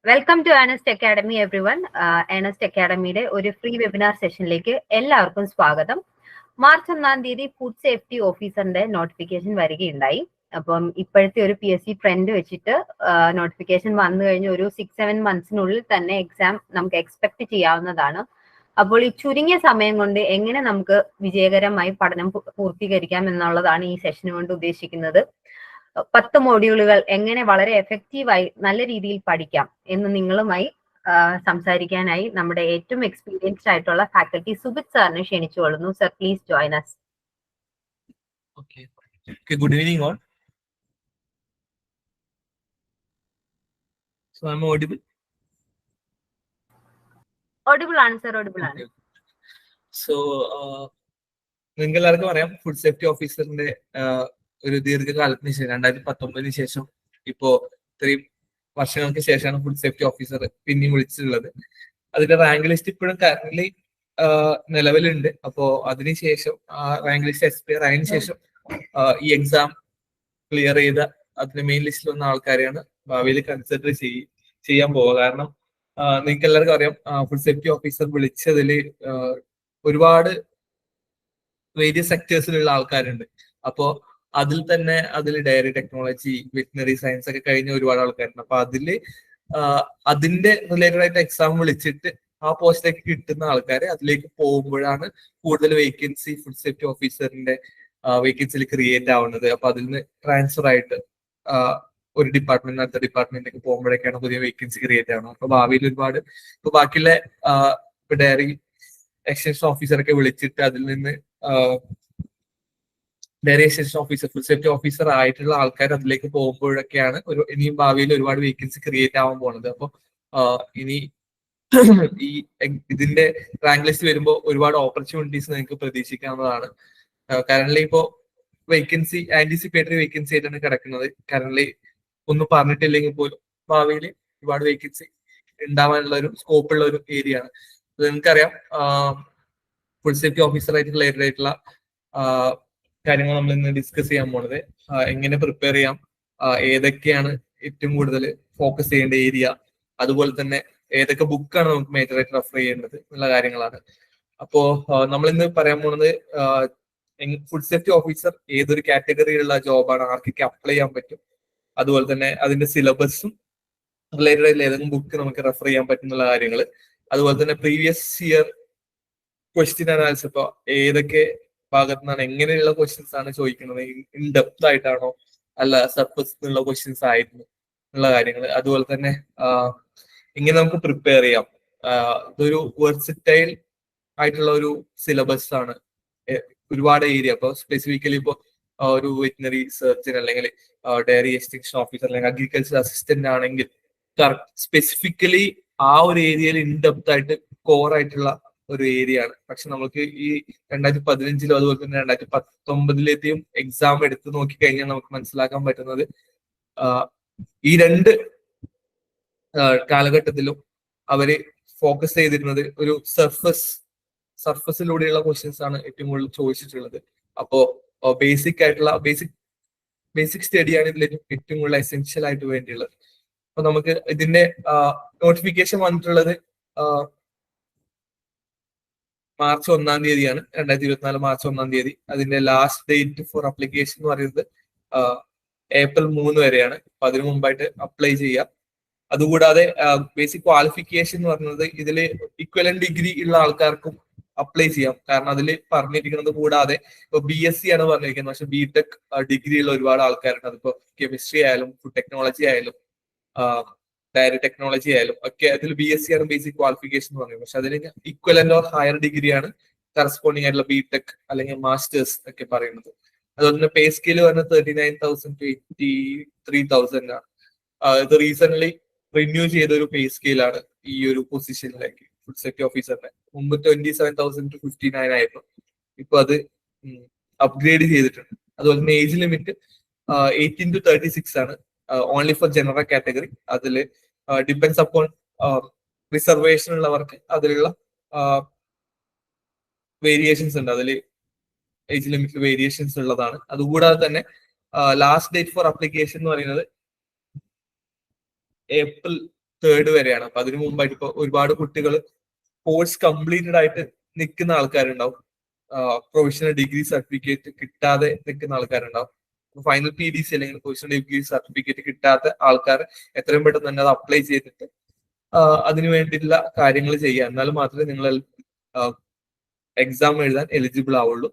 Welcome to Ernest academy everyone. Ernest അക്കാഡമിയുടെ ഒരു free webinar സെഷനിലേക്ക് എല്ലാവർക്കും സ്വാഗതം. മാർച്ച് 1-ാം തീയതി ഫുഡ് സേഫ്റ്റി ഓഫീസറിന്റെ നോട്ടിഫിക്കേഷൻ വരികയുണ്ടായി. അപ്പം ഇപ്പോഴത്തെ ഒരു PSC ട്രെൻഡ് വെച്ചിട്ട് നോട്ടിഫിക്കേഷൻ വന്നു കഴിഞ്ഞ ഒരു 6-7 മന്ത്സിനുള്ളിൽ തന്നെ എക്സാം നമുക്ക് എക്സ്പെക്ട് ചെയ്യാവുന്നതാണ്. അപ്പോൾ ഈ ചുരുങ്ങിയ സമയം കൊണ്ട് എങ്ങനെ നമുക്ക് വിജയകരമായി പഠനം പൂർത്തീകരിക്കാം എന്നുള്ളതാണ് ഈ സെഷന് കൊണ്ട് ഉദ്ദേശിക്കുന്നത്. 10 മോഡ്യൂളുകൾ എങ്ങനെ വളരെ എഫക്റ്റീവായി നല്ല രീതിയിൽ പഠിക്കാം എന്ന് നിങ്ങളുമായി സംസാരിക്കാനായി നമ്മുടെ ഏറ്റവും എക്സ്പീരിയൻസ്ഡ് ആയിട്ടുള്ള ഫാക്കൽറ്റി സുബിത് സാറിനെ ക്ഷണിച്ചുകൊള്ളുന്നു. Sir, please join us. Okay, good evening all. So I'm audible? Audible ആണ് സർ, audible ആണ്. So നിങ്ങൾക്ക് എല്ലാവർക്കും അറിയാം, ഫുഡ് സേഫ്റ്റി ഓഫീസറിന്റെ ഒരു ദീർഘകാലത്തിന് ശേഷം 2019 ശേഷം ഇപ്പോ ഇത്രയും വർഷങ്ങൾക്ക് ശേഷമാണ് ഫുഡ് സേഫ്റ്റി ഓഫീസർ പിന്നെയും വിളിച്ചിട്ടുള്ളത്. അതിന്റെ റാങ്ക് ലിസ്റ്റ് ഇപ്പോഴും കറന്റ് നിലവിലുണ്ട്. അപ്പോ അതിനുശേഷം റാങ്ക് ലിസ്റ്റ് എക്സ്പയർ ആയതിനു ശേഷം ഈ എക്സാം ക്ലിയർ ചെയ്ത അതിന് മെയിൻ ലിസ്റ്റിൽ വന്ന ആൾക്കാരെയാണ് ഭാവിയിൽ കൺസിഡർ ചെയ്യാൻ പോവുക. കാരണം നിങ്ങൾക്ക് എല്ലാവർക്കും അറിയാം, ഫുഡ് സേഫ്റ്റി ഓഫീസർ വിളിച്ചതിൽ ഒരുപാട് വേരിയസ് സെക്ടേഴ്സിലുള്ള ആൾക്കാരുണ്ട്. അപ്പോ അതിൽ ഡയറി ടെക്നോളജി, വെറ്റിനറി സയൻസ് ഒക്കെ കഴിഞ്ഞ ഒരുപാട് ആൾക്കാരുണ്ട്. അപ്പൊ അതിന്റെ റിലേറ്റഡ് ആയിട്ട് എക്സാം വിളിച്ചിട്ട് ആ പോസ്റ്റിലേക്ക് കിട്ടുന്ന ആൾക്കാരെ അതിലേക്ക് പോകുമ്പോഴാണ് കൂടുതൽ വേക്കൻസി ഫുഡ് സേഫ്റ്റി ഓഫീസറിന്റെ വേക്കൻസിയിൽ ക്രിയേറ്റ് ആവുന്നത്. അപ്പൊ അതിൽ നിന്ന് ട്രാൻസ്ഫർ ആയിട്ട് ഒരു ഡിപ്പാർട്ട്മെന്റ് അടുത്ത ഡിപ്പാർട്ട്മെന്റിലേക്ക് പോകുമ്പോഴേക്കാണ് പുതിയ വേക്കൻസി ക്രിയേറ്റ് ആവുന്നത്. അപ്പൊ ഭാവിയിൽ ഒരുപാട് ഇപ്പൊ ബാക്കിയുള്ള ഡയറി എക്സ്റ്റൻഷൻ ഓഫീസറൊക്കെ വിളിച്ചിട്ട് അതിൽ നിന്ന് diary extension officer, food safety officer ആയിട്ടുള്ള ആൾക്കാർ അതിലേക്ക് പോകുമ്പോഴൊക്കെയാണ് ഇനിയും ഭാവിയിൽ ഒരുപാട് വേക്കൻസി ക്രിയേറ്റ് ആവാൻ പോകുന്നത്. അപ്പൊ ഇനി ഈ ഇതിന്റെ റാങ്ക് ലിസ്റ്റ് വരുമ്പോൾ ഒരുപാട് ഓപ്പർച്യൂണിറ്റീസ് നിങ്ങൾക്ക് പ്രതീക്ഷിക്കാവുന്നതാണ്. കറന്റ്ലി ഇപ്പോ വേക്കൻസി ആന്റിസിപ്പേറ്ററി വേക്കൻസി ആയിട്ടാണ് കിടക്കുന്നത്. കറന്റ്ലി ഒന്നും പറഞ്ഞിട്ടില്ലെങ്കിൽ പോലും ഭാവിയിൽ ഒരുപാട് വേക്കൻസി ഉണ്ടാവാനുള്ള ഒരു സ്കോപ്പ് ഉള്ള ഒരു ഏരിയ ആണ്. നിങ്ങൾക്കറിയാം, ഫുഡ് സേഫ്റ്റി ഓഫീസറായിട്ട് റിലേറ്റഡ് ആയിട്ടുള്ള കാര്യങ്ങൾ നമ്മൾ ഇന്ന് ഡിസ്കസ് ചെയ്യാൻ പോണത്. എങ്ങനെ പ്രിപ്പയർ ചെയ്യാം, ഏതൊക്കെയാണ് ഏറ്റവും കൂടുതൽ ഫോക്കസ് ചെയ്യേണ്ട ഏരിയ, അതുപോലെ തന്നെ ഏതൊക്കെ ബുക്കാണ് നമുക്ക് മേജറായിട്ട് റെഫർ ചെയ്യേണ്ടത് എന്നുള്ള കാര്യങ്ങളാണ്. അപ്പോ നമ്മൾ ഇന്ന് പറയാൻ പോണത് ഫുഡ് സേഫ്റ്റി ഓഫീസർ ഏതൊരു കാറ്റഗറിയിലുള്ള ജോബാണ്, ആർക്കൊക്കെ അപ്ലൈ ചെയ്യാൻ പറ്റും, അതുപോലെ തന്നെ അതിന്റെ സിലബസും റിലേറ്റഡ് ആയിട്ടുള്ള ഏതെങ്കിലും ബുക്ക് നമുക്ക് റെഫർ ചെയ്യാൻ പറ്റുന്നുള്ള കാര്യങ്ങൾ, അതുപോലെ തന്നെ പ്രീവിയസ് ഇയർ ക്വസ്റ്റ്യൻ അനാലിസിസ്, ഇപ്പൊ ഏതൊക്കെ ഭാഗത്തു നിന്നാണ് എങ്ങനെയുള്ള ക്വസ്റ്റ്യൻസ് ആണ് ചോദിക്കുന്നത്, ഇൻ ഡെപ്ത് ആയിട്ടാണോ അല്ല സർഫസ് എന്നുള്ള ക്വസ്റ്റ്യൻസ് ആയിരുന്നു എന്നുള്ള കാര്യങ്ങൾ, അതുപോലെ തന്നെ ഇങ്ങനെ നമുക്ക് പ്രിപ്പയർ ചെയ്യാം. ഇതൊരു വെർസറ്റൈൽ ആയിട്ടുള്ള ഒരു സിലബസ് ആണ്. ഒരുപാട് ഏരിയ, ഇപ്പൊ സ്പെസിഫിക്കലി ഇപ്പോ ഒരു വെറ്റിനറി സർജൻ അല്ലെങ്കിൽ ഡയറി എക്സ്റ്റൻഷൻ ഓഫീസർ അല്ലെങ്കിൽ അഗ്രികൾച്ചർ അസിസ്റ്റന്റ് ആണെങ്കിൽ സ്പെസിഫിക്കലി ആ ഒരു ഏരിയയിൽ ഇൻ ഡെപ്ത് ആയിട്ട് കോർ ആയിട്ടുള്ള ഒരു ഏരിയ ആണ്. പക്ഷെ നമുക്ക് ഈ 2015 അതുപോലെ തന്നെ 2019 എക്സാം എടുത്ത് നോക്കിക്കഴിഞ്ഞാൽ നമുക്ക് മനസ്സിലാക്കാൻ പറ്റുന്നത് ഈ രണ്ട് കാലഘട്ടത്തിലും അവര് ഫോക്കസ് ചെയ്തിരുന്നത് ഒരു സർഫസിലൂടെയുള്ള ക്വസ്റ്റ്യൻസ് ആണ് ഏറ്റവും കൂടുതൽ ചോദിച്ചിട്ടുള്ളത്. അപ്പോ ബേസിക് സ്റ്റഡിയാണ് ഇതിൽ ഏറ്റവും കൂടുതൽ എസെൻഷ്യൽ ആയിട്ട് വേണ്ടിയുള്ളത്. അപ്പൊ നമുക്ക് ഇതിന്റെ നോട്ടിഫിക്കേഷൻ വന്നിട്ടുള്ളത് മാർച്ച് 1-ാം തീയതിയാണ്, 2024 മാർച്ച് 1-ാം തീയതി. അതിന്റെ ലാസ്റ്റ് ഡേറ്റ് ഫോർ അപ്ലിക്കേഷൻ എന്ന് പറയുന്നത് ഏപ്രിൽ 3 വരെയാണ്. അപ്പൊ അതിനു മുമ്പായിട്ട് അപ്ലൈ ചെയ്യാം. അതുകൂടാതെ ബേസിക് ക്വാളിഫിക്കേഷൻ എന്ന് പറയുന്നത് ഇതിൽ ഇക്വലന്റ് ഡിഗ്രി ഉള്ള ആൾക്കാർക്കും അപ്ലൈ ചെയ്യാം. കാരണം അതിൽ പറഞ്ഞിരിക്കുന്നത് കൂടാതെ ഇപ്പൊ BSc ആണ് പറഞ്ഞിരിക്കുന്നത്, പക്ഷെ BTech ഡിഗ്രി ഉള്ള ഒരുപാട് ആൾക്കാരുണ്ട്. അതിപ്പോ കെമിസ്ട്രി ആയാലും ഫുഡ് ടെക്നോളജി ആയാലും ഡയറി ടെക്നോളജി ആയാലും ഒക്കെ അതിൽ BSc ആണ് ബേസിക് ക്വാളിഫിക്കേഷൻ എന്ന് പറയുന്നത്. പക്ഷെ അതിന് ഇക്വലന്റ് ഓർ ഹയർ ഡിഗ്രിയാണ് കറസ്പോണ്ടിങ് ആയിട്ടുള്ള BTech അല്ലെങ്കിൽ മാസ്റ്റേഴ്സ് ഒക്കെ പറയുന്നത്. അതുപോലെ തന്നെ പേ സ്കെയിൽ പറഞ്ഞത് 39,000 to 83,000 ആണ്. ഇത് റീസെന്റ് റിന്യൂ ചെയ്ത ഒരു പേ സ്കെയിലാണ് ഈ ഒരു പൊസിഷനിലേക്ക് ഫുഡ് സേഫ്റ്റി ഓഫീസറിന്റെ. മുമ്പ് 27,000 to 59 ആയിരുന്നു. ഇപ്പൊ അത് അപ്ഗ്രേഡ് ചെയ്തിട്ടുണ്ട്. അതുപോലെ തന്നെ ഏജ് ലിമിറ്റ് 18 to 36 ആണ്, ഓൺലി ഫോർ ജനറൽ കാറ്റഗറി. അതിൽ ഡിപ്പെൻസ് അപ്പോൺ റിസർവേഷൻ ഉള്ളവർക്ക് അതിലുള്ള വേരിയേഷൻസ് ഉണ്ട്. അതിൽ ഏജ് ലിമിറ്റിൽ വേരിയേഷൻസ് ഉള്ളതാണ്. അതുകൂടാതെ തന്നെ ലാസ്റ്റ് ഡേറ്റ് ഫോർ അപ്ലിക്കേഷൻ എന്ന് പറയുന്നത് ഏപ്രിൽ 3rd വരെയാണ്. അപ്പൊ അതിനു മുമ്പായിട്ട് ഇപ്പൊ ഒരുപാട് കുട്ടികൾ കോഴ്സ് കംപ്ലീറ്റഡ് ആയിട്ട് നിൽക്കുന്ന ആൾക്കാരുണ്ടാവും, പ്രൊഫഷണൽ ഡിഗ്രി സർട്ടിഫിക്കറ്റ് കിട്ടാതെ നിൽക്കുന്ന ആൾക്കാരുണ്ടാവും. ഫൈനൽ PDC അല്ലെങ്കിൽ പ്രൊഫഷണൽ ഡിഗ്രി സർട്ടിഫിക്കറ്റ് കിട്ടാത്ത ആൾക്കാർ എത്രയും പെട്ടെന്ന് തന്നെ അത് അപ്ലൈ ചെയ്തിട്ട് അതിനു വേണ്ടിയിട്ടുള്ള കാര്യങ്ങൾ ചെയ്യുക. എന്നാൽ മാത്രമേ നിങ്ങൾ എക്സാം എഴുതാൻ എലിജിബിൾ ആവുള്ളൂ.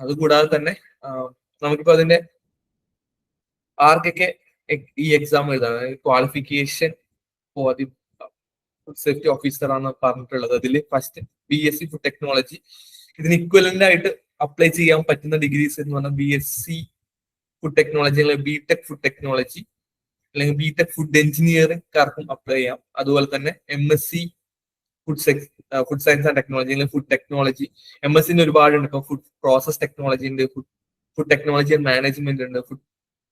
അതുകൂടാതെ തന്നെ നമുക്കിപ്പോ അതിന്റെ ആർക്കൊക്കെ ഈ എക്സാം എഴുതാൻ qualification for the food safety officer ആണ് പറഞ്ഞിട്ടുള്ളത്. അതിൽ ഫസ്റ്റ് BSc ഫുഡ് ടെക്നോളജി, ഇതിന് ഇക്വലന്റ് ആയിട്ട് അപ്ലൈ ചെയ്യാൻ പറ്റുന്ന ഡിഗ്രീസ് എന്ന് പറഞ്ഞാൽ BSc ഫുഡ് ടെക്നോളജി അല്ലെങ്കിൽ BTech ഫുഡ് ടെക്നോളജി അല്ലെങ്കിൽ BTech ഫുഡ് എഞ്ചിനീയറിംഗുകാർക്കും അപ്ലൈ ചെയ്യാം. അതുപോലെ തന്നെ MSc food science and technology അല്ലെങ്കിൽ ഫുഡ് ടെക്നോളജി. MSc ഒരുപാടുണ്ട്. ഇപ്പൊ ഫുഡ് പ്രോസസ് ടെക്നോളജി ഉണ്ട്, ഫുഡ് ടെക്നോളജി ആൻഡ് മാനേജ്മെന്റ് ഉണ്ട്, ഫുഡ്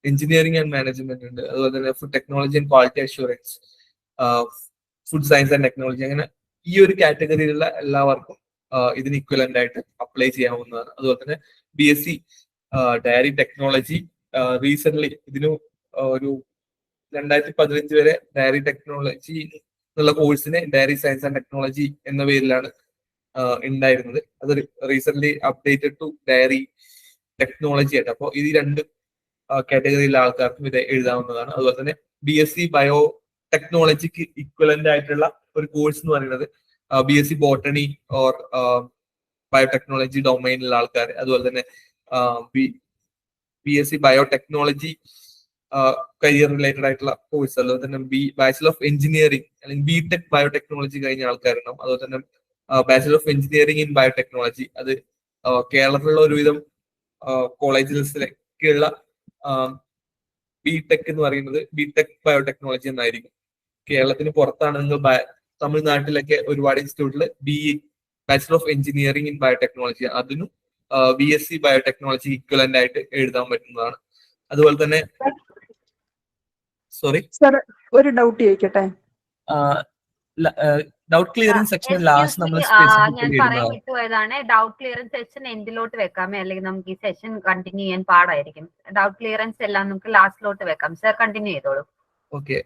എഞ്ചിനീയറിംഗ് ആൻഡ് മാനേജ്മെന്റ് ഉണ്ട്, അതുപോലെ തന്നെ food technology and quality assurance, food science and technology. അങ്ങനെ ഈ ഒരു കാറ്റഗറിയിലുള്ള എല്ലാവർക്കും ഇതിന് ഇക്വലന്റ് ആയിട്ട് അപ്ലൈ ചെയ്യാവുന്നതാണ്. അതുപോലെ തന്നെ BSc ഡയറി ടെക്നോളജി, റീസെന്റ് ഇതിന് ഒരു 2015 വരെ ഡയറി ടെക്നോളജി എന്നുള്ള കോഴ്സിന് ഡയറി സയൻസ് ആൻഡ് ടെക്നോളജി എന്ന പേരിലാണ് ഉണ്ടായിരുന്നത്. അത് recent updated to dairy technology ആയിട്ട്. അപ്പോൾ ഈ 2 കാറ്റഗറിയിലെ ആൾക്കാർക്കും ഇത് എഴുതാവുന്നതാണ്. അതുപോലെ തന്നെ BSc ബയോ ടെക്നോളജിക്ക് ഇക്വലന്റ് ആയിട്ടുള്ള ഒരു കോഴ്സ് എന്ന് പറയുന്നത് BSc ബോട്ടണി ഓർ ബയോടെക്നോളജി ഡൊമൈനിലുള്ള ആൾക്കാർ, അതുപോലെ തന്നെ BSc ബയോടെക്നോളജി കരിയർ റിലേറ്റഡ് ആയിട്ടുള്ള കോഴ്സ്, അതുപോലെ തന്നെ ബാച്ചിലർ ഓഫ് എഞ്ചിനീയറിംഗ് അല്ലെങ്കിൽ BTech ബയോടെക്നോളജി കഴിഞ്ഞ ആൾക്കാരുണ്ടാവും. അതുപോലെ തന്നെ bachelor of engineering in biotechnology, അത് കേരളത്തിലുള്ള ഒരുവിധം കോളേജിലേക്കുള്ള BTech എന്ന് പറയുന്നത് BTech ബയോടെക്നോളജി എന്നായിരിക്കും. കേരളത്തിന് പുറത്താണ് നിങ്ങൾ തമിഴ്നാട്ടിലൊക്കെ ഒരുപാട് ഇൻസ്റ്റിറ്റ്യൂട്ടിൽ bachelor of engineering in biotechnology, അതിനും BSc ബയോടെക്നോളജി ഇക്വലന്റ് ആയിട്ട് എഴുതാൻ പറ്റുന്നതാണ്. അതുപോലെ തന്നെ സോറി ഒരു ഡൗട്ട് ചോദിക്കട്ടെ. ഡൗട്ട് ക്ലിയറിംഗ് സെക്ഷൻ ലാസ്റ്റ് നമ്മൾ ഞാൻ പറയാൻ വിട്ടുപോയതാണ്. ഡൗട്ട് ക്ലിയറൻസ് സെഷൻ എൻഡിലോട്ട് വെക്കാമേ, അല്ലെങ്കിൽ നമുക്ക് ഈ സെഷൻ കണ്ടിന്യൂ ചെയ്യാൻ പാടായിരിക്കും. ഡൗട്ട് ക്ലിയറൻസ് എല്ലാം നമുക്ക് ലാസ്റ്റിലോട്ട് വെക്കാം. സർ കണ്ടിന്യൂ ചെയ്തോളൂ. ഓക്കെ,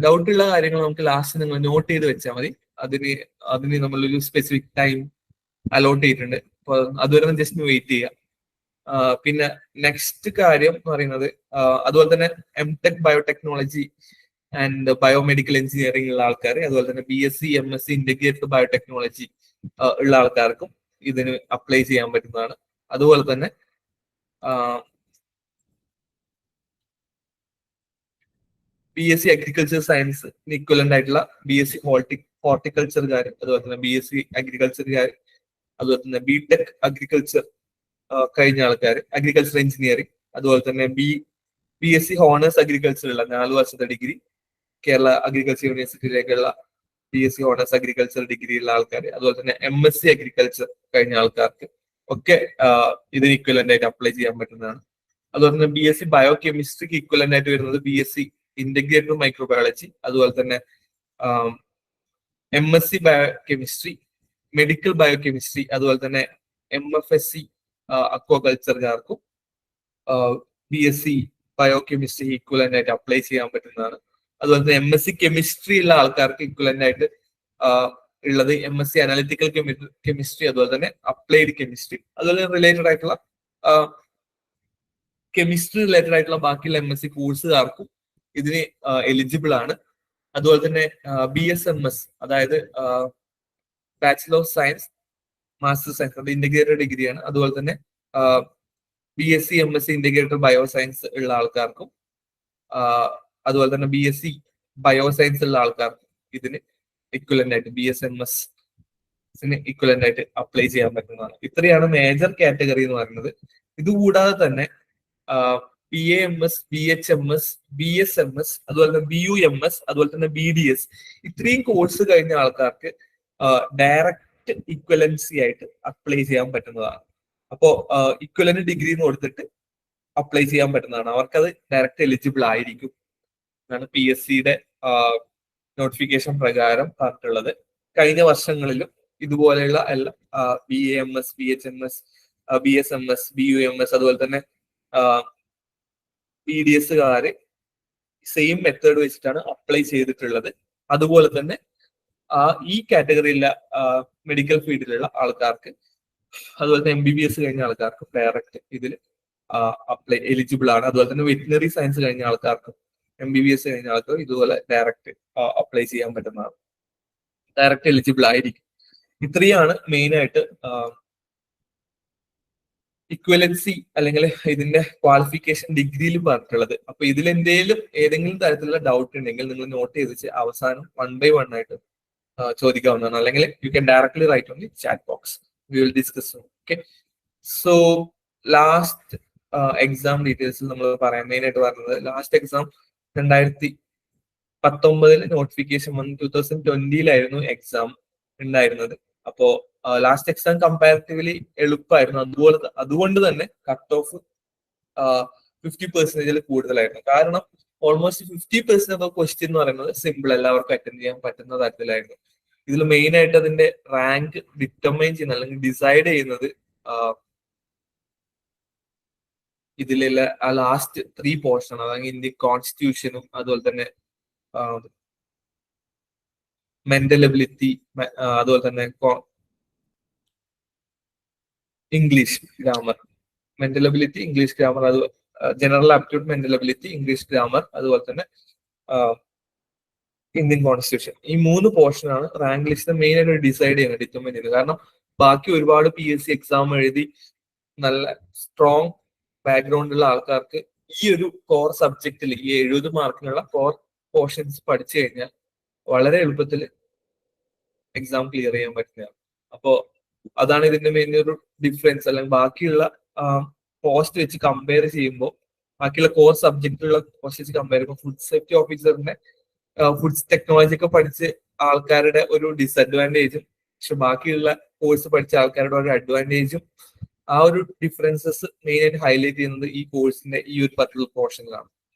ഡൗട്ട് ഉള്ള കാര്യങ്ങൾ നമുക്ക് ലാസ്റ്റ് നിങ്ങൾ നോട്ട് ചെയ്ത് വെച്ചാൽ മതി. അതിന് നമ്മളൊരു സ്പെസിഫിക് ടൈം അലോട്ട് ചെയ്തിട്ടുണ്ട്. അപ്പൊ അതുവരെ ജസ്റ്റ് വെയിറ്റ് ചെയ്യുക. പിന്നെ നെക്സ്റ്റ് കാര്യം എന്ന് പറയുന്നത് അതുപോലെ തന്നെ MTech biotechnology and biomedical engineering ഉള്ള ആൾക്കാർ, അതുപോലെ തന്നെ BSc MSc ഇന്റഗ്രേറ്റഡ് ബയോടെക്നോളജി ഉള്ള ആൾക്കാർക്കും ഇതിന് അപ്ലൈ ചെയ്യാൻ പറ്റുന്നതാണ്. അതുപോലെ തന്നെ BSc അഗ്രികൾച്ചർ സയൻസ് ഇക്വലന്റ് ആയിട്ടുള്ള BSc ഹോർട്ടിക്കൾച്ചറുകാർ, അതുപോലെ തന്നെ BSc അഗ്രികൾച്ചറുകാർ, അതുപോലെ തന്നെ BTech അഗ്രികൾച്ചർ കഴിഞ്ഞ ആൾക്കാർ, അഗ്രികൾച്ചർ എഞ്ചിനീയറിംഗ്, അതുപോലെ തന്നെ BSc ഹോണേഴ്സ് അഗ്രികൾച്ചർ ഉള്ള 4 വർഷത്തെ ഡിഗ്രി, കേരള അഗ്രികൾച്ചർ യൂണിവേഴ്സിറ്റിയിലേക്കുള്ള BSc ഹോണേഴ്സ് അഗ്രികൾച്ചർ ഡിഗ്രി ഉള്ള ആൾക്കാർ, അതുപോലെ തന്നെ MSc അഗ്രികൾച്ചർ കഴിഞ്ഞ ആൾക്കാർക്ക് ഒക്കെ ഇതിന് ഇക്വലന്റ് ആയിട്ട് അപ്ലൈ ചെയ്യാൻ പറ്റുന്നതാണ്. അതുപോലെ തന്നെ BSc ബയോകെമിസ്ട്രിക്ക് ഇക്വലന്റ് ആയിട്ട് വരുന്നത് BSc ഇന്റഗ്രേറ്റഡ് മൈക്രോബയോളജി, അതുപോലെ തന്നെ MSc ബയോകെമിസ്ട്രി, മെഡിക്കൽ ബയോകെമിസ്ട്രി, അതുപോലെ തന്നെ MFSc അക്വാകൾച്ചറുകാർക്കും BSc ബയോകെമിസ്ട്രി ഇക്വലന്റ് ആയിട്ട് അപ്ലൈ ചെയ്യാൻ പറ്റുന്നതാണ്. അതുപോലെ തന്നെ MSc കെമിസ്ട്രി ഉള്ള ആൾക്കാർക്ക് ഇക്വലന്റ് ആയിട്ട് ഉള്ളത് MSc അനാലിറ്റിക്കൽ കെമിസ്ട്രി, അതുപോലെ തന്നെ അപ്ലൈഡ് കെമിസ്ട്രി, അതുപോലെ റിലേറ്റഡ് ആയിട്ടുള്ള കെമിസ്ട്രി റിലേറ്റഡ് ആയിട്ടുള്ള ബാക്കിയുള്ള MSc കോഴ്സുകാർക്കും ഇതിന് എലിജിബിൾ ആണ്. അതുപോലെ തന്നെ BSMS, അതായത് bachelor of science master science, അത് ഇന്റഗ്രേറ്റഡ് ഡിഗ്രിയാണ്. അതുപോലെ തന്നെ BSc MSc integrated bio science ഉള്ള ആൾക്കാർക്കും അതുപോലെ തന്നെ BSc ബയോ സയൻസ് ഉള്ള ആൾക്കാർക്കും ഇതിന് ഇക്വലന്റ് ആയിട്ട് BSMS ഇക്വലന്റ് ആയിട്ട് അപ്ലൈ ചെയ്യാൻ പറ്റുന്നതാണ്. ഇത്രയാണ് മേജർ കാറ്റഗറി എന്ന് പറയുന്നത്. ഇതുകൂടാതെ തന്നെ PAMS, BHMS, BSMS, അതുപോലെ തന്നെ BUMS, അതുപോലെ തന്നെ BDS, ഇത്രയും കോഴ്സ് കഴിഞ്ഞ ആൾക്കാർക്ക് ഡയറക്റ്റ് ഇക്വലൻസി ആയിട്ട് അപ്ലൈ ചെയ്യാൻ പറ്റുന്നതാണ്. അപ്പോ ഇക്വലന്റ് ഡിഗ്രി എന്ന് കൊടുത്തിട്ട് അപ്ലൈ ചെയ്യാൻ പറ്റുന്നതാണ്. അവർക്കത് ഡയറക്റ്റ് എലിജിബിൾ ആയിരിക്കും എന്നാണ് PSCയുടെ നോട്ടിഫിക്കേഷൻ പ്രകാരം പറഞ്ഞിട്ടുള്ളത്. കഴിഞ്ഞ വർഷങ്ങളിലും ഇതുപോലെയുള്ള എല്ലാ BAMS, BHMS, BSMS, BUMS, അതുപോലെ തന്നെ BDSകാര് സെയിം മെത്തേഡ് വെച്ചിട്ടാണ് അപ്ലൈ ചെയ്തിട്ടുള്ളത്. അതുപോലെ തന്നെ ഈ കാറ്റഗറിയിലെ മെഡിക്കൽ ഫീൽഡിലുള്ള ആൾക്കാർക്ക്, അതുപോലെ തന്നെ MBBS കഴിഞ്ഞ ആൾക്കാർക്ക് ഡയറക്റ്റ് ഇതിൽ അപ്ലൈ എലിജിബിൾ ആണ്. അതുപോലെ തന്നെ വെറ്റിനറി സയൻസ് കഴിഞ്ഞ ആൾക്കാർക്കും MBBS കഴിഞ്ഞ ആൾക്കാർക്ക് ഇതുപോലെ ഡയറക്റ്റ് അപ്ലൈ ചെയ്യാൻ പറ്റുന്നതാണ്, ഡയറക്റ്റ് എലിജിബിൾ ആയിരിക്കും. ഇത്രയാണ് മെയിൻ ആയിട്ട് ഇക്വലൻസി അല്ലെങ്കിൽ ഇതിന്റെ ക്വാളിഫിക്കേഷൻ ഡിഗ്രിയിൽ പറഞ്ഞിട്ടുള്ളത്. അപ്പൊ ഇതിൽ ഏതെങ്കിലും തരത്തിലുള്ള ഡൗട്ട് ഉണ്ടെങ്കിൽ നിങ്ങൾ നോട്ട് ചെയ്ത് അവസാനം 1 by 1 ആയിട്ട് ചോദിക്കാവുന്നതാണ്, അല്ലെങ്കിൽ you can directly write on the chat box. We will discuss. Okay, so last exam details നമ്മൾ പറയാൻ മെയിൻ ആയിട്ട് പറഞ്ഞത്, ലാസ്റ്റ് എക്സാം 2019 നോട്ടിഫിക്കേഷൻ വന്നു. 2020 എക്സാം ഉണ്ടായിരുന്നത്. അപ്പോ ലാസ്റ്റ് എക്സാം കമ്പാരിറ്റീവ്ലി എളുപ്പമായിരുന്നു. അതുകൊണ്ട് തന്നെ കട്ട് ഓഫ് 50% കൂടുതലായിരുന്നു. കാരണം ഓൾമോസ്റ്റ് 50% ഓഫ് ക്വസ്റ്റ്യൻ എന്ന് പറയുന്നത് സിമ്പിൾ, എല്ലാവർക്കും അറ്റൻഡ് ചെയ്യാൻ പറ്റുന്ന തരത്തിലായിരുന്നു. ഇതിൽ മെയിൻ ആയിട്ട് അതിന്റെ റാങ്ക് ഡിറ്റർമൈൻ ചെയ്യുന്ന അല്ലെങ്കിൽ ഡിസൈഡ് ചെയ്യുന്നത് ഇതിലുള്ള ലാസ്റ്റ് 3 പോർഷൻ, അതായത് ഇന്ത്യൻ കോൺസ്റ്റിറ്റ്യൂഷനും അതുപോലെ തന്നെ മെന്റൽ എബിലിറ്റി, അതുപോലെ തന്നെ English grammar, mental ability, English grammar, അത് general aptitude, mental ability, English grammar, അതുപോലെ തന്നെ ഇന്ത്യൻ കോൺസ്റ്റിറ്റ്യൂഷൻ. ഈ 3 പോർഷനാണ് റാങ്ക് ലിസ്റ്റ് മെയിൻ ആയിട്ട് ഡിസൈഡ് ചെയ്യുന്നത്, ഡിറ്റർമൈൻ ചെയ്യുന്നത്. കാരണം ബാക്കി ഒരുപാട് PSC എക്സാം എഴുതി നല്ല സ്ട്രോങ് ബാക്ക്ഗ്രൗണ്ട് ഉള്ള ആൾക്കാർക്ക് ഈ ഒരു കോർ സബ്ജക്റ്റിൽ ഈ 70 മാർക്കിനുള്ള കോർ പോർഷൻസ് പഠിച്ചു കഴിഞ്ഞാൽ വളരെ എളുപ്പത്തിൽ എക്സാം ക്ലിയർ ചെയ്യാൻ പറ്റുന്നതാണ്. അപ്പോ അതാണ് ഇതിന്റെ മെയിൻ ഒരു ഡിഫറൻസ്. അല്ലെങ്കിൽ ബാക്കിയുള്ള പോസ്റ്റ് വെച്ച് കമ്പയർ ചെയ്യുമ്പോൾ, ബാക്കിയുള്ള കോർ സബ്ജക്റ്റിലുള്ള പോസ്റ്റ് വെച്ച് കമ്പയർ ചെയ്യുമ്പോൾ ഫുഡ് സേഫ്റ്റി ഓഫീസറിന്റെ ഫുഡ്സ് ടെക്നോളജി ഒക്കെ പഠിച്ച് ആൾക്കാരുടെ ഒരു ഡിസഡ്വാൻറ്റേജും പക്ഷെ ബാക്കിയുള്ള കോഴ്സ് പഠിച്ച ആൾക്കാരുടെ ഒരു അഡ്വാൻറ്റേജും, ആ ഒരു ഡിഫറൻസസ് മെയിൻ ആയിട്ട് ഹൈലൈറ്റ് ചെയ്യുന്നത് ഈ കോഴ്സിന്റെ ഈ ഒരു പർട്ടിക്കുലർ പോർഷനിലാണ്.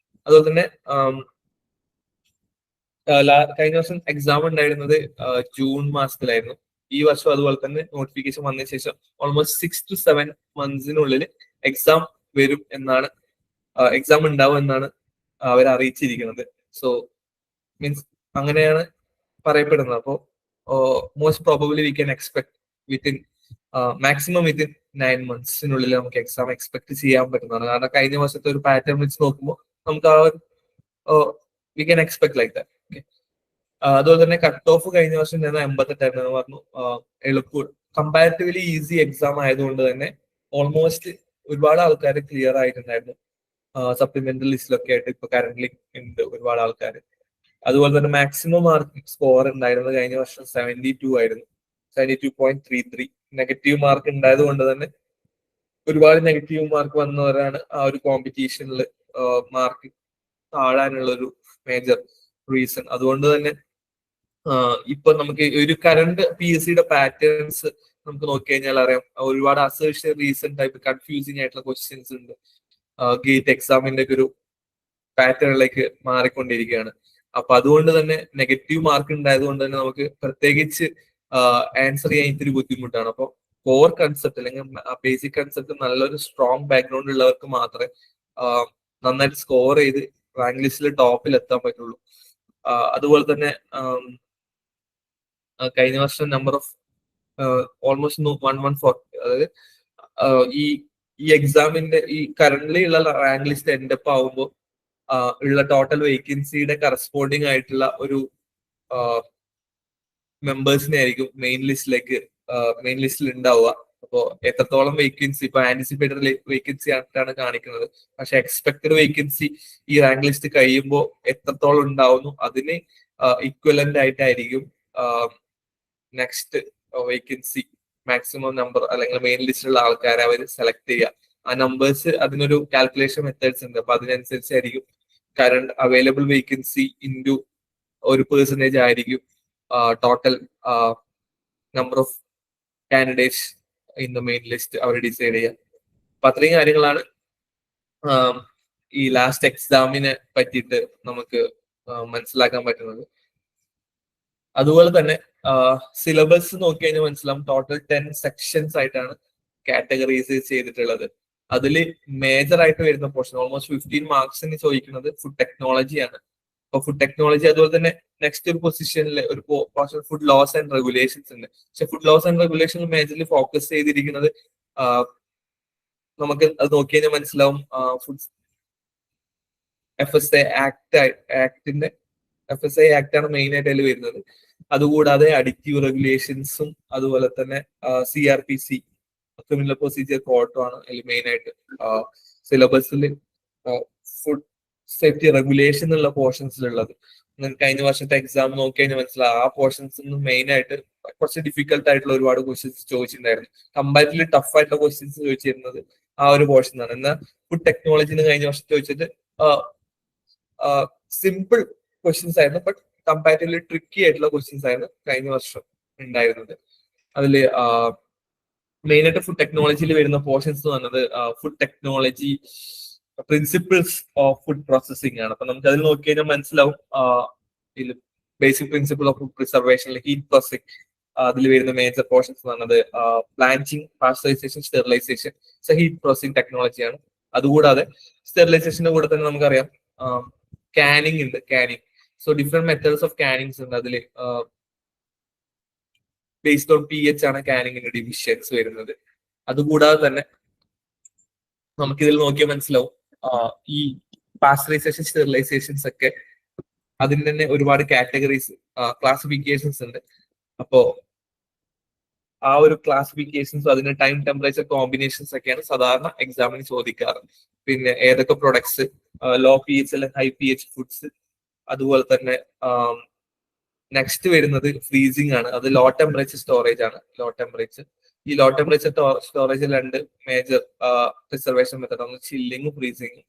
അതുപോലെ തന്നെ കഴിഞ്ഞ വർഷം എക്സാം ഉണ്ടായിരുന്നത് ജൂൺ മാസത്തിലായിരുന്നു. ഈ വർഷം അതുപോലെ തന്നെ നോട്ടിഫിക്കേഷൻ വന്നതിന് ശേഷം ഓൾമോസ്റ്റ് 6 to 7 മന്ത്സിനുള്ളിൽ എക്സാം വരും എന്നാണ്, എക്സാം ഉണ്ടാവും എന്നാണ് അവർ അറിയിച്ചിരിക്കുന്നത്. സോ മീൻസ് അങ്ങനെയാണ് പറയപ്പെടുന്നത്. അപ്പോൾ most probably we can expect within maximum within 9 months നമുക്ക് എക്സാം എക്സ്പെക്ട് ചെയ്യാൻ പറ്റുന്നതാണ്. കാരണം കഴിഞ്ഞ വർഷത്തെ ഒരു പാറ്റേൺ വെച്ച് നോക്കുമ്പോൾ നമുക്ക് ആ ഒരു V can expect like that. Okay, അതുപോലെ തന്നെ കട്ട് ഓഫ് കഴിഞ്ഞ വർഷം ഞാൻ 88 പറഞ്ഞു. എളുപ്പം കമ്പാരിറ്റീവ്ലി ഈസി എക്സാം ആയതുകൊണ്ട് തന്നെ ഓൾമോസ്റ്റ് ഒരുപാട് ആൾക്കാർ ക്ലിയർ ആയിട്ടുണ്ടായിരുന്നു. സപ്ലിമെന്റൽ ലിസ്റ്റിലൊക്കെ ആയിട്ട് ഇപ്പൊ കറന്റ്ലി ഉണ്ട് ഒരുപാട് ആൾക്കാർ. അതുപോലെ തന്നെ മാക്സിമം മാർക്ക് സ്കോർ ഉണ്ടായിരുന്നത് കഴിഞ്ഞ വർഷം 72 ആയിരുന്നു, 72.33. നെഗറ്റീവ് മാർക്ക് ഉണ്ടായത് കൊണ്ട് തന്നെ ഒരുപാട് നെഗറ്റീവ് മാർക്ക് വന്നവരാണ് ആ ഒരു കോമ്പറ്റീഷനിൽ മാർക്ക് താഴാനുള്ള ഒരു മേജർ റീസൺ. അതുകൊണ്ട് തന്നെ ഇപ്പൊ നമുക്ക് ഒരു കറണ്ട് PSCയുടെ പാറ്റേൺസ് നമുക്ക് നോക്കി കഴിഞ്ഞാൽ അറിയാം, ഒരുപാട് അസേർഷൻ റീസൺ ടൈപ്പ് കൺഫ്യൂസിങ് ആയിട്ടുള്ള ക്വസ്റ്റ്യൻസ് ഉണ്ട്. ഗേറ്റ് എക്സാമിന്റെ ഒക്കെ ഒരു പാറ്റേണിലേക്ക് മാറിക്കൊണ്ടിരിക്കുകയാണ്. അപ്പൊ അതുകൊണ്ട് തന്നെ നെഗറ്റീവ് മാർക്ക് ഉണ്ടായത് കൊണ്ട് തന്നെ നമുക്ക് പ്രത്യേകിച്ച് ആൻസർ ചെയ്യാൻ ഇത്തിരി ബുദ്ധിമുട്ടാണ്. അപ്പൊ കോർ കൺസെപ്റ്റ് അല്ലെങ്കിൽ ബേസിക് കൺസെപ്റ്റ് നല്ലൊരു സ്ട്രോങ് ബാക്ക്ഗ്രൗണ്ട് ഉള്ളവർക്ക് മാത്രമേ നന്നായിട്ട് സ്കോർ ചെയ്ത് റാങ്ക് ലിസ്റ്റിൽ ടോപ്പിൽ എത്താൻ പറ്റുള്ളൂ. അതുപോലെ തന്നെ കഴിഞ്ഞ വർഷം നമ്പർ ഓഫ് ഓൾമോസ്റ്റ് 114, അതായത് ഈ എക്സാമിന്റെ ഈ കറന്റ്ലി ഉള്ള റാങ്ക് ലിസ്റ്റ് എൻഡപ്പ് ആവുമ്പോൾ ഉള്ള ടോട്ടൽ വേക്കൻസിയുടെ കറസ്പോണ്ടിങ് ആയിട്ടുള്ള ഒരു മെമ്പേഴ്സിനെ ആയിരിക്കും മെയിൻ ലിസ്റ്റിൽ ഉണ്ടാവുക. അപ്പോ എത്രത്തോളം വേക്കൻസി ഇപ്പൊ ആന്റിസിപ്പേറ്റഡ് വേക്കൻസി ആയിട്ടാണ് കാണിക്കുന്നത്, പക്ഷെ എക്സ്പെക്ടഡ് വേക്കൻസി ഈ റാങ്ക് ലിസ്റ്റ് കഴിയുമ്പോൾ എത്രത്തോളം ഉണ്ടാവുന്നു അതിന് ഇക്വലന്റ് ആയിട്ടായിരിക്കും നെക്സ്റ്റ് വേക്കൻസി മാക്സിമം നമ്പർ അല്ലെങ്കിൽ മെയിൻ ലിസ്റ്റിലുള്ള ആൾക്കാരെ അവർ സെലക്ട് ചെയ്യുക. ആ നമ്പേഴ്സ് അതിനൊരു കാൽക്കുലേഷൻ മെത്തേഡ്സ് ഉണ്ട്. അപ്പൊ അതിനനുസരിച്ചായിരിക്കും കറണ്ട് അവൈലബിൾ വേക്കൻസി ഇൻറ്റു ഒരു പെർസെന്റേജ് ആയിരിക്കും total number of candidates in the main list അവർ ഡിസൈഡ് ചെയ്യുക. അപ്പൊ അത്രയും കാര്യങ്ങളാണ് ഈ ലാസ്റ്റ് എക്സാമിനെ പറ്റിയിട്ട് നമുക്ക് മനസ്സിലാക്കാൻ പറ്റുന്നത്. അതുപോലെ തന്നെ സിലബസ് നോക്കി കഴിഞ്ഞാൽ മനസ്സിലാവും ടോട്ടൽ 10 സെക്ഷൻസ് ആയിട്ടാണ് കാറ്റഗറൈസ് ചെയ്തിട്ടുള്ളത്. അതിൽ മേജർ ആയിട്ട് വരുന്ന പോർഷൻ ഓൾമോസ്റ്റ് 15 മാർക്സിന് ചോദിക്കുന്നത് ഫുഡ് ടെക്നോളജിയാണ്. അപ്പൊ ഫുഡ് ടെക്നോളജി അതുപോലെ തന്നെ നെക്സ്റ്റ് ഒരു പൊസിഷനിൽ ഒരു portion food laws and regulations ഉണ്ട്. പക്ഷെ food laws and regulation majorly focus ചെയ്തിരിക്കുന്നത് നമുക്ക് അത് നോക്കി കഴിഞ്ഞാൽ മനസ്സിലാവും ഫുഡ് FSA ആക്ടിന്റെ FSA ആക്ട് ആണ് മെയിൻ ആയിട്ട് അതിൽ വരുന്നത്. അതുകൂടാതെ അഡിക്റ്റീവ് റെഗുലേഷൻസും അതുപോലെ തന്നെ CRPC ക്രിമിനൽ പ്രൊസീജിയർ കോഡും ആണ് അതിൽ മെയിൻ ആയിട്ട്. സിലബസിൽ ഫുഡ് സേഫ്റ്റി റെഗുലേഷൻ എന്നുള്ള പോർഷൻസിലുള്ളത്. കഴിഞ്ഞ വർഷത്തെ എക്സാം നോക്കി കഴിഞ്ഞാൽ മനസ്സിലാവും ആ പോർഷൻസ് മെയിൻ ആയിട്ട് കുറച്ച് ഡിഫിക്കൽട്ട് ആയിട്ടുള്ള ഒരുപാട് ക്വസ്റ്റ്യൻസ് ചോദിച്ചിട്ടുണ്ടായിരുന്നു. കമ്പാരിറ്റീവ്ലി ടഫ് ആയിട്ടുള്ള ക്വസ്റ്റ്യൻസ് ചോദിച്ചിരുന്നത് ആ ഒരു പോർഷനാണ്. എന്നാൽ ഫുഡ് ടെക്നോളജിന്ന് കഴിഞ്ഞ വർഷം ചോദിച്ചിട്ട് സിമ്പിൾ ക്വസ്റ്റ്യൻസ് ആയിരുന്നു, ബട്ട് കമ്പാരിറ്റീവ്ലി ട്രിക്കി ആയിട്ടുള്ള ക്വസ്റ്റ്യൻസ് ആയിരുന്നു കഴിഞ്ഞ വർഷം ഉണ്ടായിരുന്നത്. അതിൽ മെയിൻ ആയിട്ട് ഫുഡ് ടെക്നോളജിയിൽ വരുന്ന പോർഷൻസ് എന്ന് പറഞ്ഞത് food technology principles of food processing ആണ്. അപ്പൊ നമുക്ക് അതിൽ നോക്കി കഴിഞ്ഞാൽ മനസ്സിലാവും basic principle of food preservation, heat processing, അതിൽ വരുന്ന മേജർ പോർഷൻസ് എന്ന് പറഞ്ഞത് blanching, pasteurisation, sterilisation, heat processing ടെക്നോളജിയാണ്. അതുകൂടാതെ സ്റ്റെറിലൈസേഷന്റെ കൂടെ തന്നെ നമുക്കറിയാം കാനിങ് ഉണ്ട്. Canning, so different methods of cannings ഉണ്ട്. അതിൽ ബേസ്ഡ് ഓൺ pH ആണ് കാനിങ്ങിന്റെ ഡിവിഷൻസ് വരുന്നത്. അതുകൂടാതെ തന്നെ നമുക്കിതിൽ നോക്കിയാൽ മനസ്സിലാവും ഈ പാസ്ചറൈസേഷൻ, സ്റ്റെറിലൈസേഷൻസ് ഒക്കെ അതിന് തന്നെ ഒരുപാട് കാറ്റഗറീസ്, ക്ലാസിഫിക്കേഷൻസ് ഉണ്ട്. അപ്പോ ആ ഒരു ക്ലാസിഫിക്കേഷൻസും അതിന്റെ ടൈം ടെമ്പറേച്ചർ കോമ്പിനേഷൻസ് ഒക്കെയാണ് സാധാരണ എക്സാമിന് ചോദിക്കാറ്. പിന്നെ ഏതൊക്കെ പ്രൊഡക്ട്സ്, ലോ pH അല്ലെങ്കിൽ ഹൈ pH ഫുഡ്സ്, അതുപോലെ തന്നെ നെക്സ്റ്റ് വരുന്നത് ഫ്രീസിംഗ് ആണ്. അത് ലോ ടെമ്പറേച്ചർ സ്റ്റോറേജ് ആണ്. ലോ ടെമ്പറേച്ചർ, ഈ ലോ ടെമ്പറേച്ചർ സ്റ്റോറേജിൽ രണ്ട് മേജർ പ്രിസർവേഷൻ മെത്തേഡ് ആണ്, ചില്ലിങ്ങും ഫ്രീസിങ്ങും.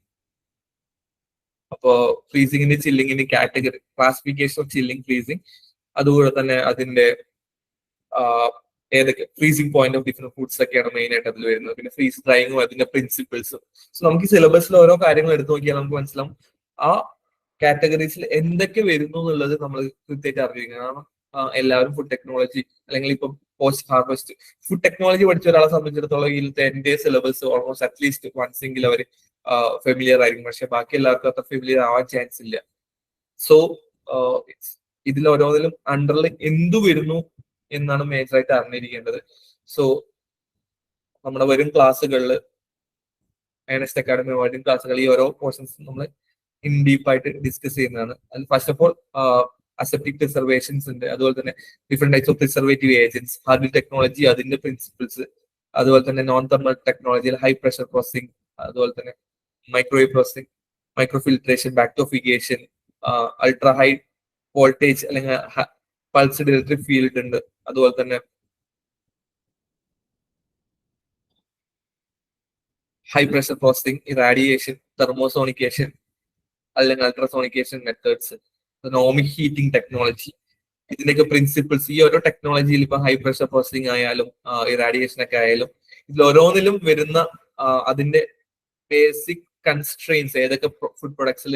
അപ്പോ ഫ്രീസിങ്ങിന്റെ ചില്ലിങ്ങിന്റെ category classification of chilling, freezing, അതുപോലെ തന്നെ അതിന്റെ ഏതൊക്കെ freezing point of different foods ഒക്കെയാണ് മെയിൻ ആയിട്ട് അതിൽ വരുന്നത്. പിന്നെ ഫ്രീസ് ഡ്രൈയിങ്ങും അതിന്റെ പ്രിൻസിപ്പിൾസും. സോ നമുക്ക് ഈ സിലബസിൽ ഓരോ കാര്യങ്ങൾ എടുത്തു നോക്കിയാൽ നമുക്ക് മനസ്സിലാവും ആ കാറ്റഗറീസിൽ എന്തൊക്കെ വരുന്നു എന്നുള്ളത് നമ്മൾ കൃത്യമായിട്ട് അറിഞ്ഞിരിക്കണം. കാരണം എല്ലാവരും ഫുഡ് ടെക്നോളജി അല്ലെങ്കിൽ ഇപ്പം പോസ്റ്റ് ഹാർവസ്റ്റ് ഫുഡ് ടെക്നോളജി പഠിച്ച ഒരാളെ സംബന്ധിച്ചിടത്തോളം ഇതിലത്തെ എന്റെ സിലബസ് ഓൾമോസ്റ്റ് അറ്റ്ലീസ്റ്റ് വൺസെങ്കിലും അവർ ഫെമിലിയർ ആയിരിക്കും. പക്ഷെ ബാക്കി എല്ലാവർക്കും അത്ര ഫെമിലിയർ ആവാൻ ചാൻസ് ഇല്ല. സോ ഇതിൽ ഓരോന്നിലും അണ്ടറിൽ എന്തു വരുന്നു എന്നാണ് മേജറായിട്ട് അറിഞ്ഞിരിക്കേണ്ടത്. സോ നമ്മുടെ വരും ക്ലാസ്സുകളിൽ ഏണസ്റ്റ് അക്കാഡമി വരും ക്ലാസ്സുകളിൽ ഈ ഓരോ പോർഷൻസ് നമ്മൾ ഇൻ ഡീപ്പായിട്ട് ഡിസ്കസ് ചെയ്യുന്നതാണ്. അതിൽ first of all aseptic preservations ഉണ്ട്. അതുപോലെ തന്നെ different types of preservative agents, hardware technology അതിന്റെ പ്രിൻസിപ്പിൾസ്, അതുപോലെ തന്നെ നോൺ തെർമൽ ടെക്നോളജിയിൽ ഹൈ പ്രഷർ പ്രോസസിംഗ്, അതുപോലെ തന്നെ microwave processing, micro filtration, bactofugation, ultra high voltage അല്ലെങ്കിൽ പൾസ്ഡ് ഇലക്ട്രിക് ഫീൽഡ് ഉണ്ട്. അതുപോലെ തന്നെ high pressure processing, irradiation, thermosonication അല്ലെങ്കിൽ ultrasonication methods, ohmic heating technology, ഇതിന്റെയൊക്കെ പ്രിൻസിപ്പിൾസ്. ഈ ഓരോ ടെക്നോളജിയിൽ ഇപ്പൊ ഹൈ പ്രഷർ പ്രോസസിംഗ് ആയാലും ഇറാഡിയേഷൻ ഒക്കെ ആയാലും ഇതിൽ ഓരോന്നിലും വരുന്ന അതിന്റെ ബേസിക് കൺസ്ട്രെയിൻസ്, ഏതൊക്കെ ഫുഡ് പ്രൊഡക്ട്സിൽ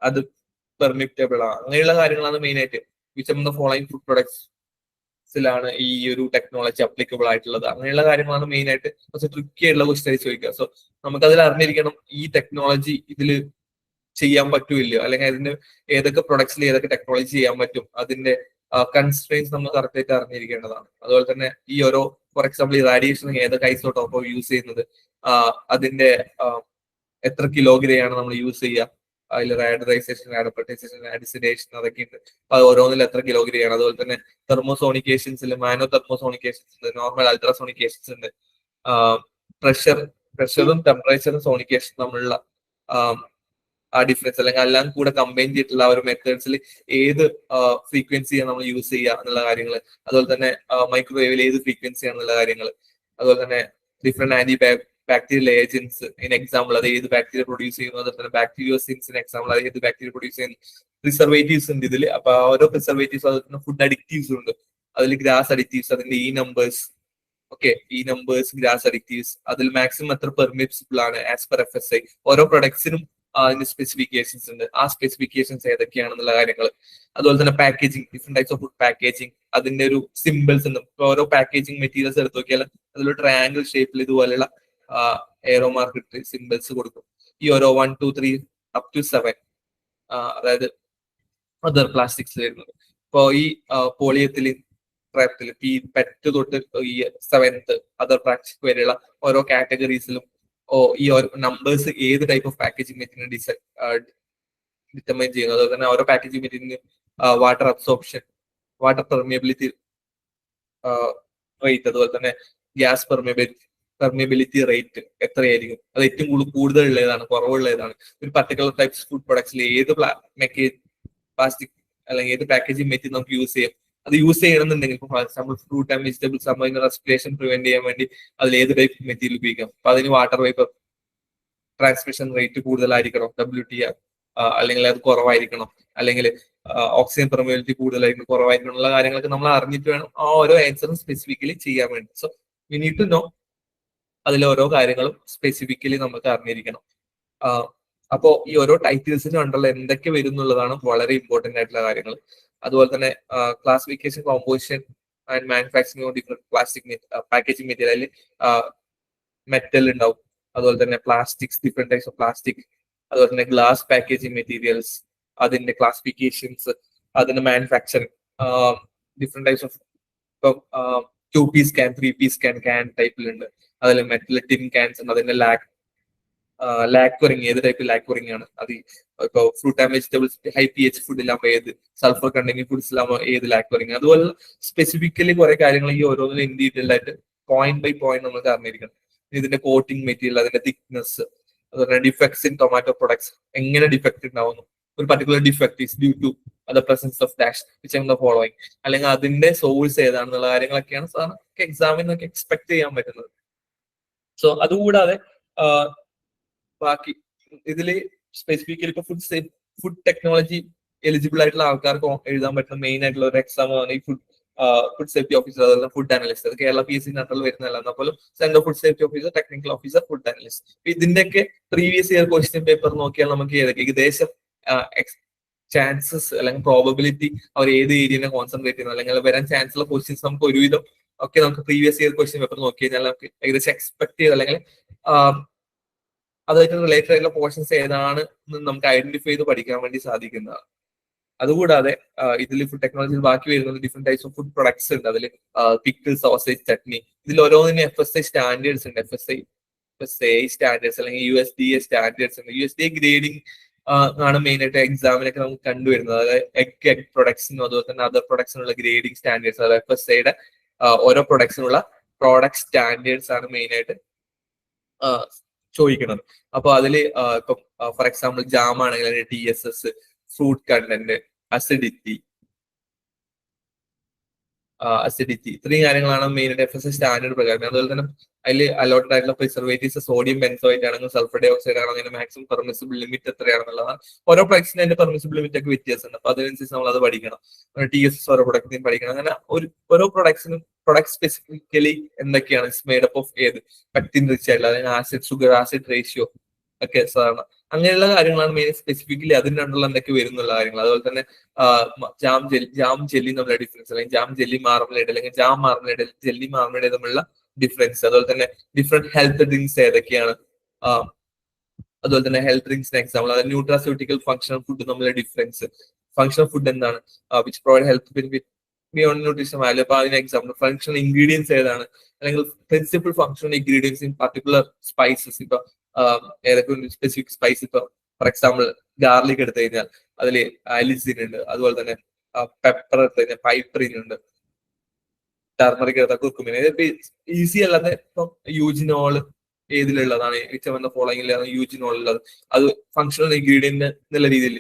അത് പെർമിറ്റബിൾ ആണ്, അങ്ങനെയുള്ള കാര്യങ്ങളാണ് മെയിൻ ആയിട്ട്. Which of the following food പ്രൊഡക്ട്സിലാണ് ഈ ഒരു ടെക്നോളജി അപ്ലിക്കബിൾ ആയിട്ടുള്ളത്, അങ്ങനെയുള്ള കാര്യങ്ങളാണ് മെയിൻ ആയിട്ട് കുറച്ച് ട്രിക്കി ആയിട്ടുള്ള ക്വസ്റ്റ്യൻ ചോദിക്കുക. സോ നമുക്കതിൽ അറിഞ്ഞിരിക്കണം ഈ ടെക്നോളജി ഇതിൽ ചെയ്യാൻ പറ്റൂല്ലോ, അല്ലെങ്കിൽ അതിന് ഏതൊക്കെ പ്രൊഡക്ട്സിൽ ഏതൊക്കെ ടെക്നോളജി ചെയ്യാൻ പറ്റും, അതിന്റെ കൺസ്ട്രെയിൻസ് നമ്മൾ കറക്റ്റായിട്ട് അറിഞ്ഞിരിക്കേണ്ടതാണ്. അതുപോലെ തന്നെ ഈ ഓരോ ഫോർ എക്സാമ്പിൾ ഈ റേഡിയേഷൻ ഏതൊക്കെ ഐസോടോപ്പോ യൂസ് ചെയ്യുന്നത്, അതിന്റെ എത്ര കിലോഗ്രാമാണ് നമ്മൾ യൂസ് ചെയ്യുക, അതിൽ റാഡറൈസേഷൻ, റാഡപ്പർട്ടൈസേഷൻ, ആഡിസിഡേഷൻ അതൊക്കെ ഉണ്ട്. അത് ഓരോന്നിൽ എത്ര കിലോഗ്രാമാണ്. അതുപോലെ തന്നെ തെർമോസോണിക്കേഷൻസിൽ മാനോ തെർമോസോണിക്കേഷൻസ് ഉണ്ട്, നോർമൽ അൾട്രാസോണിക്കേഷൻസ് ഉണ്ട്. പ്രഷറും ടെമ്പറേച്ചറും സോണിക്കേഷൻ തമ്മിലുള്ള ആ ഡിഫറൻസ് അല്ലെങ്കിൽ എല്ലാം കൂടെ കമ്പൈൻ ചെയ്തിട്ടുള്ള ആ ഒരു മെത്തേഡ്സിൽ ഏത് ഫ്രീക്വൻസിയാണ് നമ്മൾ യൂസ് ചെയ്യുക എന്നുള്ള കാര്യങ്ങൾ, അതുപോലെ തന്നെ മൈക്രോവേവിൽ ഏത് ഫ്രീക്വൻസിയാണെന്നുള്ള കാര്യങ്ങൾ, അതുപോലെ തന്നെ different anti bacterial agents in example അത് ഏത് ബാക്ടീരിയ പ്രൊഡ്യൂസ് ചെയ്യുന്നു, അതുപോലെ തന്നെ ബാക്ടീരിയോസിൻസ് ഇൻ എക്സാമ്പിൾ അത് ഏത് ബാക്ടീരിയ പ്രൊഡ്യൂസ് ചെയ്യുന്നു. പ്രിസർവേറ്റീവ്സ് ഉണ്ട് ഇതിൽ. അപ്പൊ ഓരോ പ്രിസർവേറ്റീവ്സ്, അതുപോലെ തന്നെ ഫുഡ് അഡിക്റ്റീവ്സ് ഉണ്ട്. അതിൽ ഗ്രാസ് അഡിക്റ്റീവ്സ്, അതിന്റെ ഈ നമ്പേഴ്സ്, ഓക്കെ, ഈ നമ്പേഴ്സ് ഗ്രാസ് അഡിക്റ്റീവ്സ്, അതിൽ മാക്സിമം എത്ര പെർമിസിബിൾ ആണ് ആസ് പെർ FSI. ഓരോ പ്രൊഡക്ട്സിനും അതിന്റെ സ്പെസിഫിക്കേഷൻസ് ഉണ്ട്. ആ സ്പെസിഫിക്കേഷൻസ് ഏതൊക്കെയാണെന്നുള്ള കാര്യങ്ങൾ. അതുപോലെ തന്നെ packaging, different types of food packaging, അതിന്റെ ഒരു സിമ്പിൾസ് ഉണ്ട്. ഓരോ പാക്കേജിങ് മെറ്റീരിയൽസ് എടുത്ത് നോക്കിയാൽ അതിലൊരു ട്രയാങ്കിൾ ഷേപ്പിൽ ഇതുപോലെയുള്ള എയറോ മാർക്ക് ഇട്ട് സിമ്പിൾസ് കൊടുക്കും. ഈ ഓരോ 1, 2, 3 up to 7 അതായത് അതർ പ്ലാസ്റ്റിക്സ് വരുന്നത്. ഇപ്പോ ഈ പോളിയത്തിലിൻ, ട്രാപ്തിലിൻ, ഈ പെറ്റ് തൊട്ട് ഈ 7th അതർ പ്ലാസ്റ്റിക് വരെയുള്ള ഓരോ കാറ്റഗറീസിലും ഈ നമ്പേഴ്സ് ഏത് type of packaging material determine ചെയ്യുന്നു. അതുപോലെ തന്നെ ഓരോ പാക്കേജിംഗ് മെറ്റീരിയലിന് water absorption, water permeability rate, അതുപോലെ തന്നെ ഗ്യാസ് പെർമിയബിലിറ്റി റേറ്റ് എത്രയായിരിക്കും, അത് ഏറ്റവും കൂടുതലുള്ള ഏതാണ്, കുറവുള്ള ഏതാണ്, ഒരു പർട്ടിക്കുലർ ടൈപ്സ് ഫുഡ് പ്രൊഡക്ട്സിൽ ഏത് പ്ലാസ്റ്റിക് അല്ലെങ്കിൽ ഏത് പാക്കേജിംഗ് മെറ്റീരിയൽ നമുക്ക് യൂസ് ചെയ്യാം. അത് യൂസ് ചെയ്യണമെന്നുണ്ടെങ്കിൽ for example fruit and vegetables സംബന്ധിക്കുന്ന റെസ്പിറേഷൻ പ്രിവെന്റ് ചെയ്യാൻ വേണ്ടി അതിൽ ഏത് ടൈപ്പ് മെറ്റീരിയൽ ഉപയോഗിക്കാം. അപ്പൊ അതിന് വാട്ടർ വേപ്പർ ട്രാൻസ്മിഷൻ റേറ്റ് കൂടുതലായിരിക്കണം, WTR, അല്ലെങ്കിൽ അത് കുറവായിരിക്കണം, അല്ലെങ്കിൽ ഓക്സിജൻ പെർമിയബിലിറ്റി കൂടുതലായിരിക്കണം, കുറവായിരിക്കണം ഉള്ള കാര്യങ്ങളൊക്കെ നമ്മൾ അറിഞ്ഞിട്ട് വേണം ആ ഓരോ ആൻസറും സ്പെസിഫിക്കലി ചെയ്യാൻ വേണ്ടി. So we need to know അതിലെ ഓരോ കാര്യങ്ങളും സ്പെസിഫിക്കലി നമുക്ക് അറിഞ്ഞിരിക്കണം. അപ്പോ ഈ ഓരോ ടൈറ്റിൽസിനും അണ്ടറിൽ എന്തൊക്കെ വരും എന്നുള്ളതാണ് വളരെ ഇമ്പോർട്ടന്റ് ആയിട്ടുള്ള കാര്യങ്ങൾ. അതുപോലെ തന്നെ classification, composition and manufacturing of different plastic packaging material, metal ഉണ്ടാവും, അതുപോലെ തന്നെ plastics, different types of plastic, അതുപോലെ തന്നെ ഗ്ലാസ് പാക്കേജിംഗ് മെറ്റീരിയൽസ്, അതിന്റെ ക്ലാസിഫിക്കേഷൻസ്, അതിന്റെ manufacturing, different types of 2-piece can, 3-piece can ടൈപ്പിലുണ്ട്. അതിൽ മെറ്റൽ ടിൻ ക്യാൻസ് ഉണ്ട്, അതിന്റെ ലാക്വറിങ്, ഏത് ടൈപ്പ് ലാക്വറിങ് ആണ്, അത് ഇപ്പൊ fruit and vegetables high pH ഫുഡിലാകുമ്പോ ഏത്, സൾഫർ കണ്ടെയ്നിങ് ഫുഡ്സിലാകുമ്പോ ഏത് ലാക്വറിങ്, അതുപോലെ സ്പെസിഫിക്കലി കുറെ കാര്യങ്ങൾ ഈ ഓരോന്നിനും ഇൻ ഡീറ്റെയിൽ ആയിട്ട് പോയിന്റ് ബൈ പോയിന്റ് നമുക്ക് അറിഞ്ഞിരിക്കണം. ഇതിന്റെ കോട്ടിംഗ് മെറ്റീരിയൽ, അതിന്റെ തിക്നെസ്, അതുപോലെ ഡിഫക്ട്സ് ഇൻ ടൊമാറ്റോ പ്രൊഡക്ട്സ്, എങ്ങനെ ഡിഫക്ട് ഉണ്ടാവുന്നു, ഒരു particular defect is due to the presence of dash which are the following, അല്ലെങ്കിൽ അതിന്റെ സോഴ്സ് ഏതാണെന്നുള്ള കാര്യങ്ങളൊക്കെയാണ് സാറിന് എക്സാമിൽ നമുക്ക് എക്സ്പെക്ട് ചെയ്യാൻ പറ്റുന്നത്. സോ അതുകൂടാതെ ബാക്കി ഇതില് സ്പെസിഫിക്കലി ഇപ്പൊ ഫുഡ് ടെക്നോളജി എലിജിബിൾ ആയിട്ടുള്ള ആൾക്കാർക്ക് എഴുതാൻ പറ്റുന്ന മെയിൻ ആയിട്ടുള്ള ഒരു എക്സാം ആണ് ഈ ഫുഡ് സേഫ്റ്റി ഓഫീസർ, അതുപോലെ ഫുഡ് അനലിസ്റ്റ്. അത് കേരള PSC അണ്ടറിൽ വരുന്നതല്ല, എന്നാൽ പോലും central food safety officer, technical officer, food analyst. ഇതിന്റെയൊക്കെ പ്രീവിയസ് ഇയർ ക്വസ്റ്റ്യൻ പേപ്പർ നോക്കിയാൽ നമുക്ക് ഏകദേശം ചാൻസസ് അല്ലെങ്കിൽ പ്രോബബിലിറ്റി അവർ ഏത് ഏരിയനെ കോൺസെൻട്രേറ്റ് ചെയ്യുന്നത്, അല്ലെങ്കിൽ വരാൻ ചാൻസ് ഉള്ള ക്വസ്റ്റ്യൻസ് നമുക്ക് ഒരുവിധം ഒക്കെ നമുക്ക് പ്രീവിയസ് ഇയർ ക്വസ്റ്റ്യൻ പേപ്പർ നോക്കി കഴിഞ്ഞാൽ നമുക്ക് ഏകദേശം എക്സ്പെക്ട് ചെയ്ത് അല്ലെങ്കിൽ അതായിട്ട് റിലേറ്റഡ് ആയിട്ടുള്ള പോർഷൻസ് ഏതാണ് നമുക്ക് ഐഡന്റിഫൈ ചെയ്ത് പഠിക്കാൻ വേണ്ടി സാധിക്കുന്നതാണ്. അതുകൂടാതെ ഇതിൽ ഫുഡ് ടെക്നോളജിയിൽ ബാക്കി വരുന്നത് different types of food products ഉണ്ട്. അതിൽ പിക്കിൾ, സോസേജ്, ചട്നി, ഇതിൽ ഓരോന്നിനും FSI സ്റ്റാൻഡേർഡ്സ് ഉണ്ട്. FSI സ്റ്റാൻഡേർഡ്സ് അല്ലെങ്കിൽ USDA സ്റ്റാൻഡേർഡ്സ് ഉണ്ട്. USDA ഗ്രേഡിംഗ് ആണ് മെയിൻ ആയിട്ട് എക്സാമിനൊക്കെ നമുക്ക് കണ്ടുവരുന്നത്. അതായത് എഗ് പ്രൊഡക്ട്സിനും അതുപോലെ തന്നെ അതർ പ്രൊഡക്ട്സിനുള്ള ഗ്രേഡിംഗ് സ്റ്റാൻഡേർഡ്സ്, അതായത് FSIയുടെ ഓരോ പ്രൊഡക്ട്സിനുള്ള പ്രോഡക്റ്റ് സ്റ്റാൻഡേർഡ്സ് ആണ് മെയിൻ ആയിട്ട് ചോദിക്കുന്നത്. അപ്പൊ അതില് ഇപ്പൊ ഫോർ എക്സാമ്പിൾ ജാം ആണെങ്കിൽ അതിന്റെ TSS, ഫ്രൂട്ട് കണ്ടന്റ്, അസിഡിറ്റി, ഇത്രയും കാര്യങ്ങളാണ് മെയിൻ ആയിട്ട് FSI സ്റ്റാൻഡേർഡ് പ്രകാരം. അതുപോലെ തന്നെ അതിൽ അലോട്ടഡ് ആയിട്ടുള്ള പ്രിസർവേറ്റീവ്സ്, സോഡിയം ബെൻസോയേറ്റ് ആണെങ്കിൽ സൾഫർ ഡൈ ഓക്സൈഡ് ആണെങ്കിൽ അതിന്റെ മാക്സിമം പെർമിസിബിൾ ലിമിറ്റ് എത്രയാണെന്നുള്ളതാണ്. ഓരോ പ്രൊഡക്ട്സിന് അതിന്റെ പെർമിസിബിൾ ലിമിറ്റ് ഒക്കെ വ്യത്യാസമുണ്ട്. അപ്പൊ അതിനനുസരിച്ച് നമ്മൾ അത് പഠിക്കണം. TSS ഓരോ പ്രൊഡക്റ്റിനും പഠിക്കണം. അങ്ങനെ ഓരോ പ്രൊഡക്ട്സിനും പ്രൊഡക്ട് സ്പെസിഫിക്കലി എന്തൊക്കെയാണ്, മേഡപ്പ് ഓഫ് ഏത്, പെക്റ്റിൻ റിച്ച് ആയിട്ടുള്ള, അല്ലെങ്കിൽ ആസിഡ് ഷുഗർ ആസിഡ് റേഷ്യോ ഒക്കെ സാധാരണ അങ്ങനെയുള്ള കാര്യങ്ങളാണ് മെയിൻ സ്പെസിഫിക്കലി അതിൻ്റെ അണ്ടറിൽ എന്തൊക്കെ വരുന്നുള്ള കാര്യങ്ങൾ. അതുപോലെ തന്നെ ജാം ജെല്ലി തമ്മിലുള്ള ഡിഫറൻസ്, അല്ലെങ്കിൽ ജാം ജെല്ലി മാർമലേഡ്, അല്ലെങ്കിൽ ജാം മാർമലേഡ്, ജെല്ലി മാർമലേഡ് തമ്മിലുള്ള ഡിഫറൻസ്. അതുപോലെ തന്നെ ഡിഫറെന്റ് ഹെൽത്ത് ഡ്രിങ്ക്സ് ഏതൊക്കെയാണ്, അതുപോലെ തന്നെ ഹെൽത്ത് ഡ്രിങ്ക്സിന് എക്സാമ്പിൾ, അതായത് ന്യൂട്രാസ്യൂട്ടിക്കൽ ഫങ്ഷണൽ ഫുഡ് തമ്മിലുള്ള ഡിഫറൻസ്. ഫങ്ഷണൽ ഫുഡ് എന്താണ്, which provide health benefit beyond nutrition value. അപ്പൊ അതിന് എക്സാമ്പിൾ ഫങ്ഷണൽ ഇൻഗ്രീഡിയൻസ് ഏതാണ്, അല്ലെങ്കിൽ principal functional ingredients in particular spices. ഇപ്പൊ ഏതൊക്കെ സ്പെസിഫിക് സ്പൈസ്, ഇപ്പൊ ഫോർ എക്സാമ്പിൾ ഗാർലിക് എടുത്തു കഴിഞ്ഞാൽ അതിൽ അലിസിൻ ഉണ്ട്, അതുപോലെ തന്നെ പെപ്പർ എടുത്തു കഴിഞ്ഞാൽ പൈപ്രിൻ ഉണ്ട്, ടർമറിക് എടുത്താൽ കുർക്കുമിൻ. ഈസി അല്ലാതെ ഇപ്പം യൂജിനോള് ഏതിലുള്ളതാണ്, വിച്ചമെന്ന ഫോളോയിങ് യൂജിനോൾ ഉള്ളത്, അത് ഫങ്ഷണൽ ഇൻഗ്രീഡിയന്റ് എന്നുള്ള രീതിയിൽ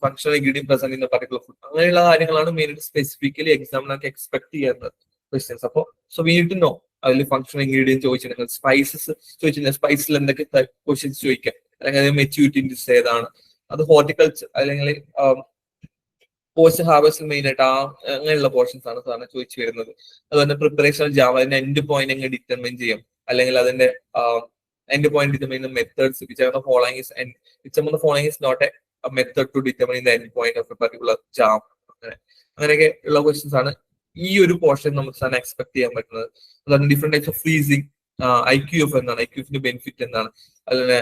functional ingredient present in particular food. അങ്ങനെയുള്ള കാര്യങ്ങളാണ് മെയിൻ സ്പെസിഫിക്കലി എക്സാമിനൊക്കെ എക്സ്പെക്ട് ചെയ്യുന്നത് ക്വസ്റ്റ്യൻസ്. അപ്പൊ so we need to know അതിൽ ഫങ്ഷണൽ ഇൻഗ്രീഡിയന്റ് ചോദിച്ചിട്ടുണ്ടെങ്കിൽ, സ്പൈസസ് ചോദിച്ചിട്ടുണ്ടെങ്കിൽ സ്പൈസിൽ എന്തൊക്കെ ക്വസ്റ്റ്യൻസ് ചോദിക്കാം, അല്ലെങ്കിൽ അത് മെച്യൂരിറ്റി ഇൻഡെക്സ് ഏതാണ്, അത് ഹോർട്ടിക്കൾച്ചർ അല്ലെങ്കിൽ പോസ്റ്റ് ഹാർവസ്റ്റ് മെയിൻ ആയിട്ട് അങ്ങനെയുള്ള പോർഷൻസ് ആണ് സാറിന് ചോദിച്ചു വരുന്നത്. അതുപോലെ പ്രിപ്പറേഷൻ ഓഫ് ജാം, അതിന്റെ എൻഡ് പോയിന്റ് എങ്ങനെ ഡിറ്റർമിൻ ചെയ്യും, അല്ലെങ്കിൽ അതിന്റെ end point determine methods which are the following is which are the following is not a method to determine the end point of a particular jam. അങ്ങനെയൊക്കെ ഉള്ള questions ആണ് ഈ ഒരു പോർഷൻ നമുക്ക് സാറിന് എക്സ്പെക്ട് ചെയ്യാൻ പറ്റുന്നത്. അതുപോലെ different types of freezing, IQF എന്താണ്, IQFന്റെ ബെനിഫിറ്റ് എന്താണ്, അതുപോലെ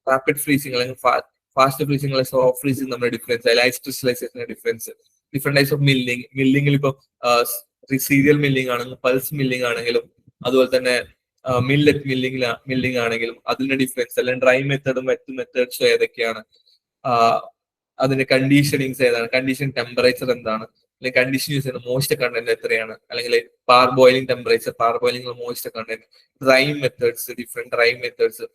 റാപ്പിഡ് ഫ്രീസിങ് അല്ലെങ്കിൽ ഫാസ്റ്റ് ഫ്രീസിങ് അല്ലെങ്കിൽ സോഫ്റ്റ് ഫ്രീസിങ് നമ്മുടെ ഡിഫറൻസ്, ലൈറ്റ് ക്രിസ്റ്റലൈസേഷന്റെ difference, different types of milling. മില്ലിംഗിൽ ഇപ്പൊ സീരിയൽ മില്ലിംഗ് ആണെങ്കിലും പൾസ് മില്ലിംഗ് ആണെങ്കിലും അതുപോലെ തന്നെ മില്ലറ്റ് മില്ലിംഗ് ആണെങ്കിലും അതിന്റെ ഡിഫറൻസ്, അല്ലെങ്കിൽ ഡ്രൈ മെത്തേഡും വെറ്റ് മെത്തേഡ്സും ഏതൊക്കെയാണ്, അതിന്റെ കണ്ടീഷനിങ്സ് ഏതാണ്, കണ്ടീഷൻ ടെമ്പറേച്ചർ എന്താണ്, അല്ലെങ്കിൽ കണ്ടീഷൻ യൂസ് ചെയ്യുന്ന മോയ്സ്ചർ കണ്ടന്റ് എത്രയാണ്, അല്ലെങ്കിൽ par boiling temperature, par boiling moisture content, dry methods, different dry methods,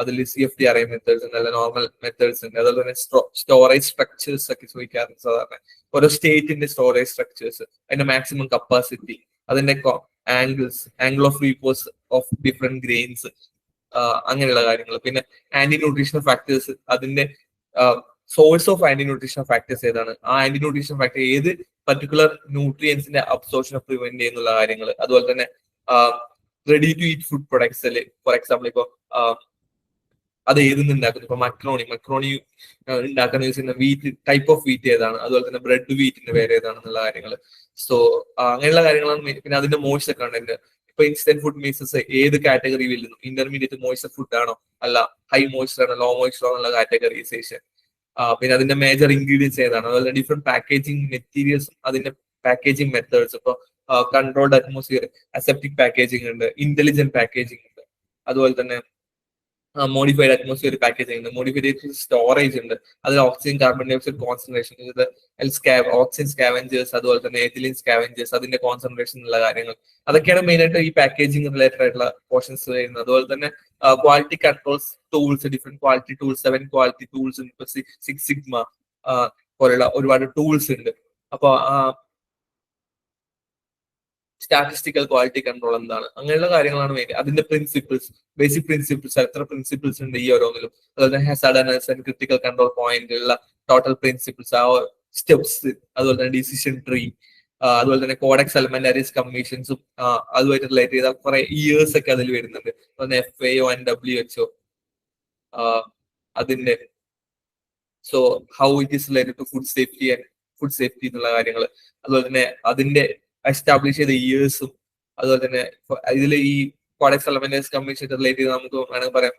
അതിൽ CFTRI മെത്തേഡ്സ് ഉണ്ട്, അല്ലെങ്കിൽ നോർമൽ മെത്തേഡ്സ് ഉണ്ട്. അതുപോലെ തന്നെ സ്റ്റോറേജ് സ്ട്രക്ചേഴ്സ് ഒക്കെ ചോദിക്കാറുണ്ട് സാധാരണ. ഓരോ സ്റ്റേറ്റിന്റെ സ്റ്റോറേജ് സ്ട്രക്ചേഴ്സ്, അതിന്റെ മാക്സിമം കപ്പാസിറ്റി, അതിന്റെ angle of repose of different grains, അങ്ങനെയുള്ള കാര്യങ്ങൾ. പിന്നെ ആന്റി ന്യൂട്രീഷണൽ ഫാക്ടേഴ്സ്, അതിന്റെ source of anti nutritional factors ഏതാണ്, ആ ആന്റി ന്യൂട്രീഷണൽ ഫാക്ടർ ഏത് പർട്ടിക്കുലർ ന്യൂട്രിയൻസിന്റെ അബ്സോർപ്ഷൻ പ്രിവെന്റ് ചെയ്യുന്നുള്ള കാര്യങ്ങൾ. അതുപോലെ തന്നെ ready to eat food products, for example ഇപ്പൊ അത് ഏതെന്ന് ഉണ്ടാക്കുന്നു, ഇപ്പൊ മക്രോണി ഉണ്ടാക്കാൻ യൂസ് ചെയ്യുന്ന വീറ്റ്, ടൈപ്പ് ഓഫ് വീറ്റ് ഏതാണ്, അതുപോലെ തന്നെ ബ്രെഡ് വീറ്റിന്റെ പേര് ഏതാണെന്നുള്ള കാര്യങ്ങൾ. സോ അങ്ങനെയുള്ള കാര്യങ്ങളാണ്. പിന്നെ അതിന്റെ മോയ്സ്ചർ കണ്ടന്റ്, ഇപ്പൊ ഇൻസ്റ്റന്റ് ഫുഡ് മീൻസ് ഏത് കാറ്റഗറി വരുന്നു, ഇന്റർമീഡിയറ്റ് മോയ്സ്ചർ ഫുഡ് ആണോ, അല്ല ഹൈ മോയ്സ്ചർ ആണോ, ലോ മോയ്സ്ചർ ആണോ എന്നുള്ള കാറ്റഗറൈസേഷൻ. പിന്നെ അതിന്റെ മേജർ ഇൻഗ്രീഡിയൻസ് ഏതാണ്, അതുപോലെ ഡിഫറെന്റ് പാക്കേജിംഗ് മെറ്റീരിയൽസും അതിന്റെ പാക്കേജിംഗ് മെത്തേഡ്സ്. ഇപ്പൊ കൺട്രോൾഡ് അറ്റ്മോസ്ഫിയർ, അസെപ്റ്റിക് പാക്കേജിംഗ് ഉണ്ട്, ഇന്റലിജന്റ് പാക്കേജിംഗ് ഉണ്ട്, അതുപോലെ തന്നെ മോഡിഫൈഡ് അറ്റ്മോസ്ഫിയർ പാക്കേജിംഗ് ഉണ്ട്, മോഡിഫൈഡ് സ്റ്റോറേജ് ഉണ്ട്, അതിൽ oxygen carbon dioxide concentration, oxygen scavengers, അതുപോലെ തന്നെ എഥിലിൻ സ്കാവഞ്ചേഴ്സ്, അതിന്റെ കോൺസെൻട്രേഷൻ ഉള്ള കാര്യങ്ങൾ. അതൊക്കെയാണ് മെയിൻ ആയിട്ട് ഈ പാക്കേജിംഗ് റിലേറ്റഡ് ആയിട്ടുള്ള പോർഷൻസ് വരുന്നത്. അതുപോലെ തന്നെ quality controls tools, different quality tools, 7 quality tools ഉണ്ട്, ഇപ്പൊ 6 സിഗ്മ പോലുള്ള ഒരുപാട് ടൂൾസ് ഉണ്ട്. അപ്പൊ സ്റ്റാറ്റിസ്റ്റിക്കൽ ക്വാളിറ്റി കൺട്രോൾ എന്താണ്, അങ്ങനെയുള്ള കാര്യങ്ങളാണ് മെയിൻ. അതിന്റെ പ്രിൻസിപ്പിൾസ്, ബേസിക് പ്രിൻസിപ്പിൾസ്, എത്ര പ്രിൻസിപ്പിൾസ് ഉണ്ട് ഈ ഓരോന്നിലും, അതുപോലെ hazard analysis and critical control പോയിന്റിലുള്ള ടോട്ടൽ പ്രിൻസിപ്പിൾസ്, ആ സ്റ്റെപ്സ്, അതുപോലെ തന്നെ ഡിസിഷൻ ട്രീ, അതുപോലെ തന്നെ കോഡെക്സ് എലമെന്ററീസ് കമ്മീഷൻസും അതുമായിട്ട് റിലേറ്റ് ചെയ്ത കുറെ ഇയേഴ്സ് ഒക്കെ അതിൽ വരുന്നുണ്ട്. FAO and WHO അതിന്റെ. So how it is related to food safety എന്നുള്ള കാര്യങ്ങൾ, അതുപോലെ തന്നെ അതിന്റെ എസ്റ്റാബ്ലിഷ് ചെയ്ത ഇയേഴ്സും, അതുപോലെ തന്നെ ഇതിൽ ഈ കോഡെക്സ് എലമെന്ററീസ് കമ്മീഷൻ റിലേറ്റ് ചെയ്ത് നമുക്ക് വേണമെങ്കിൽ പറയാം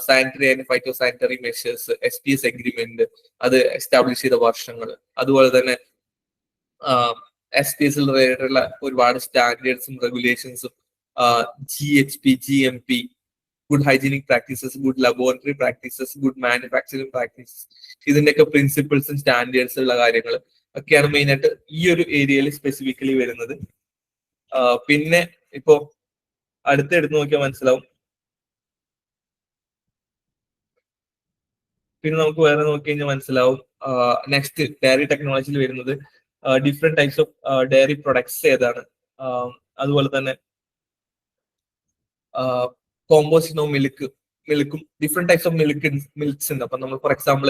sanitary and phyto sanitary measures, SPS agreement, അത് എസ്റ്റാബ്ലിഷ് ചെയ്ത വർഷങ്ങൾ, അതുപോലെ തന്നെ SPS റിലേറ്റഡ് ഉള്ള ഒരുപാട് സ്റ്റാൻഡേർഡ്സും റെഗുലേഷൻസും, GHP, GMP, good hygienic practices, good laboratory practices, good manufacturing practices, ഇതിന്റെയൊക്കെ പ്രിൻസിപ്പിൾസും സ്റ്റാൻഡേർഡ്സ് ഉള്ള കാര്യങ്ങൾ ഒക്കെയാണ് മെയിൻ ആയിട്ട് ഈ ഒരു ഏരിയയിൽ സ്പെസിഫിക്കലി വരുന്നത്. പിന്നെ ഇപ്പോ അടുത്തെടുത്ത് നോക്കിയാൽ മനസ്സിലാവും. പിന്നെ നമുക്ക് വേറെ നോക്കി കഴിഞ്ഞാൽ മനസ്സിലാവും. നെക്സ്റ്റ് ഡയറി ടെക്നോളജിയിൽ വരുന്നത് different types of dairy products ഏതാണ്, അതുപോലെ തന്നെ കോമ്പോസിഷൻ ഓഫ് മിൽക്കും ഡിഫറെന്റ് ടൈപ്സ് ഓഫ് മിൽക്സ് ഉണ്ട്. അപ്പൊ നമ്മൾ for example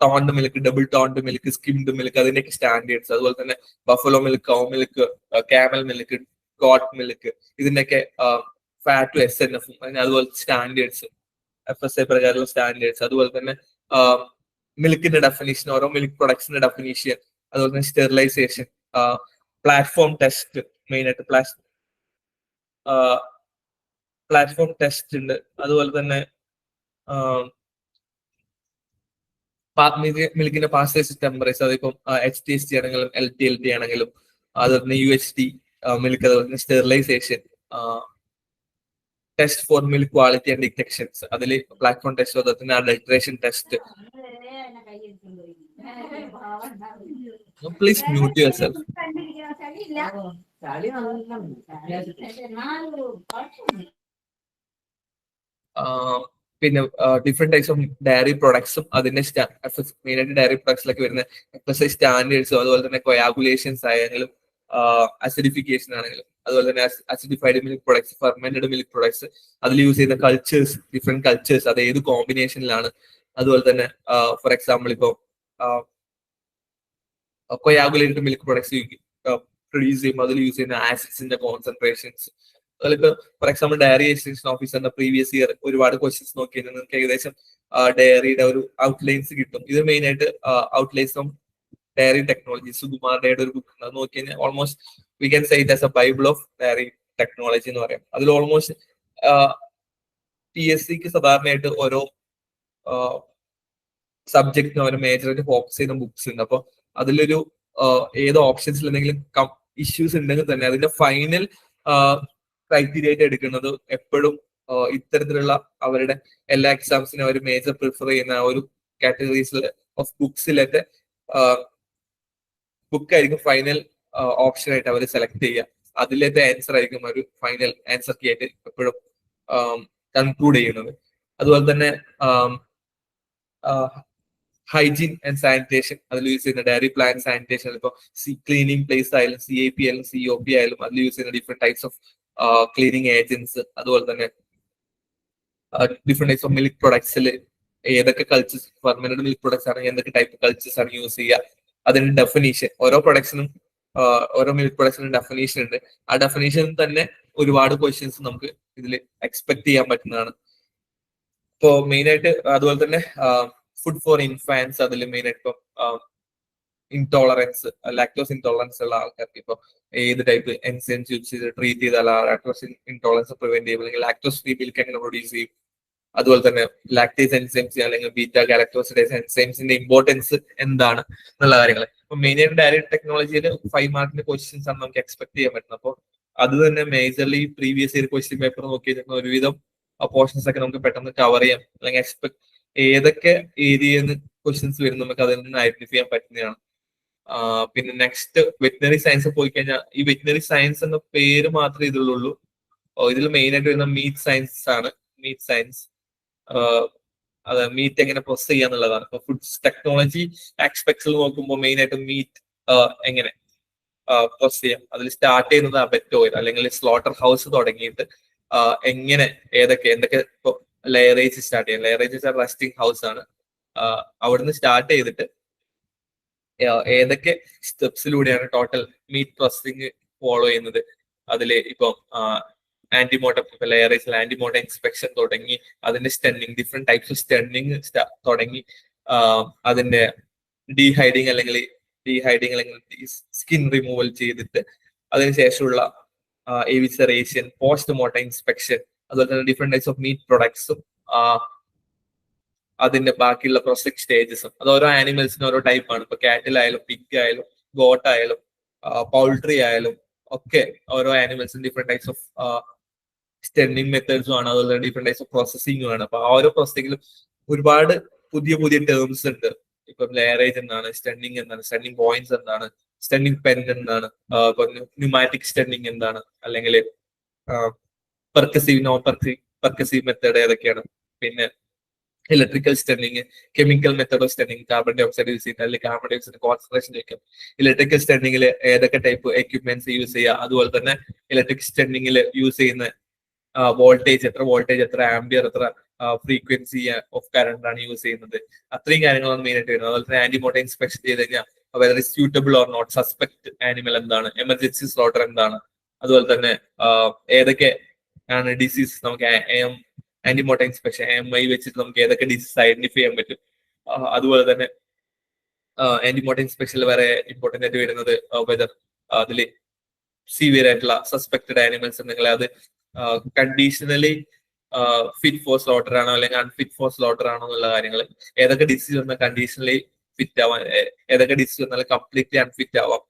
toned milk, double toned milk, skimmed milk, അതിന്റെയൊക്കെ സ്റ്റാൻഡേർഡ്സ്, അതുപോലെ തന്നെ buffalo milk, cow milk, camel milk, goat milk, ഇതിന്റെയൊക്കെ ഫാറ്റ് SNF, അതുപോലെ സ്റ്റാൻഡേർഡ്സ്, FSA പ്രകാരമുള്ള സ്റ്റാൻഡേർഡ്സ്, അതുപോലെ തന്നെ മിൽക്കിന്റെ ഡെഫിനിഷൻ, ഓരോ മിൽക്ക് പ്രൊഡക്ട്സിന്റെ ഡെഫിനിഷൻ, അതുപോലെ തന്നെ സ്റ്റെറിലൈസേഷൻ, പ്ലാറ്റ്ഫോം ടെസ്റ്റ്, മെയിൻ ആയിട്ട് പ്ലാറ്റ്ഫോം ടെസ്റ്റ് ഉണ്ട്, അതുപോലെ തന്നെ മിൽക്കിന്റെ പാസ്റ്റേഴ്സ് ടെമ്പറേച്ചർ, അതിപ്പം HTST ആണെങ്കിലും LTLT ആണെങ്കിലും, അതുപോലെ തന്നെ UHT മിൽക്ക്, അതുപോലെ തന്നെ sterilisation, test for milk quality and detections, അതിൽ പ്ലാറ്റ്ഫോം ടെസ്റ്റ്, അതുപോലെ തന്നെ adulteration test. Please mute yourself. പിന്നെ ഡിഫറെന്റ് ടൈപ്സ് ഓഫ് ഡയറി പ്രൊഡക്ട്സും അതിന്റെ മെയിൻ ആയിട്ട് ഡയറി പ്രൊഡക്ട്സിലൊക്കെ വരുന്ന FSA സ്റ്റാൻഡേർഡ്സും, അതുപോലെ തന്നെ കൊയാഗുലേഷൻസ് ആയെങ്കിലും അസിഡിഫിക്കേഷൻ ആണെങ്കിലും, അതുപോലെ തന്നെ acidified milk products, fermented milk products, അതിൽ യൂസ് ചെയ്യുന്ന കൾച്ചേഴ്സ്, ഡിഫറെന്റ് കൾച്ചേഴ്സ്, അത് ഏത് കോമ്പിനേഷനിലാണ്, അതുപോലെ തന്നെ ഫോർ എക്സാമ്പിൾ ഇപ്പോൾ കൊയാഗുലേറ്റഡ് മിൽക്ക് പ്രൊഡക്ട്സ് പ്രൊഡ്യൂസ് ചെയ്യുമ്പോൾ അതിൽ യൂസ് ചെയ്യുന്ന ആസിഡ്സിന്റെ കോൺസെൻട്രേഷൻസ്. അതിലിപ്പോ ഫോർ എക്സാമ്പിൾ ഡയറി എക്സ്റ്റൻഷൻ ഓഫീസറിന്റെ പ്രീവിയസ് ഇയർ ഒരുപാട് ക്വസ്റ്റ്യൻസ് നോക്കിയാൽ നിങ്ങൾക്ക് ഏകദേശം ഡയറിയുടെ ഒരു ഔട്ട്ലൈൻസ് കിട്ടും. ഇത് മെയിൻ ആയിട്ട് ഔട്ട്ലൈൻസ് ഓഫ് ഡയറി ടെക്നോളജി, സുകുമാറുടെ ഒരു ബുക്ക് ഉണ്ട്, അത് നോക്കി കഴിഞ്ഞാൽ almost we can say it as A Bible of dairy technology എന്ന് പറയാം. അതിൽ ഓൾമോസ്റ്റ് PSC സാധാരണയായിട്ട് ഓരോ സബ്ജക്റ്റിനും അവർ മേജറായിട്ട് ഫോക്കസ് ചെയ്യുന്ന ബുക്സ് ഉണ്ട്. അപ്പൊ അതിലൊരു ഏത് ഓപ്ഷൻസിൽ എന്തെങ്കിലും ഇഷ്യൂസ് ഉണ്ടെങ്കിൽ തന്നെ അതിന്റെ ഫൈനൽ ക്രൈറ്റീരിയ ആയിട്ട് എടുക്കുന്നത് എപ്പോഴും ഇത്തരത്തിലുള്ള അവരുടെ എല്ലാ എക്സാംസിനും അവർ മേജർ പ്രിഫർ ചെയ്യുന്ന ഒരു കാറ്റഗറീസിൽ ഓഫ് ബുക്സിലത്തെ ബുക്കായിരിക്കും ഫൈനൽ ഓപ്ഷൻ ആയിട്ട് അവർ സെലക്ട് ചെയ്യുക. അതിലത്തെ ആൻസർ ആയിരിക്കും ഒരു ഫൈനൽ ആൻസർ കീ ആയിട്ട് എപ്പോഴും കൺക്ലൂഡ് ചെയ്യുന്നത്. അതുപോലെ തന്നെ ഹൈജീൻ ആൻഡ് സാനിറ്റേഷൻ അതിൽ യൂസ് ചെയ്യുന്ന ഡയറി പ്ലാൻ സാനിറ്റേഷൻ, ഇപ്പൊ ക്ലീനിങ് പ്ലേസ് ആയാലും CIP ആയാലും COP ആയാലും അതിൽ യൂസ് ചെയ്യുന്ന different types of cleaning agents. അതുപോലെ തന്നെ ഡിഫറെന്റ് ടൈപ്സ് ഓഫ് മിൽക്ക് പ്രൊഡക്ട്സിൽ ഏതൊക്കെ കൾച്ചേഴ്സ് ഫെർമെന്റഡ് മിൽക്ക് പ്രൊഡക്ട്സ് ആണ്, എന്തൊക്കെ ടൈപ്പ് കൾച്ചേഴ്സ് ആണ് യൂസ് ചെയ്യുക, അതിന്റെ ഡെഫിനീഷൻ ഓരോ പ്രൊഡക്ട്സിനും ഓരോ മിൽക്ക് പ്രൊഡക്ട്സിനും ഡെഫിനീഷൻ ഉണ്ട്. ആ ഡെഫിനീഷൻ തന്നെ ഒരുപാട് ക്വസ്റ്റ്യൻസ് നമുക്ക് ഇതിൽ എക്സ്പെക്ട് ചെയ്യാൻ പറ്റുന്നതാണ്. ഇപ്പോ മെയിൻ ആയിട്ട് അതുപോലെ തന്നെ ഫുഡ് ഫോർ ഇൻഫാൻസ് അതിൽ മെയിൻ ആയിട്ട് ഇപ്പം ഇൻടോളറൻസ് ലാക്ടോസ് ഇൻടോളറൻസ് ഉള്ള ആൾക്കാർക്ക് ഇപ്പൊ ഏത് ടൈപ്പ് എൻസൈംസ് യൂസ് ചെയ്ത് ട്രീറ്റ് ചെയ്താൽ ലാക്ടോസ് ഇൻടോളറൻസ് പ്രിവെന്റ് ചെയ്യും, അല്ലെങ്കിൽ ലാക്ടോസ് ഫ്രീ മിൽക്ക് എങ്ങനെ പ്രൊഡ്യൂസ് ചെയ്യും, അതുപോലെ തന്നെ ലാക്ടേസ് എൻസൈംസ് അല്ലെങ്കിൽ ബീറ്റ ഗാലക്ടോസിഡേസ് എൻസൈംസിന്റെ ഇമ്പോർട്ടൻസ് എന്താണ് എന്നുള്ള കാര്യങ്ങൾ. ഇപ്പൊ മെയിൻ ആയിട്ട് ഡയറി ടെക്നോളജിയിൽ 5 മാർക്കിന്റെ ക്വസ്റ്റ്യൻസ് ആണ് നമുക്ക് എക്സ്പെക്ട് ചെയ്യാൻ പറ്റുന്നത്. അപ്പോൾ അത് തന്നെ majorly previous year question paper നോക്കി കഴിഞ്ഞാൽ ഒരുവിധം പോർഷൻസ് ഒക്കെ നമുക്ക് പെട്ടെന്ന് കവർ ചെയ്യാം, അല്ലെങ്കിൽ ഏതൊക്കെ ഏരിയയിൽ നിന്ന് ക്വസ്റ്റ്യൻസ് വരും നമുക്ക് അതിൽ നിന്ന് ഐഡന്റിഫൈ ചെയ്യാൻ പറ്റുന്നതാണ്. പിന്നെ നെക്സ്റ്റ് വെറ്റിനറി സയൻസ് പോയി കഴിഞ്ഞാൽ ഈ വെറ്റിനറി സയൻസ് എന്ന പേര് മാത്രമേ ഇതിലുള്ളൂ. ഇതിൽ മെയിൻ ആയിട്ട് വരുന്ന മീറ്റ് സയൻസ് ആണ്. മീറ്റ് സയൻസ് അത് മീറ്റ് എങ്ങനെ പ്രോസസ് ചെയ്യാന്നുള്ളതാണ്. ഇപ്പൊ ഫുഡ്സ് ടെക്നോളജി ആസ്പെക്ട്സിൽ നോക്കുമ്പോൾ മെയിൻ ആയിട്ട് മീറ്റ് എങ്ങനെ പ്രോസസ് ചെയ്യാം, അതിൽ സ്റ്റാർട്ട് ചെയ്യുന്നത് അബറ്റ് ഓയിൽ അല്ലെങ്കിൽ സ്ലോട്ടർ ഹൗസ് തുടങ്ങിയിട്ട് എങ്ങനെ എന്തൊക്കെ ഇപ്പൊ ലെയറേജ് സ്റ്റാർട്ട് ചെയ്യാം. ലെയറേജ് റെസ്റ്റിംഗ് ഹൗസ് ആണ്. അവിടുന്ന് സ്റ്റാർട്ട് ചെയ്തിട്ട് ഏതൊക്കെ സ്റ്റെപ്സിലൂടെയാണ് ടോട്ടൽ മീറ്റ് പ്രോസസിങ് ഫോളോ ചെയ്യുന്നത്. അതില് ഇപ്പം ആന്റിമോട്ടം ഇപ്പൊ ലെയറേജിൽ ആന്റിമോട്ടം ഇൻസ്പെക്ഷൻ തുടങ്ങി അതിന്റെ സ്റ്റെന്നിങ് ഡിഫറെന്റ് ടൈപ്സ് ഓഫ് സ്റ്റെന്നിങ് തുടങ്ങി അതിന്റെ ഡീഹൈഡിങ് അല്ലെങ്കിൽ സ്കിൻ റിമൂവൽ ചെയ്തിട്ട് അതിനുശേഷമുള്ള എവിസറേഷൻ, പോസ്റ്റ് മോർട്ടം ഇൻസ്പെക്ഷൻ, അതുപോലെ തന്നെ ഡിഫറെന്റ് ടൈപ്സ് ഓഫ് മീറ്റ് പ്രൊഡക്ട്സും അതിന്റെ ബാക്കിയുള്ള പ്രോസസിങ് സ്റ്റേജസും. അത് ഓരോ ആനിമൽസിന് ഓരോ ടൈപ്പാണ്. ഇപ്പൊ കാറ്റിൽ ആയാലും പിഗ് ആയാലും ഗോട്ട് ആയാലും പൗൾട്രി ആയാലും ഒക്കെ ഓരോ ആനിമൽസിന് ഡിഫറെന്റ് ടൈപ്സ് ഓഫ് സ്റ്റെന്നിങ് മെത്തേഡ്സും ആണ്. അതുപോലെ ഡിഫറെന്റ് ടൈപ്സ് ഓഫ് പ്രോസസിംഗും ആണ്. അപ്പൊ ആ ഓരോ പ്രോസസിംഗിലും ഒരുപാട് പുതിയ ടേംസ് ഉണ്ട്. ഇപ്പം ലെയറേജ് എന്താണ്, സ്റ്റെന്നിങ് എന്താണ്, സ്റ്റെന്നിങ് പോയിന്റ്സ് എന്താണ്, സ്റ്റെന്നിങ് പെൻ എന്താണ്, ന്യൂമാറ്റിക് സ്റ്റെന്നിങ് എന്താണ്, അല്ലെങ്കിൽ പെർക്കസീവ് നോൺ പെർക്കസീവ് മെത്തേഡ് ഏതൊക്കെയാണ്, പിന്നെ electrical stunning, chemical method of stunning, carbon dioxide use ചെയ്യുക അല്ലെങ്കിൽ കാർബൺ ഡൈ ഓക്സൈഡ് കോൺസെൻട്രേഷൻ വയ്ക്കും, ഇലക്ട്രിക്കൽ സ്റ്റെന്നിങ്ങിൽ ഏതൊക്കെ ടൈപ്പ് എക്യുപ്മെന്റ്സ് യൂസ് ചെയ്യുക, അതുപോലെ തന്നെ ഇലക്ട്രിക് സ്റ്റെന്നിങ്ങിൽ യൂസ് ചെയ്യുന്ന വോൾട്ടേജ് എത്ര ആംബിയർ, എത്ര ഫ്രീക്വൻസി ഓഫ് കറണ്ട് ആണ് യൂസ് ചെയ്യുന്നത്, അത്രയും കാര്യങ്ങളാണ് മെയിൻ ആയിട്ട് വരുന്നത്. അതുപോലെ തന്നെ ആന്റിമോട്ടം ഇൻസ്പെക്ഷൻ ചെയ്ത് കഴിഞ്ഞാൽ whether is suitable or not, suspect animal എന്താണ്, എമർജൻസി സ്ലോട്ടർ എന്താണ്, അതുപോലെ തന്നെ ഏതൊക്കെ ആണ് ഡിസീസ് നമുക്ക് ആന്റിമോട്ടം ഇൻസ്പെക്ഷൻ AMI വെച്ചിട്ട് നമുക്ക് ഏതൊക്കെ ഡിസീസ് ഐഡന്റിഫൈ ചെയ്യാൻ പറ്റും. അതുപോലെ തന്നെ ആന്റിമോട്ടം ഇൻസ്പെക്ഷനിൽ വേറെ ഇമ്പോർട്ടന്റ് ആയിട്ട് വരുന്നത് വെദർ അതില് സിവിയർ ആയിട്ടുള്ള സസ്പെക്ടഡ് ആനിമൽസ് ഉണ്ടെങ്കിൽ അത് കണ്ടീഷണലി ഫിറ്റ് ഫോർ സ്ലോട്ടർ ആണോ അല്ലെങ്കിൽ അൺഫിറ്റ് ഫോർ സ്ലോട്ടർ ആണോ എന്നുള്ള കാര്യങ്ങൾ, ഏതൊക്കെ ഡിസീസ് വന്നാൽ കണ്ടീഷണലി ഫിറ്റ് ആവാം, ഏതൊക്കെ ഡിസീസ് വന്നാൽ കംപ്ലീറ്റ്ലി അൺഫിറ്റ് ആവാം,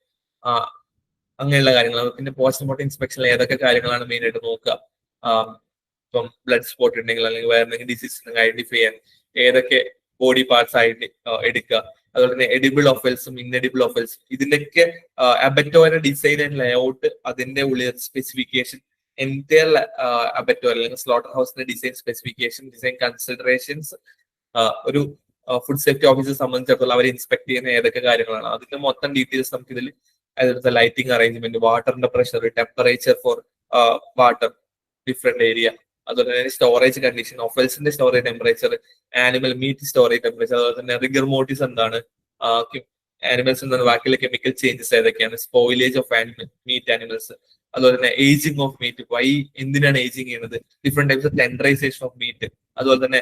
അങ്ങനെയുള്ള കാര്യങ്ങൾ. പിന്നെ പോസ്റ്റ്മോർട്ടം ഇൻസ്പെക്ഷനിൽ ഏതൊക്കെ കാര്യങ്ങളാണ് മെയിൻ ആയിട്ട് നോക്കുക, ഇപ്പം ബ്ലഡ് സ്പോട്ട് ഉണ്ടെങ്കിൽ അല്ലെങ്കിൽ വേറെ എന്തെങ്കിലും ഡിസീസ് ഉണ്ടെങ്കിൽ ഐഡന്റിഫൈ ചെയ്യാൻ ഏതൊക്കെ ബോഡി പാർട്സ് ആയിട്ട് എടുക്കുക, അതുപോലെ തന്നെ എഡിബിൾ ഒഫൽസും ഇൻഎഡിബിൾ ഒഫൽസും ഇതിന്റെയൊക്കെ അബറ്റോയുടെ ഡിസൈൻ ആൻഡ് ലേഔട്ട്, അതിന്റെ ഉള്ളിൽ സ്പെസിഫിക്കേഷൻ, എൻറ്റയർ അബറ്റോ അല്ലെങ്കിൽ സ്ലോട്ടർ ഹൗസിന്റെ ഡിസൈൻ സ്പെസിഫിക്കേഷൻ, ഡിസൈൻ കൺസിഡറേഷൻസ് ഒരു ഫുഡ് സേഫ്റ്റി ഓഫീസറെ സംബന്ധിച്ചിടത്തോളം അവർ ഇൻസ്പെക്ട് ചെയ്യുന്ന ഏതൊക്കെ കാര്യങ്ങളാണ് അതിന്റെ മൊത്തം ഡീറ്റെയിൽസ് നമുക്ക് ഇതിൽ, അതിലത്തെ ലൈറ്റിംഗ് അറേഞ്ച്മെന്റ്, വാട്ടറിന്റെ pressure, temperature for water different area, അതുപോലെ തന്നെ സ്റ്റോറേജ് കണ്ടീഷൻ, ഒഫൽസിന്റെ storage temperature, animal meat storage temperature, അതുപോലെ തന്നെ റിഗർ മോർട്ടിസ് എന്താണ്, ആനിമൽസ് എന്താണ്, ബാക്കിയുള്ള കെമിക്കൽ ചേഞ്ചസ് ഏതൊക്കെയാണ്, സ്പോയിലേജ് ഓഫ് മീറ്റ് ആനിമൽസ്, അതുപോലെ തന്നെ ഏജിങ് ഓഫ് മീറ്റ്, എന്തിനാണ് ഏജിങ് ചെയ്യുന്നത്, different types of tenderization of meat, അതുപോലെ തന്നെ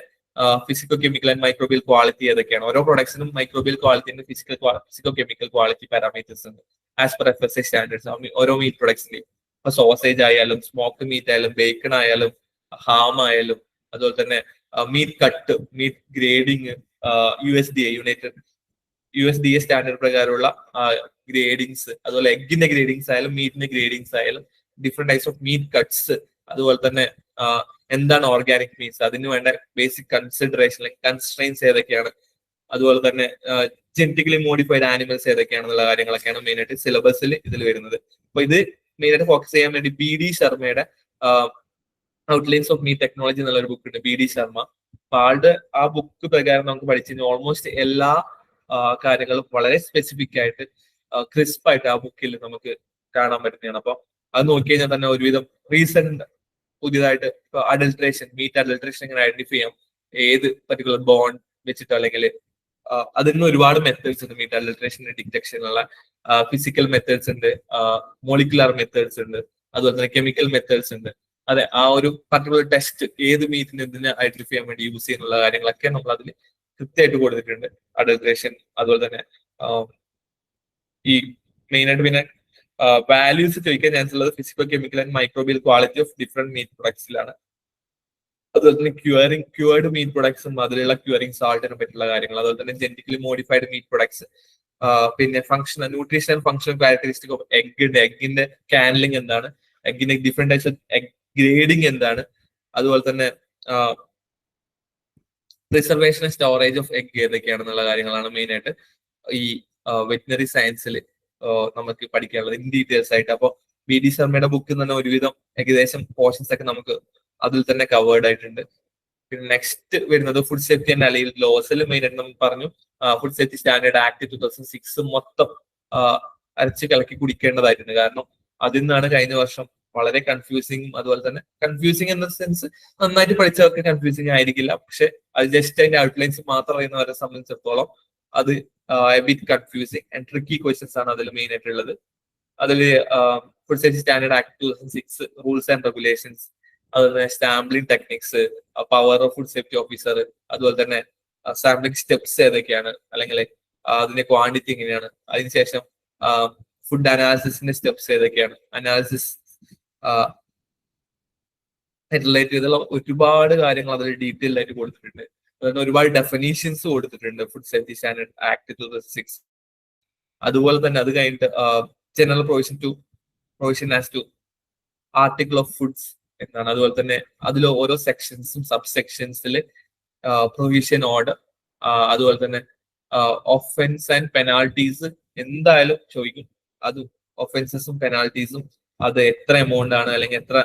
physico chemical and microbial quality ഏതൊക്കെയാണ്. ഓരോ പ്രൊഡക്ട്സിനും microbial quality physico chemical quality parameters ഉണ്ട്. ആസ് പെർ FSA സ്റ്റാൻഡേർഡ്സ് ഓരോ മീറ്റ് പ്രൊഡക്ട്സിന്റെയും. ഇപ്പൊ സോസേജ് ആയാലും സ്മോക്ഡ് മീറ്റ് ആയാലും ബേക്കൺ ആയാലും ഹാം ആയാലും അതുപോലെ തന്നെ meat cut, meat grading, USDA standard പ്രകാരമുള്ള ഗ്രേഡിങ്സ്, അതുപോലെ എഗ്ഗിന്റെ ഗ്രേഡിങ്സ് ആയാലും മീറ്റിന്റെ ഗ്രേഡിങ്സ് ആയാലും different types of meat cuts, അതുപോലെ തന്നെ എന്താണ് ഓർഗാനിക് മീറ്റ്സ്, അതിന് വേണ്ട ബേസിക് കൺസിഡറേഷൻ കൺസ്ട്രെയിൻസ് ഏതൊക്കെയാണ്, അതുപോലെ തന്നെ ജെനറ്റിക്കലി മോഡിഫൈഡ് ആനിമൽസ് ഏതൊക്കെയാണെന്നുള്ള കാര്യങ്ങളൊക്കെയാണ് മെയിൻ ആയിട്ട് സിലബസിൽ ഇതിൽ വരുന്നത്. അപ്പൊ ഇത് മെയിൻ ആയിട്ട് ഫോക്കസ് ചെയ്യാൻ വേണ്ടി BD ശർമ്മയുടെ ഔട്ട്ലൈൻസ് ഓഫ് മീറ്റ് ടെക്നോളജി എന്നുള്ള ഒരു ബുക്ക് ഉണ്ട്, BD ശർമ്മ. അപ്പൊ ആളുടെ ആ ബുക്ക് പ്രകാരം നമുക്ക് പഠിച്ചു കഴിഞ്ഞാൽ ഓൾമോസ്റ്റ് എല്ലാ കാര്യങ്ങളും വളരെ സ്പെസിഫിക് ആയിട്ട് ക്രിസ്പ് ആയിട്ട് ആ ബുക്കിൽ നമുക്ക് കാണാൻ പറ്റുന്നതാണ്. അപ്പൊ അത് നോക്കി കഴിഞ്ഞാൽ തന്നെ ഒരുവിധം റീസെന്റ് പുതിയതായിട്ട് അഡൽട്രേഷൻ, മീറ്റ് അഡൽട്രേഷൻ എങ്ങനെ ഐഡന്റിഫൈ ചെയ്യാം, ഏത് പർട്ടിക്കുലർ ബോണ്ട് വെച്ചിട്ടോ അല്ലെങ്കിൽ അതിന് ഒരുപാട് മെത്തേഡ്സ് ഉണ്ട്. മീറ്റ് അഡൽട്രേഷൻ ഡിറ്റക്ഷനുള്ള ഫിസിക്കൽ മെത്തേഡ്സ് ഉണ്ട്, മോളിക്കുലർ മെത്തേഡ്സ് ഉണ്ട്, അതുപോലെ തന്നെ കെമിക്കൽ മെത്തേഡ്സ് ഉണ്ട്. അതെ, ആ ഒരു പർട്ടിക്കുലർ ടെസ്റ്റ് ഏത് മീറ്റിന് എന്തിനെ ഐഡന്റിഫൈ ചെയ്യാൻ വേണ്ടി യൂസ് ചെയ്യുന്നുള്ള കാര്യങ്ങളൊക്കെ നമ്മൾ അതിൽ കൃത്യമായിട്ട് കൊടുത്തിട്ടുണ്ട്. അഡൽട്രേഷൻ, അതുപോലെ തന്നെ ഈ മെയിൻ ആയിട്ട് പിന്നെ വാല്യൂസ് ചോദിക്കാൻ ചാൻസ് ഉള്ളത് physical, chemical and microbial quality of different meat പ്രൊഡക്ട്സിലാണ്. അതുപോലെ തന്നെ ക്യൂർഡ് മീറ്റ് പ്രൊഡക്ട്സും അതിലുള്ള ക്യൂറിംഗ് സാൾട്ടിനെ പറ്റിയുള്ള കാര്യങ്ങൾ, അതുപോലെ തന്നെ ജെനറ്റിക്കലി മോഡിഫൈഡ് മീറ്റ് പ്രൊഡക്ട്സ്, പിന്നെ functional nutritional functional characteristic of എഗ്ഗിന്റെ കാൻഡലിംഗ് എന്താണ്, എഗ്ഗിന്റെ different types of egg grading എന്താണ്, അതുപോലെ തന്നെ preservation and storage of egg ഏതൊക്കെയാണെന്നുള്ള കാര്യങ്ങളാണ് മെയിൻ ആയിട്ട് ഈ വെറ്റിനറി സയൻസിൽ നമുക്ക് പഠിക്കാനുള്ളത് ഇൻ ഡീറ്റെയിൽസ് ആയിട്ട്. അപ്പോൾ BD ശർമ്മയുടെ ബുക്കിൽ തന്നെ ഒരുവിധം ഏകദേശം പോർഷൻസ് ഒക്കെ നമുക്ക് അതിൽ തന്നെ കവേർഡ് ആയിട്ടുണ്ട്. പിന്നെ നെക്സ്റ്റ് വരുന്നത് ഫുഡ് സേഫ്റ്റി ആൻഡ് അലൈഡ് ലോസിൽ മെയിൻ ആയിട്ട് നമ്മൾ പറഞ്ഞു ഫുഡ് സേഫ്റ്റി സ്റ്റാൻഡേർഡ് ആക്ട് 2006 മൊത്തം അരച്ച് കലക്കി കുടിക്കേണ്ടതായിട്ടുണ്ട്. കാരണം അതിൽ നിന്നാണ് കഴിഞ്ഞ വർഷം വളരെ കൺഫ്യൂസിങ്, അതുപോലെ തന്നെ കൺഫ്യൂസിങ് എന്ന സെൻസ് നന്നായിട്ട് പഠിച്ചവർക്ക് കൺഫ്യൂസിങ് ആയിരിക്കില്ല, പക്ഷെ അത് ജസ്റ്റ് അതിന്റെ ഔട്ട്ലൈൻസ് മാത്രം അറിയുന്നവരെ സംബന്ധിച്ചിടത്തോളം അത് bit confusing and tricky questions ആണ് അതിൽ മെയിൻ ആയിട്ടുള്ളത്. അതിൽ food safety standard act 2006 rules and regulations, അതുപോലെ sampling techniques, power of food safety officer, അതുപോലെ തന്നെ സാമ്പിളിംഗ് സ്റ്റെപ്സ് ഏതൊക്കെയാണ്, അല്ലെങ്കിൽ അതിന്റെ ക്വാണ്ടിറ്റി എങ്ങനെയാണ്, അതിനുശേഷം ഫുഡ് അനാലിസിസിന്റെ സ്റ്റെപ്സ് ഏതൊക്കെയാണ്, അനാലിസിസ് റിലേറ്റ് ചെയ്തുള്ള ഒരുപാട് കാര്യങ്ങൾ അതിൽ ഡീറ്റെയിൽ ആയിട്ട് കൊടുത്തിട്ടുണ്ട്. അതുപോലെ ഒരുപാട് ഡെഫിനീഷൻസ് കൊടുത്തിട്ടുണ്ട് ഫുഡ് സേഫ്റ്റി സ്റ്റാൻഡേർഡ് ആക്ട് 2006. അതുപോലെ തന്നെ അത് കഴിഞ്ഞിട്ട് general provision as to article of foods എന്നാണ്. അതുപോലെ തന്നെ അതിൽ ഓരോ സെക്ഷൻസും സബ് സെക്ഷൻസിൽ പ്രൊവിഷൻ ഓർഡർ, അതുപോലെ തന്നെ ഒഫൻസ് ആൻഡ് പെനാൾട്ടീസ് എന്തായാലും ചോദിക്കും. അത് ഒഫൻസസും പെനാൾട്ടീസും അത് എത്ര എമൗണ്ട് ആണ്, അല്ലെങ്കിൽ എത്ര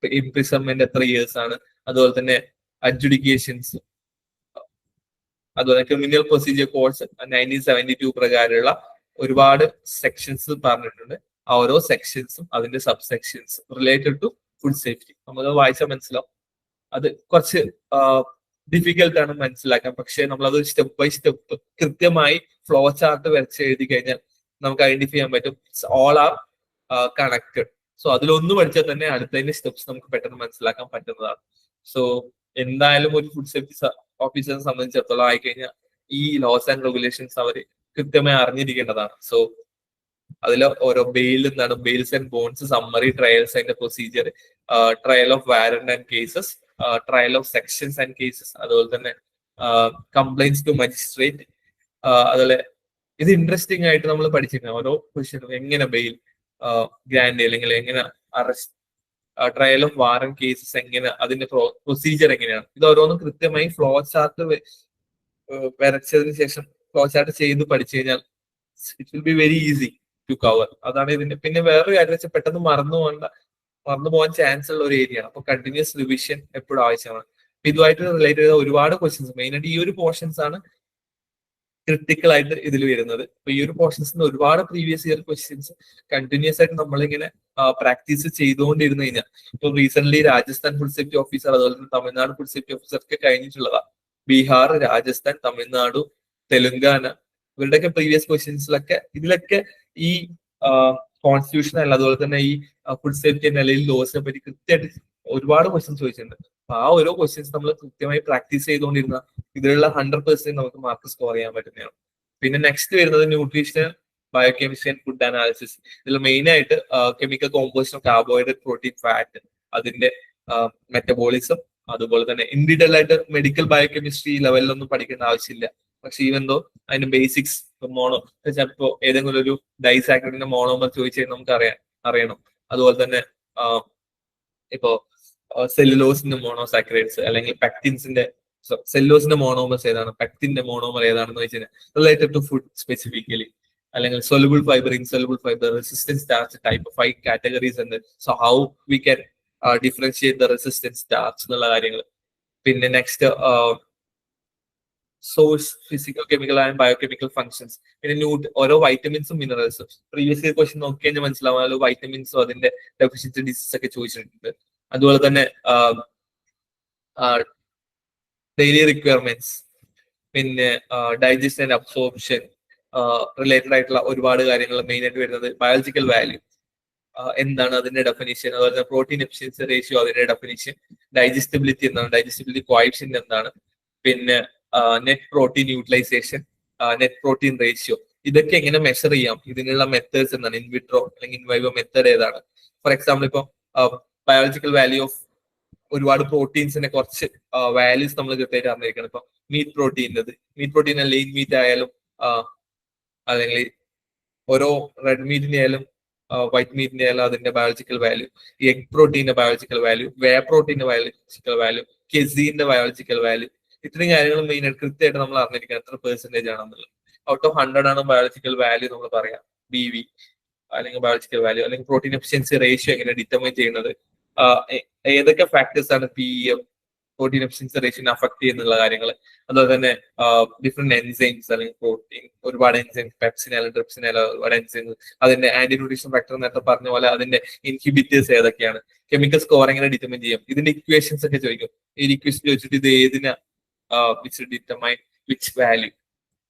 ഇംപ്രിസൺമെന്റ് എത്ര ഇയേഴ്സ് ആണ്, അതുപോലെ തന്നെ അഡ്ജുഡിക്കേഷൻസ്, അതുപോലെ ക്രിമിനൽ പ്രൊസീജിയർ കോഡ്സ് 1972 പ്രകാരമുള്ള ഒരുപാട് സെക്ഷൻസ് പറഞ്ഞിട്ടുണ്ട്. ആ ഓരോ സെക്ഷൻസും അതിന്റെ sub sections related to food safety നമുക്ക് വായിച്ചാൽ മനസ്സിലാവും. അത് കുറച്ച് ഡിഫിക്കൽട്ട് ആണ് മനസ്സിലാക്കാൻ, പക്ഷെ നമ്മളത് സ്റ്റെപ്പ് ബൈ സ്റ്റെപ്പ് കൃത്യമായി ഫ്ലോ ചാർട്ട് വരച്ച് എഴുതി കഴിഞ്ഞാൽ നമുക്ക് ഐഡന്റിഫൈ ചെയ്യാൻ പറ്റും. All are connected. സോ അതിലൊന്ന് പഠിച്ചാൽ തന്നെ അടുത്തതിന്റെ സ്റ്റെപ്സ് നമുക്ക് പെട്ടെന്ന് മനസ്സിലാക്കാൻ പറ്റുന്നതാണ്. സോ എന്തായാലും ഒരു ഫുഡ് സേഫ്റ്റി ഓഫീസറിനെ സംബന്ധിച്ചിടത്തോളം ആയിക്കഴിഞ്ഞാൽ ഈ ലോസ് ആൻഡ് റെഗുലേഷൻസ് അവർ കൃത്യമായി അറിഞ്ഞിരിക്കേണ്ടതാണ്. സോ അതിൽ ഓരോ ബെയിൽ എന്താണ്, bails and bonds, summary, trials and procedure, trial of warrant and cases, trial of sections and cases, അതുപോലെ തന്നെ കംപ്ലൈൻസ് ടു മജിസ്ട്രേറ്റ്. അതുപോലെ ഇത് ഇൻട്രസ്റ്റിംഗ് ആയിട്ട് നമ്മൾ പഠിച്ചിരിക്കുന്നത് ഓരോ ക്വസ്റ്റ്യനും എങ്ങനെ ബെയിൽ ഗ്രാൻഡ് അല്ലെങ്കിൽ എങ്ങനെ arrest, trial of warrant cases എങ്ങനെ, അതിന്റെ പ്രൊസീജിയർ എങ്ങനെയാണ്, ഇത് ഓരോന്നും കൃത്യമായി ഫ്ലോ ചാർട്ട് വരച്ചതിന് ശേഷം ഫ്ലോ ചാർട്ട് ചെയ്ത് പഠിച്ചു കഴിഞ്ഞാൽ it will be very easy to cover. അതാണ് ഇതിന്റെ. പിന്നെ വേറൊരു കാര്യം വെച്ചാൽ പെട്ടെന്ന് മറന്നു പോകാൻ ചാൻസ് ഉള്ള ഒരു ഏരിയ ആണ്. അപ്പൊ കണ്ടിന്യൂസ് റിവിഷൻ എപ്പോഴും ആവശ്യമാണ്. ഇതുമായിട്ട് റിലേറ്റ് ചെയ്ത ഒരുപാട് ക്വസ്റ്റ്യൻസ്, മെയിൻ ആയിട്ട് ഈ ഒരു പോർഷൻസ് ആണ് ക്രിട്ടിക്കൽ ആയിട്ട് ഇതിൽ വരുന്നത്. അപ്പൊ ഈ ഒരു പോർഷൻസിന് ഒരുപാട് പ്രീവിയസ് ഇയർ ക്വസ്റ്റ്യൻസ് കണ്ടിന്യൂസ് ആയിട്ട് നമ്മളിങ്ങനെ പ്രാക്ടീസ് ചെയ്തുകൊണ്ടിരുന്നു കഴിഞ്ഞാൽ, ഇപ്പൊ recent Rajasthan food safety officer, അതുപോലെ തന്നെ തമിഴ്നാട് ഫുഡ് സേഫ്റ്റി ഓഫീസർ ഒക്കെ കഴിഞ്ഞിട്ടുള്ളതാ. ബീഹാർ, രാജസ്ഥാൻ, തമിഴ്നാടു, തെലുങ്കാന, ഇവരുടെയൊക്കെ പ്രീവിയസ് ക്വസ്റ്റ്യൻസിലൊക്കെ ഇതിലൊക്കെ ഈ കോൺസ്റ്റിറ്റ്യൂഷൻ അല്ല, അതുപോലെ തന്നെ ഈ ഫുഡ് സേഫ്റ്റി അല്ലെങ്കിൽ ലോസിനെ പറ്റി കൃത്യമായിട്ട് ഒരുപാട് ക്വസ്റ്റ്യൻസ് ചോദിച്ചിട്ടുണ്ട്. അപ്പൊ ആ ഓരോ ക്വസ്റ്റ്യൻസ് നമ്മൾ കൃത്യമായി പ്രാക്ടീസ് ചെയ്തുകൊണ്ടിരുന്ന ഇതിലുള്ള 100% നമുക്ക് മാർക്ക് സ്കോർ ചെയ്യാൻ പറ്റുന്നതാണ്. പിന്നെ നെക്സ്റ്റ് വരുന്നത് nutrition, biochemistry and food analysis. ഇതിൽ മെയിൻ ആയിട്ട് chemical composition of carbohydrate, protein, fat, അതിന്റെ മെറ്റബോളിസം, അതുപോലെ തന്നെ ഇൻ ഡീറ്റെയിൽ ആയിട്ട് മെഡിക്കൽ ബയോകെമിസ്ട്രി ലെവലിലൊന്നും പഠിക്കേണ്ട ആവശ്യമില്ല. പക്ഷെ ഈവൻ ദോ അതിന്റെ ബേസിക്സ് മോണോ ചിലപ്പോ ഏതെങ്കിലും ഒരു ഡൈസാക്രൈഡിന്റെ മോണോമർ ചോദിച്ചാൽ നമുക്ക് അറിയണം. അതുപോലെ തന്നെ ഇപ്പോ സെല്ലുലോസിന്റെ മോണോസാക്രൈഡ്സ് അല്ലെങ്കിൽ പെക്ടിൻസിന്റെ സെല്ലുലോസിന്റെ മോണോമർസ് ഏതാണ്, പെക്ടിന്റെ മോണോമർ ഏതാണെന്ന് വെച്ചാൽ റിലേറ്റഡ് ടു ഫുഡ് സ്പെസിഫിക്കലി, അല്ലെങ്കിൽ soluble fibre, insoluble fibre, resistance starch type 5 categories ഉണ്ട്. So how we can differentiate the resistance starch എന്നുള്ള കാര്യങ്ങൾ. പിന്നെ next source, physical, chemical and biochemical functions. പിന്നെ ഓരോ വൈറ്റമിൻസും മിനറൽസും പ്രീവിയസ് ഇയർ ക്വസ്റ്റ്യൻ നോക്കി കഴിഞ്ഞാൽ മനസ്സിലാവാമല്ലോ, വൈറ്റമിൻസും അതിന്റെ ഡെഫിഷ്യൻസി ഡിസീസ് ഒക്കെ ചോദിച്ചിട്ടുണ്ട്. അതുപോലെ തന്നെ ഡെയിലി റിക്വയർമെന്റ്സ്, പിന്നെ ഡൈജഷൻ ആൻഡ് അബ്സോർപ്ഷൻ റിലേറ്റഡ് ആയിട്ടുള്ള ഒരുപാട് കാര്യങ്ങൾ മെയിൻ ആയിട്ട് വരുന്നത്. ബയോളജിക്കൽ വാല്യൂ എന്താണ്, അതിന്റെ ഡെഫിനിഷൻ. അതുപോലെ തന്നെ പ്രോട്ടീൻ എഫിഷ്യൻസി റേഷ്യോ, അതിന്റെ ഡെഫിനിഷൻ. ഡൈജസ്റ്റബിലിറ്റി എന്താണ്, ഡൈജസ്റ്റബിലിറ്റി കോഎഫിഷ്യന്റ് എന്താണ്. പിന്നെ net protein utilisation, net protein ratio, ഇതൊക്കെ എങ്ങനെ മെഷർ ചെയ്യാം, ഇതിനുള്ള മെത്തേഡ്സ് എന്താണ്, ഇൻവിട്രോ അല്ലെങ്കിൽ ഇൻവൈവോ മെത്തേഡ് ഏതാണ്. ഫോർ എക്സാമ്പിൾ ഇപ്പൊ ബയോളജിക്കൽ വാല്യൂ ഓഫ് ഒരുപാട് പ്രോട്ടീൻസിന്റെ കുറച്ച് വാല്യൂസ് നമ്മൾ കൃത്യമായിട്ട് അറിഞ്ഞിരിക്കണം. ഇപ്പൊ മീറ്റ് പ്രോട്ടീൻ ലീൻ മീറ്റ് ആയാലും അല്ലെങ്കിൽ ഓരോ റെഡ് മീറ്റിന്റെ ആയാലും വൈറ്റ് മീറ്റിന്റെ ആയാലും അതിന്റെ ബയോളജിക്കൽ വാല്യൂ, എഗ് പ്രോട്ടീന്റെ ബയോളജിക്കൽ വാല്യൂ, വേ പ്രോട്ടീന്റെ ബയോളജിക്കൽ വാല്യൂ, കെസീന്റെ ബയോളജിക്കൽ വാല്യൂ, ഇത്രയും കാര്യങ്ങൾ മെയിൻ ആയിട്ട് കൃത്യമായിട്ട് നമ്മൾ അറിഞ്ഞിരിക്കണം എത്ര പെർസെന്റേജ് ആണെന്നുള്ളത്. ഔട്ട് ഓഫ് 100 ആണ് ബയോളജിക്കൽ വാല്യൂ നമ്മൾ പറയാം, BV അല്ലെങ്കിൽ ബയോളജിക്കൽ വാല്യൂ. അല്ലെങ്കിൽ പ്രോട്ടീൻ എഫിഷ്യൻസി റേഷ്യോ എങ്ങനെ ഡിറ്റർമൈൻ ചെയ്യുന്നത്, ഏതൊക്കെ ഫാക്ടേഴ്സ് ആണ് PEM പ്രോട്ടീൻ എഫിഷ്യൻസി റേഷ്യോനെ അഫക്ട് ചെയ്യുന്നുള്ള കാര്യങ്ങൾ. അതുപോലെ തന്നെ ഡിഫറെന്റ് എൻസൈംസ് അല്ലെങ്കിൽ പ്രോട്ടീൻ, ഒരുപാട് എൻസൈംസ്, പെപ്സിനായാലും ട്രിപ്സിനായാലും ഒരുപാട് എൻസൈംസ്, അതിന്റെ ആന്റി ന്യൂട്രീഷൻ ഫാക്ടർ നേരത്തെ പറഞ്ഞ പോലെ അതിന്റെ ഇൻഹിബിറ്റേഴ്സ് ഏതൊക്കെയാണ്, കെമിക്കൽ സ്കോർ എങ്ങനെ ഡിറ്റർമൈൻ ചെയ്യും, ഇതിന്റെ ഇക്വേഷൻസ് ഒക്കെ ചോദിക്കും. ഈ ഇക്വേഷൻ ചോദിച്ചിട്ട് ഇത് ഏതിനാ which determine which value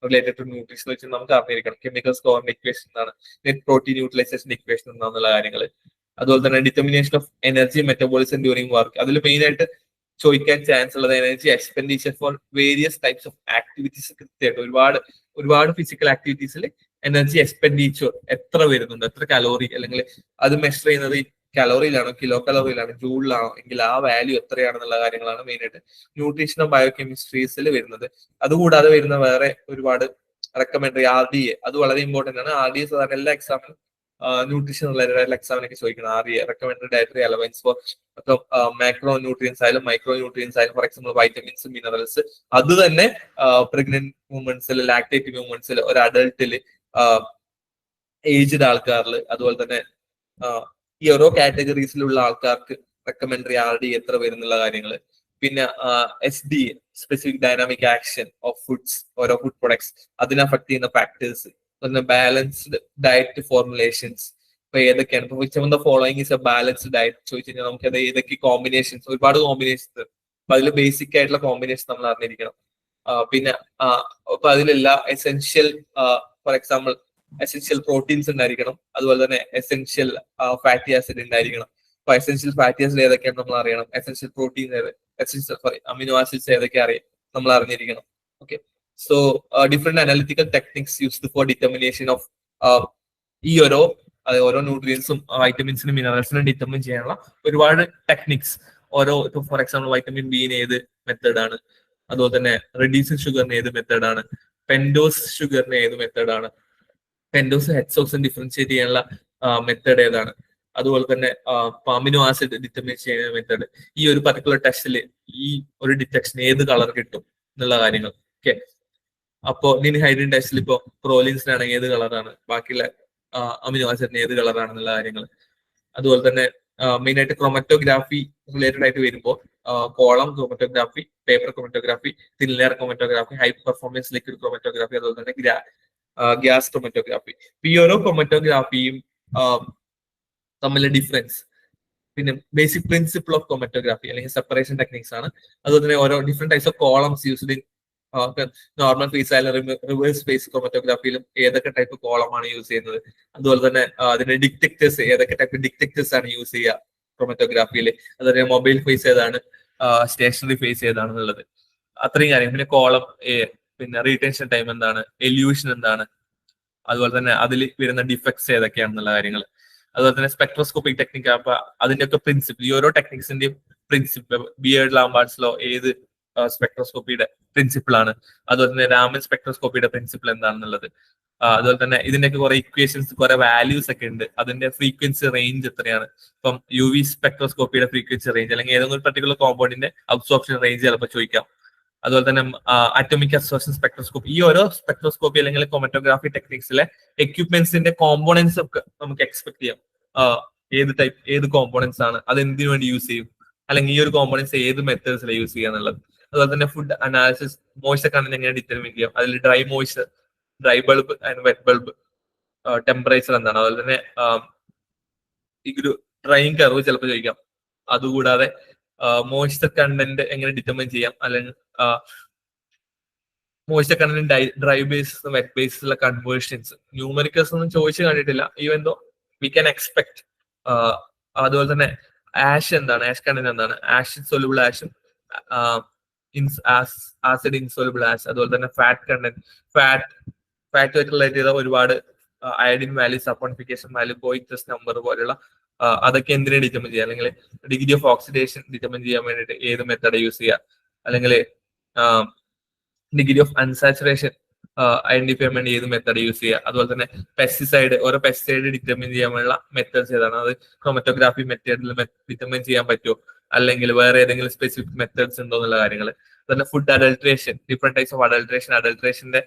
related to nutrition വെച്ച് നമുക്ക് അറിഞ്ഞിരിക്കണം. കെമിക്കൽ സ്കോറിന്റെ ഇക്വേഷൻ എന്താണ്, നെറ്റ് പ്രോട്ടീൻ യൂട്ടിലൈസേഷൻ ഇക്വേഷൻ എന്താണെന്നുള്ള കാര്യങ്ങൾ. അതുപോലെ തന്നെ determination of energy metabolism during work, അതിൽ മെയിൻ ആയിട്ട് ചോദിക്കാൻ ചാൻസ് ഉള്ളത് energy expenditure for various types of activities. കൃത്യമായിട്ട് ഒരുപാട് ഫിസിക്കൽ ആക്ടിവിറ്റീസിൽ എനർജി എക്സ്പെൻഡിച്ചർ എത്ര വരുന്നുണ്ട്, എത്ര കലോറി, അല്ലെങ്കിൽ അത് മെഷർ ചെയ്യുന്നത് കലോറിയിലാണോ, കിലോ കലോറിയിലാണോ, ജൂളിലാണോ, എങ്കിൽ ആ വാല്യൂ എത്രയാണെന്നുള്ള കാര്യങ്ങളാണ് മെയിൻ ആയിട്ട് ന്യൂട്രീഷണൽ ബയോകെമിസ്ട്രീസിൽ വരുന്നത്. അതുകൂടാതെ വരുന്ന വേറെ ഒരുപാട് റെക്കമെൻഡറി RDA, അത് വളരെ ഇമ്പോർട്ടന്റ് ആണ്. RDA സാധാരണ എല്ലാ എക്സാമിനും ന്യൂട്രീഷൻ റിലേറ്റഡ് എക്സാമിനൊക്കെ ചോദിക്കണം. RDA recommended dietary allowance for macro nutrients ആയാലും മൈക്രോ ന്യൂട്രിയൻസ് ആയാലും, ഫോർ എക്സാമ്പിൾ വൈറ്റമിൻസ്, മിനറൽസ്. അത് തന്നെ പ്രഗ്നന്റ് വുമൻസിൽ, ലാക്ടേറ്റിംഗ് വുമൻസിൽ, ഒരു അഡൾട്ടില്, ഏജ്ഡ് ആൾക്കാരിൽ, അതുപോലെ തന്നെ ഈ ഓരോ കാറ്റഗറീസിലുള്ള ആൾക്കാർക്ക് റെക്കമെൻഡറി RDA എത്ര വരുന്നുള്ള കാര്യങ്ങൾ. പിന്നെ SDA specific dynamic action of foods, ഓരോ ഫുഡ് പ്രൊഡക്ട്സ്, അതിനെ അഫക്ട് ചെയ്യുന്ന ഫാക്ടേഴ്സ്. ബാലൻസ്ഡ് ഡയറ്റ് ഫോർമുലേഷൻസ്, ഇപ്പൊ ഏതൊക്കെയാണ്, ഇപ്പൊ which of the following is A balanced diet ചോദിച്ചു കഴിഞ്ഞാൽ നമുക്ക് അത് ഏതൊക്കെ കോമ്പിനേഷൻസ്, ഒരുപാട് കോമ്പിനേഷൻസ്, അപ്പൊ അതിൽ ബേസിക് ആയിട്ടുള്ള കോമ്പിനേഷൻ നമ്മൾ അറിഞ്ഞിരിക്കണം. പിന്നെ അപ്പൊ അതിലെല്ലാ essential, for example essential proteins ഉണ്ടായിരിക്കണം, അതുപോലെ തന്നെ എസെൻഷ്യൽ ഫാറ്റി ആസിഡ് ഉണ്ടായിരിക്കണം. അപ്പൊ എസെൻഷ്യൽ ഫാറ്റി ആസിഡ് ഏതൊക്കെയാണ് നമ്മൾ അറിയണം, എസെൻഷ്യൽ പ്രോട്ടീൻ അമിനോ ആസിഡ്സ് ഏതൊക്കെ നമ്മൾ അറിഞ്ഞിരിക്കണം. Okay, so different analytical techniques used for determination of ഈ ഓരോ ന്യൂട്രിയൻസും വൈറ്റമിൻസിനും മിനറൽസിനും ഡിറ്റർമിൻ ചെയ്യാനുള്ള ഒരുപാട് ടെക്നിക്സ്. ഇപ്പൊ ഫോർ എക്സാമ്പിൾ വൈറ്റമിൻ ബിന് ഏത് മെത്തേഡാണ്, അതുപോലെ തന്നെ റെഡ്യൂസിങ് ഷുഗറിന് ഏത് മെത്തേഡാണ്, പെൻഡോസ് ഷുഗറിന് ഏത് മെത്തേഡാണ്, പെൻഡോസ് ഹെക്സോക്സിൻ ഡിഫറൻഷിയേറ്റ് ചെയ്യാനുള്ള മെത്തേഡ് ഏതാണ്, അതുപോലെ തന്നെ അമിനോ ആസിഡ് ഡിറ്റർമിൻ ചെയ്യുന്ന മെത്തേഡ്. ഈ ഒരു പർട്ടിക്കുലർ ടെസ്റ്റിൽ ഈ ഒരു ഡിറ്റക്ഷൻ ഏത് കളർ കിട്ടും എന്നുള്ള കാര്യങ്ങൾ. ഓക്കെ, അപ്പോ ഹൈഡ്രജൻ ടെസ്റ്റിൽ ഇപ്പോ പ്രോലിൻസിനാണെങ്കിൽ ഏത് കളറാണ്, ബാക്കിയുള്ള അമിനോ ആസിഡിന് ഏത് കളറാണെന്നുള്ള കാര്യങ്ങൾ. അതുപോലെ തന്നെ മെയിൻ ആയിട്ട് ക്രോമറ്റോഗ്രാഫി റിലേറ്റഡ് ആയിട്ട് വരുമ്പോൾ column chromatography, paper chromatography, thin layer chromatography, high performance liquid chromatography, അതുപോലെ തന്നെ ഗ്യാസ് ക്രോമറ്റോഗ്രാഫി. ഈ ഓരോ ക്രോമറ്റോഗ്രാഫിയും തമ്മിലെ ഡിഫറൻസ്, പിന്നെ ബേസിക് പ്രിൻസിപ്പിൾ ഓഫ് ക്രോമറ്റോഗ്രാഫി അല്ലെങ്കിൽ സെപ്പറേഷൻ ടെക്നിക്സ് ആണ്. അതുപോലെ തന്നെ ഓരോ different types of columns used in normal phase ആയാലും റിവേഴ്സ് ഫേസ് ക്രോമറ്റോഗ്രാഫിയിലും ഏതൊക്കെ ടൈപ്പ് കോളമാണ് യൂസ് ചെയ്യുന്നത്, അതുപോലെ തന്നെ അതിന്റെ ഡിറ്റക്ടേഴ്സ്, ഏതൊക്കെ ടൈപ്പ് ഡിറ്റക്ടേഴ്സ് ആണ് യൂസ് ചെയ്യുക ക്രോമറ്റോഗ്രാഫിയിൽ, അതുപോലെ മൊബൈൽ ഫേസ് ഏതാണ്, സ്റ്റേഷനറി ഫേസ് ഏതാണെന്നുള്ളത്, അത്രയും കാര്യം. പിന്നെ കോളം, പിന്നെ റീടെൻഷൻ ടൈം എന്താണ്, എല്യൂഷൻ എന്താണ്, അതുപോലെ തന്നെ അതിൽ വരുന്ന ഡിഫക്ട്സ് ഏതൊക്കെയാണെന്നുള്ള കാര്യങ്ങൾ, അതുപോലെ തന്നെ സ്പെക്ട്രോസ്കോപ്പിക് ടെക്നിക്ക്. അപ്പൊ അതിന്റെയൊക്കെ പ്രിൻസിപ്പിൾ, ഈ ഓരോ ടെക്നിക്സിന്റെയും പ്രിൻസിപ്പിൾ, ലാംബാർട്സിലോ ഏത് സ്പെക്ട്രോസ്കോപ്പിയുടെ പ്രിൻസിപ്പിൾ ആണ്, അതുപോലെ തന്നെ രാമൻ സ്പെക്ട്രോസ്കോപ്പിയുടെ പ്രിൻസിപ്പിൾ എന്താണെന്നുള്ളത്, അതുപോലെ തന്നെ ഇതിന്റെയൊക്കെ കുറെ ഇക്വേഷൻസ്, കുറെ വാല്യൂസ് ഒക്കെ ഉണ്ട്. അതിന്റെ ഫ്രീക്വൻസി റേഞ്ച് എത്രയാണ്, ഇപ്പം UV സ്പെക്ട്രോസ്കോപ്പിയുടെ ഫ്രീക്വൻസി റേഞ്ച് അല്ലെങ്കിൽ ഏതെങ്കിലും പർട്ടിക്കുലർ കോമ്പൗണ്ടിന്റെ അബ്സോർപ്ഷൻ റേഞ്ച് ചിലപ്പോൾ ചോദിക്കാം. അതുപോലെ തന്നെ അറ്റോമിക് അബ്സോർപ്ഷൻ സ്പെക്ട്രോസ്കോപ്പി, ഈ ഓരോ സ്പെക്ട്രോസ്കോപ്പി അല്ലെങ്കിൽ ക്രോമറ്റോഗ്രാഫി ടെക്നിക്സിലെ എക്യുപ്മെന്റ്സിന്റെ കോമ്പോണൻസ് ഒക്കെ നമുക്ക് എക്സ്പെക്ട് ചെയ്യാം. ഏത് ടൈപ്പ്, ഏത് കോമ്പോണൻസ് ആണ്, അത് എന്തിനു വേണ്ടി യൂസ് ചെയ്യും, അല്ലെങ്കിൽ ഈ ഒരു കോമ്പോണൻസ് ഏത് മെത്തേഡ്സിൽ യൂസ് ചെയ്യുക എന്നുള്ളത്. അതുപോലെ തന്നെ ഫുഡ് അനാലിസിസ്, മോയ്സ്ചർ കണ്ടന്റ് എങ്ങനെ ഡിറ്റർമിൻ ചെയ്യാം, അതിൽ dry moisture, dry bulb and wet bulb, temperature എന്താണ്, അതുപോലെ തന്നെ ഈ ഒരു ഡ്രൈയിങ് കർവ് ചിലപ്പോൾ ചോദിക്കാം. അതുകൂടാതെ മോയ്സ്ചർ കണ്ടന്റ് എങ്ങനെ ഡിറ്റർമിൻ ചെയ്യാം, അല്ലെങ്കിൽ moisture content dry basis wet ബേസിസുള്ള കൺവേർഷൻസ്, ന്യൂമറിക്കൽസ് ഒന്നും ചോദിച്ചു കണ്ടിട്ടില്ല, even though we can expect. അതുപോലെ തന്നെ ആഷ് എന്താണ്, ആഷ് കണ്ടന്റ് എന്താണ്, ആഷ് സൊല്യൂബിൾ ആഷും ആസിഡ് ഇൻസോലുബിൾ ആഷ്, അതുപോലെ തന്നെ ഫാറ്റ് കണ്ടന്റ്, ഫാറ്റുമായിട്ട് റിലേറ്റ് ചെയ്ത ഒരുപാട് അയഡിൻ വാല്യൂ, സപ്പോണിഫിക്കേഷൻ വാല്യൂ, ബോയിക്ടസ് നമ്പർ പോലുള്ള അതൊക്കെ എന്തിനെ ഡിറ്റർമിൻ ചെയ്യുക, അല്ലെങ്കിൽ ഡിഗ്രി ഓഫ് ഓക്സിഡേഷൻ ഡിറ്റർമിൻ ചെയ്യാൻ വേണ്ടിയിട്ട് ഏത് മെത്തേഡ് യൂസ് ചെയ്യുക, അല്ലെങ്കിൽ ഡിഗ്രി ഓഫ് അൺസാച്ചുറേഷൻ ഐഡന്റിഫൈ ചെയ്യാൻ വേണ്ടി ഏത് മെത്തേഡ് യൂസ് ചെയ്യുക, അതുപോലെ തന്നെ പെസ്റ്റിസൈഡ്, ഓരോ പെസ്റ്റിസൈഡ് ഡിറ്റർമിൻ ചെയ്യാനുള്ള മെത്തേഡ്സ് ഏതാണ്, അത് ക്രോമറ്റോഗ്രാഫി മെത്തേഡിൽ ഡിറ്റർമിൻ ചെയ്യാൻ പറ്റുമോ, അല്ലെങ്കിൽ വേറെ ഏതെങ്കിലും സ്പെസിഫിക് മെത്തേഡ്സ് ഉണ്ടോ എന്നുള്ള കാര്യങ്ങൾ. അതുപോലെ food adulteration, different types of അഡൾട്രേഷന്റെ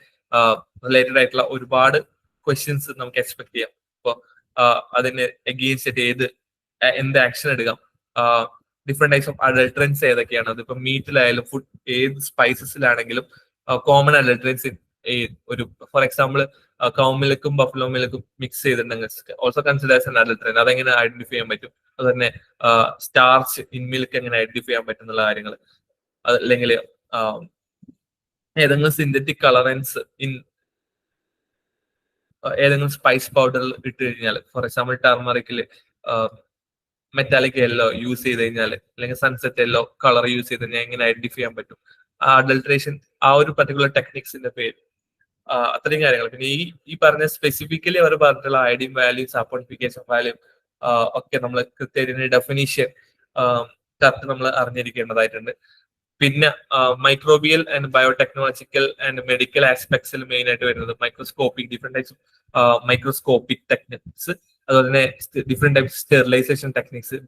റിലേറ്റഡ് ആയിട്ടുള്ള ഒരുപാട് ക്വസ്റ്റ്യൻസ് നമുക്ക് എക്സ്പെക്ട് ചെയ്യാം. അപ്പോൾ അതിന് എഗെയിൻസ്റ്റ് എന്ത് ആക്ഷൻ എടുക്കാം, ഡിഫറെന്റ് ടൈപ്സ് ഓഫ് അഡൾട്രൻസ് ഏതൊക്കെയാണ്, അതിപ്പോ മീറ്റിലായാലും ഫുഡ് ഏത് സ്പൈസസിലാണെങ്കിലും കോമൺ അഡൾട്രൻസ് ഒരു ഫോർ എക്സാമ്പിൾ കൗ മിൽക്കും ബഫലോ മിൽക്കും മിക്സ് ചെയ്തിട്ടുണ്ടെങ്കിൽ ഓൾസോ കൺസിഡേഴ്സ് ആൻ അഡൾട്രൻ, അതെങ്ങനെ ഐഡന്റിഫൈ ചെയ്യാൻ പറ്റും, അത് തന്നെ സ്റ്റാർച്ച് ഇൻ മിൽക്ക് എങ്ങനെ ഐഡന്റിഫൈ ചെയ്യാൻ പറ്റും എന്നുള്ള കാര്യങ്ങൾ, അല്ലെങ്കിൽ ഏതെങ്കിലും സിന്തറ്റിക് കളറൻസ് ഇൻ ഏതെങ്കിലും സ്പൈസ് പൗഡറിൽ ഇട്ട് കഴിഞ്ഞാൽ, ഫോർ എക്സാമ്പിൾ ടർമറിക്കിൽ മെറ്റാലിക് യെല്ലോ യൂസ് ചെയ്ത് കഴിഞ്ഞാൽ, അല്ലെങ്കിൽ സൺസെറ്റ് യെല്ലോ കളർ യൂസ് ചെയ്ത് കഴിഞ്ഞാൽ എങ്ങനെ ഐഡന്റിഫൈ ചെയ്യാൻ പറ്റും, ആ അഡൾട്രേഷൻ, ആ ഒരു പർട്ടിക്കുലർ ടെക്നിക്സിന്റെ പേര്, അത്രയും കാര്യങ്ങൾ. പിന്നെ ഈ പറഞ്ഞ സ്പെസിഫിക്കലി അവർ പറഞ്ഞിട്ടുള്ള ഐഡിൻ വാല്യൂ, സപ്പോണിഫിക്കേഷൻ വാല്യൂ ഒക്കെ നമ്മൾ കൃത്യമായിട്ട് ഡെഫിനിഷൻ കറക്റ്റ് നമ്മൾ അറിഞ്ഞിരിക്കേണ്ടതായിട്ടുണ്ട്. പിന്നെ microbial and biotechnological and medical ആസ്പെക്ട്സിൽ മെയിൻ ആയിട്ട് വരുന്നത് microscopic, different types microscopic techniques, അതുപോലെ തന്നെ ഡിഫറെന്റ് ടൈപ്സ് സ്റ്റെറിലൈസേഷൻ ടെക്നിക്സ്,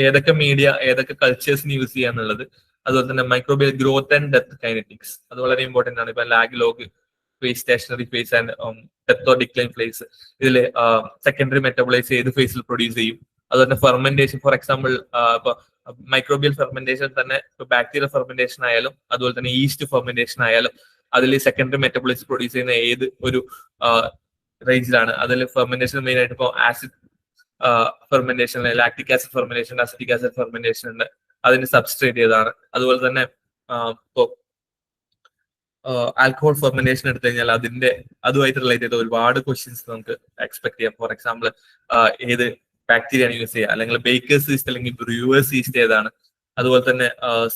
ഏതൊക്കെ മീഡിയ, ഏതൊക്കെ കൾച്ചേഴ്സിന് യൂസ് ചെയ്യാന്നുള്ളത്, അതുപോലെ തന്നെ microbial growth and death kinetics, അത് വളരെ ഇമ്പോർട്ടന്റ് ആണ്. ഇപ്പൊ lag log phase, stationary phase and death or decline phase, ഇതിൽ സെക്കൻഡറി മെറ്റബോളൈസ് ഏത് ഫേസിൽ പ്രൊഡ്യൂസ് ചെയ്യും, അതുപോലെ തന്നെ ഫെർമെന്റേഷൻ, ഫോർ എക്സാമ്പിൾ ഇപ്പൊ മൈക്രോബിയൽ ഫെർമെന്റേഷൻ തന്നെ ഇപ്പൊ ബാക്ടീരിയൽ ഫെർമെന്റേഷൻ ആയാലും, അതുപോലെ തന്നെ ഈസ്റ്റ് ഫെർമെന്റേഷൻ ആയാലും, അതിൽ സെക്കൻഡറി മെറ്റബോളൈസ് പ്രൊഡ്യൂസ് ചെയ്യുന്ന ഏത് ഒരു റേഞ്ചിലാണ്, അതിൽ ഫെർമെന്റേഷൻ മെയിൻ ആയിട്ട് ഇപ്പോൾ acid fermentation, lactic acid fermentation, acetic acid fermentation ഉണ്ട്, അതിന് സബ്സ്ട്രേറ്റ് ഏതാണ്, അതുപോലെ തന്നെ ഇപ്പോ ആൽക്കഹോൾ ഫെർമെന്റേഷൻ എടുത്തു കഴിഞ്ഞാൽ അതുമായിട്ട് റിലേറ്റ് ചെയ്ത ഒരുപാട് ക്വസ്റ്റ്യൻസ് നമുക്ക് എക്സ്പെക്ട് ചെയ്യാം. ഫോർ എക്സാമ്പിൾ ഏത് ബാക്ടീരിയ ആണ് യൂസ് ചെയ്യുക, അല്ലെങ്കിൽ ബേക്കേഴ്സ് ഈസ്റ്റ് അല്ലെങ്കിൽ ബ്രൂവേഴ്സ് ഈസ്റ്റ് ഏതാണ്, അതുപോലെ തന്നെ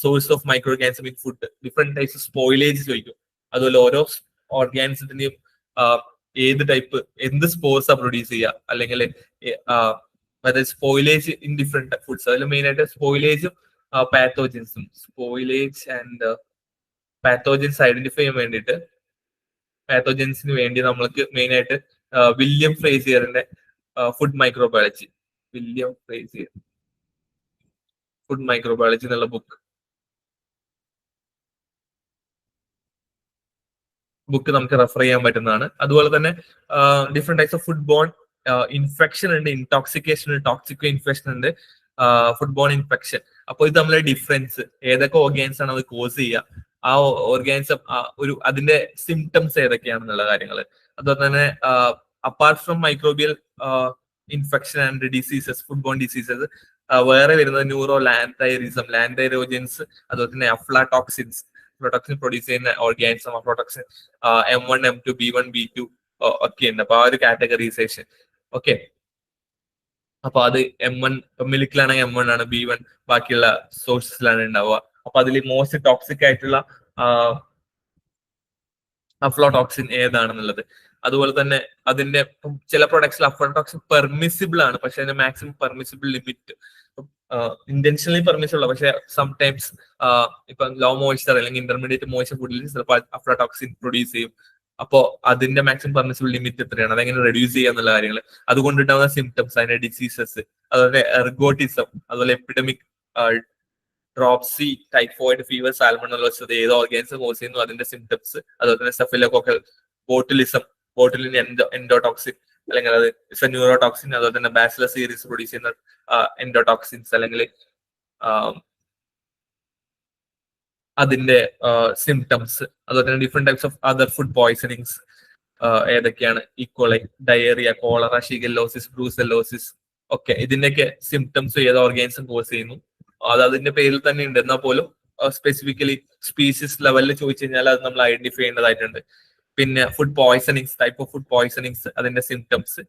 source of micro organism in food, different types spoilage ചോദിക്കും, അതുപോലെ ഓരോ ഓർഗാനിസത്തിന്റെയും ഏത് ടൈപ്പ്, എന്ത് സ്പോർട്സാ പ്രൊഡ്യൂസ് ചെയ്യുക, അല്ലെങ്കിൽ സ്പോയിലേജ് ഇൻ ഡിഫറെന്റ് ഫുഡ്സ്, അതിൽ മെയിൻ ആയിട്ട് സ്പോയിലേജും പാത്തോജൻസും, സ്പോയിലേജ് ആൻഡ് പാത്തോജൻസ് ഐഡന്റിഫൈ ചെയ്യാൻ വേണ്ടിയിട്ട്, പാത്തോജൻസിന് വേണ്ടി നമ്മൾക്ക് മെയിൻ ആയിട്ട് വില്യം ഫ്രേസിയറിന്റെ ഫുഡ് മൈക്രോബയോളജി, ഫുഡ് മൈക്രോബയോളജി എന്നുള്ള ബുക്ക് നമുക്ക് റെഫർ ചെയ്യാൻ പറ്റുന്നതാണ്. അതുപോലെ തന്നെ different types of food borne infection ഉണ്ട്, ഇൻടോക്സിക്കേഷൻ ഉണ്ട്, ടോക്സിക്കോ ഇൻഫെക്ഷൻ ഉണ്ട്, ഫുഡ് ബോൺ ഇൻഫെക്ഷൻ. അപ്പോൾ ഇത് തമ്മിലുള്ള ഡിഫറൻസ്, ഏതൊക്കെ ഓർഗാൻസ് ആണ് അത് കോസ് ചെയ്യുക, ആ ഓർഗാനിസം അതിന്റെ സിംറ്റംസ് ഏതൊക്കെയാണെന്നുള്ള കാര്യങ്ങൾ. അതുപോലെ തന്നെ apart from microbial infection and diseases, food bone diseases, വേറെ വരുന്നത് ന്യൂറോ ലാൻതൈറിസം, ലാൻതൈറോജൻസ്, അതുപോലെ തന്നെ അഫ്ലാടോക്സിൻസ്, അഫ്ലാടോക്സിൻ പ്രൊഡ്യൂസ് ചെയ്യുന്ന organism, aflatoxin M1 M2 B1 B2 ഒക്കെ ഉണ്ട്. അപ്പൊ ആ ഒരു കാറ്റഗറൈസേഷൻ. ഓക്കെ, അപ്പൊ അത് M1 മിൽക്കിലാണെങ്കിൽ M1 ആണ്, B1 ബാക്കിയുള്ള സോഴ്സസിലാണ് ഉണ്ടാവുക. അപ്പൊ അതിൽ മോസ്റ്റ് ടോക്സിക് ആയിട്ടുള്ള അഫ്ലോടോക്സിൻ ഏതാണെന്നുള്ളത്. അതുപോലെ തന്നെ അതിന്റെ ചില പ്രൊഡക്ട്സിൽ അഫ്ലടോക്സിൻ പെർമിസിബിൾ ആണ്, പക്ഷെ അതിന്റെ maximum permissible limit intentionally permissible, പക്ഷെ സംടൈംസ് ഇപ്പൊ ലോ മോയ്സ്ചർ അല്ലെങ്കിൽ ഇന്റർമീഡിയറ്റ് മോയ്സ്ചർ ഫുഡിൽ ചിലപ്പോൾ അഫ്ലടോക്സിൻ പ്രൊഡ്യൂസ് ചെയ്യും. അപ്പോ അതിന്റെ മാക്സിമം പെർമിസിബിൾ ലിമിറ്റ് എത്രയാണ്, അതെങ്ങനെ റെഡ്യൂസ് ചെയ്യുക എന്നുള്ള കാര്യങ്ങൾ, അതുകൊണ്ടുണ്ടാവുന്ന സിംറ്റംസ്, അതിന്റെ ഡിസീസസ്, അതുപോലെ എർഗോട്ടിസം, അതുപോലെ എപ്പിഡമിക് ഡ്രോപ്സി, ടൈഫോയിഡ്, ഫീവർ, സാൽമണലോസിസ്, അത് ഏത് ഓർഗാനിസം കോസ് ചെയ്യുന്നു അതിന്റെ സിംറ്റംസ്, അതുപോലെ തന്നെ സ്റ്റഫിലോകോക്കൽ ബോട്ടുലിസം, ബോട്ടുലിൻ എൻഡോടോക്സിൻ അല്ലെങ്കിൽ അത് ന്യൂറോടോക്സിൻ, അതുപോലെ തന്നെ ബാസിലസ് സീരീസ് പ്രൊഡ്യൂസ് ചെയ്യുന്ന എൻഡോടോക്സിൻസ് അല്ലെങ്കിൽ അതിന്റെ സിംറ്റംസ്, അതുപോലെ തന്നെ different types of other food poisonings ഏതൊക്കെയാണ്, E coli, diarrhoea, cholera, shigellosis, brucellosis ഒക്കെ ഇതിന്റെയൊക്കെ സിംറ്റംസ് ഏത് ഓർഗാനിസം കോസ് ചെയ്യുന്നു അത് അതിന്റെ പേരിൽ തന്നെ ഉണ്ട്. എന്നാൽ പോലും സ്പെസിഫിക്കലി സ്പീസീസ് ലെവലിൽ ചോദിച്ചു കഴിഞ്ഞാൽ അത് നമ്മൾ ഐഡന്റിഫൈ ചെയ്യേണ്ടതായിട്ടുണ്ട്. പിന്നെ ഫുഡ് പോയ്സണിങ്സ്, ടൈപ്പ് ഓഫ് ഫുഡ് പോയ്സണിങ്സ്, അതിന്റെ സിംറ്റംസ്,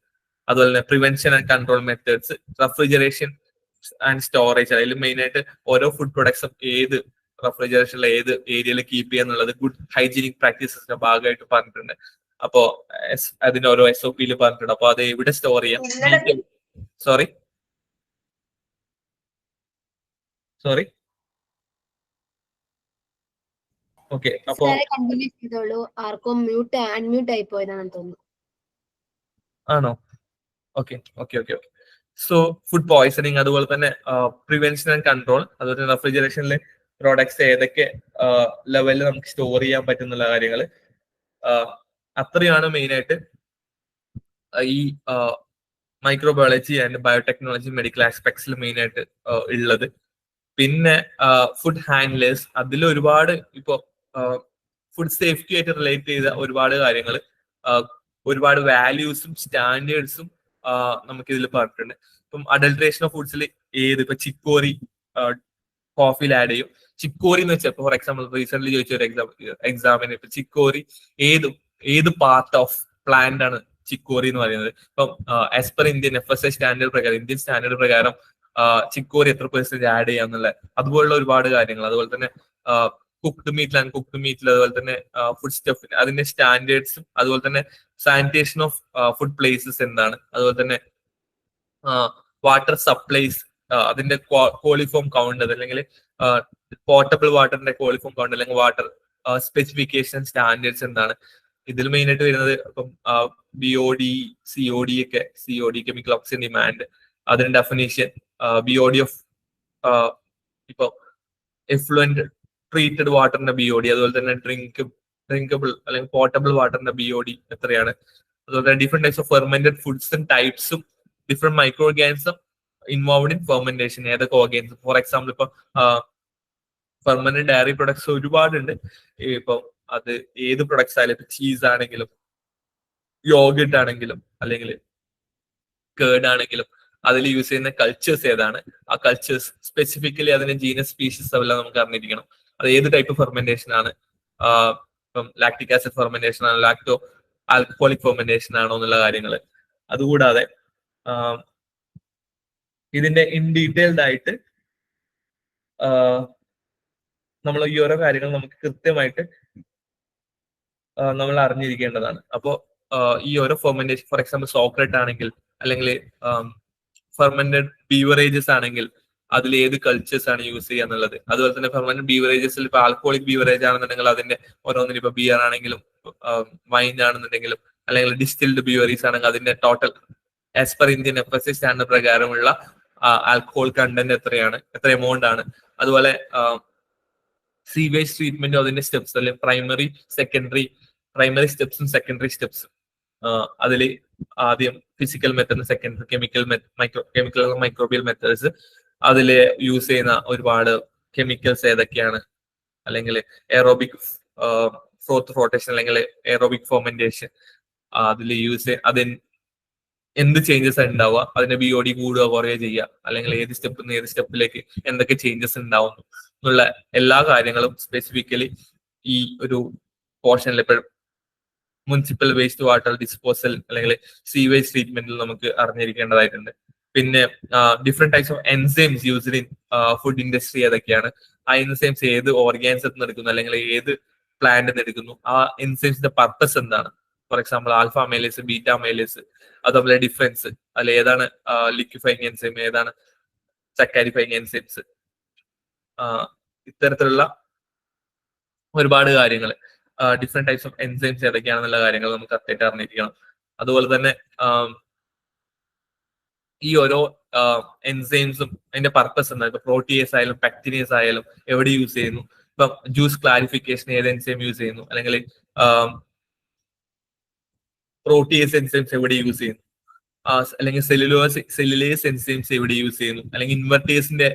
അതുപോലെ തന്നെ prevention and control methods, refrigeration and storage, അതിൽ മെയിൻ ആയിട്ട് ഓരോ ഫുഡ് പ്രൊഡക്ട്സും ഏത് റെഫ്രിജറേഷനിലെ ഏത് ഏരിയയിൽ കീപ്പ് ചെയ്യുക എന്നുള്ളത് ഗുഡ് ഹൈജീനിക് പ്രാക്ടീസസിന്റെ ഭാഗമായിട്ട് പറഞ്ഞിട്ടുണ്ട്. അപ്പോ അതിന്റെ ഓരോ SOP പറഞ്ഞിട്ടുണ്ട്. അപ്പൊ അത് എവിടെ സ്റ്റോർ ചെയ്യാം, സോറി ഓക്കെ. അപ്പോ ആർക്കും മ്യൂട്ട് അൺമ്യൂട്ട് ആയി പോയതാണെന്ന് തോന്നുന്നു. ആണോ? Okay okay okay okay. So food poisoning, അതുപോലെ തന്നെ പ്രിവെൻഷൻ ആൻഡ് കൺട്രോൾ, അതുപോലെ തന്നെ റെഫ്രിജറേഷനിലെ പ്രോഡക്ട്സ് ഏതൊക്കെ ലെവലിൽ നമുക്ക് സ്റ്റോർ ചെയ്യാൻ പറ്റുന്നുള്ള കാര്യങ്ങൾ, അത്രയാണ് മെയിൻ ആയിട്ട് ഈ മൈക്രോബയോളജി ആൻഡ് ബയോടെക്നോളജി മെഡിക്കൽ ആസ്പെക്ട്സിൽ മെയിൻ ആയിട്ട് ഉള്ളത്. പിന്നെ ഫുഡ് ഹാൻഡ്ലേഴ്സ്, അതിൽ ഒരുപാട് ഇപ്പോ ഫുഡ് സേഫ്റ്റി ആയിട്ട് റിലേറ്റ് ചെയ്ത ഒരുപാട് കാര്യങ്ങൾ, ഒരുപാട് വാല്യൂസും സ്റ്റാൻഡേർഡ്സും നമുക്ക് ഇതിൽ പറഞ്ഞിട്ടുണ്ട്. ഇപ്പം അഡൾട്രേഷൻ ഓഫ് ഫുഡ്സിൽ ഇപ്പൊ ചിക്കോറി കോഫിയിൽ ആഡ് ചെയ്യും. ചിക്കോറി എന്ന് വെച്ചാൽ ഫോർ എക്സാമ്പിൾ റീസെന്റ് ചോദിച്ച ഒരു എക്സാമിന് ഇപ്പൊ ചിക്കോറി ഏത് പാർട്ട് ഓഫ് പ്ലാന്റ് ആണ് ചിക്കോറി എന്ന് പറയുന്നത്. ഇപ്പം as per Indian FSI standard പ്രകാരം, ഇന്ത്യൻ സ്റ്റാൻഡേർഡ് പ്രകാരം ചിക്കോറി എത്ര % ആഡ് ചെയ്യാന്നുള്ള അതുപോലുള്ള ഒരുപാട് കാര്യങ്ങൾ, അതുപോലെ തന്നെ കുക്ക്ഡ് മീറ്റിൽ ആൻഡ് കുക്ക്ഡ് മീറ്റിൽ, അതുപോലെ തന്നെ ഫുഡ് സ്റ്റഫിന് അതിന്റെ സ്റ്റാൻഡേർഡ്സും, അതുപോലെ തന്നെ സാനിറ്റേഷൻ ഓഫ് ഫുഡ് പ്ലേസസ് എന്താണ്, അതുപോലെ തന്നെ വാട്ടർ സപ്ലൈസ്, അതിന്റെ ക്വാളിഫോം കൗണ്ട്, അല്ലെങ്കിൽ പോർട്ടബിൾ വാട്ടറിന്റെ ക്വാളിഫോം കൗണ്ട്, അല്ലെങ്കിൽ വാട്ടർ സ്പെസിഫിക്കേഷൻ സ്റ്റാൻഡേർഡ്സ് എന്താണ്. ഇതിൽ മെയിൻ ആയിട്ട് വരുന്നത് ഇപ്പം BOD, COD chemical oxygen demand, അതിന്റെ ഡെഫിനേഷൻ, BOD ഓഫ് ഇപ്പൊ എഫ്ലുവന്റ് ട്രീറ്റഡ് വാട്ടറിന്റെ BOD, അതുപോലെ തന്നെ ഡ്രിങ്കബിൾ അല്ലെങ്കിൽ പോർട്ടബിൾ വാട്ടറിന്റെ BOD എത്രയാണ്, അതുപോലെ തന്നെ ഡിഫറെന്റ് ടൈപ്സ് ഓഫ് ഫെർമെന്റഡ് ഫുഡ്സും ടൈപ്സും different micro organism involved in fermentation, ഏതൊക്കെ ഓർഗാനിസം. ഫോർ എക്സാമ്പിൾ ഇപ്പൊ ഫെർമെന്റഡ് ഡയറി പ്രൊഡക്ട്സ് ഒരുപാടുണ്ട്. ഇപ്പൊ അത് ഏത് പ്രൊഡക്ട്സ് ആയാലും, ഇപ്പൊ ചീസ് ആണെങ്കിലും യോഗട്ട് ആണെങ്കിലും അല്ലെങ്കിൽ കേർഡ് ആണെങ്കിലും അതിൽ യൂസ് ചെയ്യുന്ന കൾച്ചേഴ്സ് ഏതാണ്, ആ കൾച്ചേഴ്സ് സ്പെസിഫിക്കലി അതിന്റെ ജീനസ് സ്പീഷീസ് എല്ലാം നമുക്ക് അറിഞ്ഞിരിക്കണം. അത് ഏത് ടൈപ്പ് ഫെർമെന്റേഷൻ ആണ്, ഇപ്പം ലാക്ടിക് ആസിഡ് ഫെർമെന്റേഷൻ ആണോ, ലാക്ടോ ആൽക്കഹോളിക് ഫെർമെന്റേഷൻ ആണോ എന്നുള്ള കാര്യങ്ങൾ. അതുകൂടാതെ ഇതിന്റെ ഇൻ ഡീറ്റെയിൽഡ് ആയിട്ട് നമ്മൾ ഈ ഓരോ കാര്യങ്ങൾ നമുക്ക് കൃത്യമായിട്ട് നമ്മൾ അറിഞ്ഞിരിക്കേണ്ടതാണ്. അപ്പോൾ ഈ ഓരോ ഫെർമെന്റേഷൻ, ഫോർ എക്സാമ്പിൾ ചോക്ലേറ്റ് ആണെങ്കിൽ അല്ലെങ്കിൽ ഫെർമെന്റഡ് ബീവറേജസ് ആണെങ്കിൽ അതിൽ ഏത് കൾച്ചേഴ്സ് ആണ് യൂസ് ചെയ്യുക എന്നുള്ളത്. അതുപോലെ തന്നെ ഫെർമെന്റഡ് ബീവറേജസിൽ ഇപ്പൊ ആൽക്കഹോളിക് ബീവറേജ് ആണെന്നുണ്ടെങ്കിൽ അതിന്റെ ഓരോന്നിനും ഇപ്പൊ ബിയർ ആണെങ്കിലും വൈൻ ആണെന്നുണ്ടെങ്കിലും അല്ലെങ്കിൽ ഡിസ്റ്റിൽഡ് ബീവറേജ് ആണെങ്കിൽ അതിന്റെ total as per Indian FSI standard പ്രകാരമുള്ള ആൽക്കഹോൾ കണ്ടന്റ് എത്ര എമൗണ്ട് ആണ്. അതുപോലെ സീവേജ് ട്രീറ്റ്മെന്റും അതിന്റെ സ്റ്റെപ്സ്, അല്ലെങ്കിൽ പ്രൈമറി സ്റ്റെപ്സും സെക്കൻഡറി സ്റ്റെപ്സും. അതിൽ ആദ്യം physical method, secondary chemical microbial methods, അതിൽ യൂസ് ചെയ്യുന്ന ഒരുപാട് കെമിക്കൽസ് ഏതൊക്കെയാണ്, അല്ലെങ്കിൽ എയറോബിക് ഫ്ലോട്ടേഷൻ അല്ലെങ്കിൽ എയറോബിക് ഫെർമെന്റേഷൻ, അതിൽ യൂസ് എന്ത് ചേഞ്ചസ് ഉണ്ടാവുക, അതിന്റെ BOD കൂടുക കുറയുക ചെയ്യുക, അല്ലെങ്കിൽ ഏത് സ്റ്റെപ്പിൽ നിന്ന് ഏത് സ്റ്റെപ്പിലേക്ക് എന്തൊക്കെ ചേഞ്ചസ് ഉണ്ടാവുന്നു എന്നുള്ള എല്ലാ കാര്യങ്ങളും സ്പെസിഫിക്കലി ഈ ഒരു പോർഷനിൽ ഇപ്പോഴും മുനിസിപ്പൽ വേസ്റ്റ് വാട്ടർ ഡിസ്പോസൽ അല്ലെങ്കിൽ സീവേജ് ട്രീറ്റ്മെന്റിൽ നമുക്ക് അറിഞ്ഞിരിക്കേണ്ടതായിട്ടുണ്ട്. പിന്നെ different types of enzymes used in food industry ഏതൊക്കെയാണ്, ആ എൻസൈംസ് ഏത് ഓർഗാനിസത്തിൽ നിന്ന് എടുക്കുന്നു അല്ലെങ്കിൽ ഏത് പ്ലാന്റിൽ നിന്ന് എടുക്കുന്നു, ആ എൻസൈംസിന്റെ പർപ്പസ് എന്താണ്. For example alpha amylase, beta amylase, അത് തമ്മിലെ ഡിഫറൻസ്, അതിൽ ഏതാണ് ലിക്വിഫൈങ് എൻസൈം, ഏതാണ് സക്കാരിഫൈങ് എൻസൈംസ്, ഇത്തരത്തിലുള്ള ഒരുപാട് കാര്യങ്ങൾ, ഡിഫറെന്റ് ടൈപ്സ് ഓഫ് എൻസൈംസ് ഏതൊക്കെയാണെന്നുള്ള കാര്യങ്ങൾ നമുക്ക് കറക്റ്റായിട്ട് അറിഞ്ഞിരിക്കണം. അതുപോലെ തന്നെ ഈ ഓരോ എൻസൈംസും അതിന്റെ പർപ്പസ് എന്താ, ഇപ്പൊ പ്രോട്ടിയേസ് ആയാലും പെക്ടിനേസ് ആയാലും എവിടെ യൂസ് ചെയ്യുന്നു, ഇപ്പൊ ജ്യൂസ് ക്ലാരിഫിക്കേഷൻ ഏത് എൻസൈം യൂസ് ചെയ്യുന്നു, അല്ലെങ്കിൽ പ്രോട്ടിയേസ് എൻസൈംസ് എവിടെ യൂസ് ചെയ്യുന്നു, അല്ലെങ്കിൽ സെല്ലുലേസ് എൻസൈംസ് എവിടെ യൂസ് ചെയ്യുന്നു, അല്ലെങ്കിൽ ഇൻവെർട്ടേഴ്സിന്റെ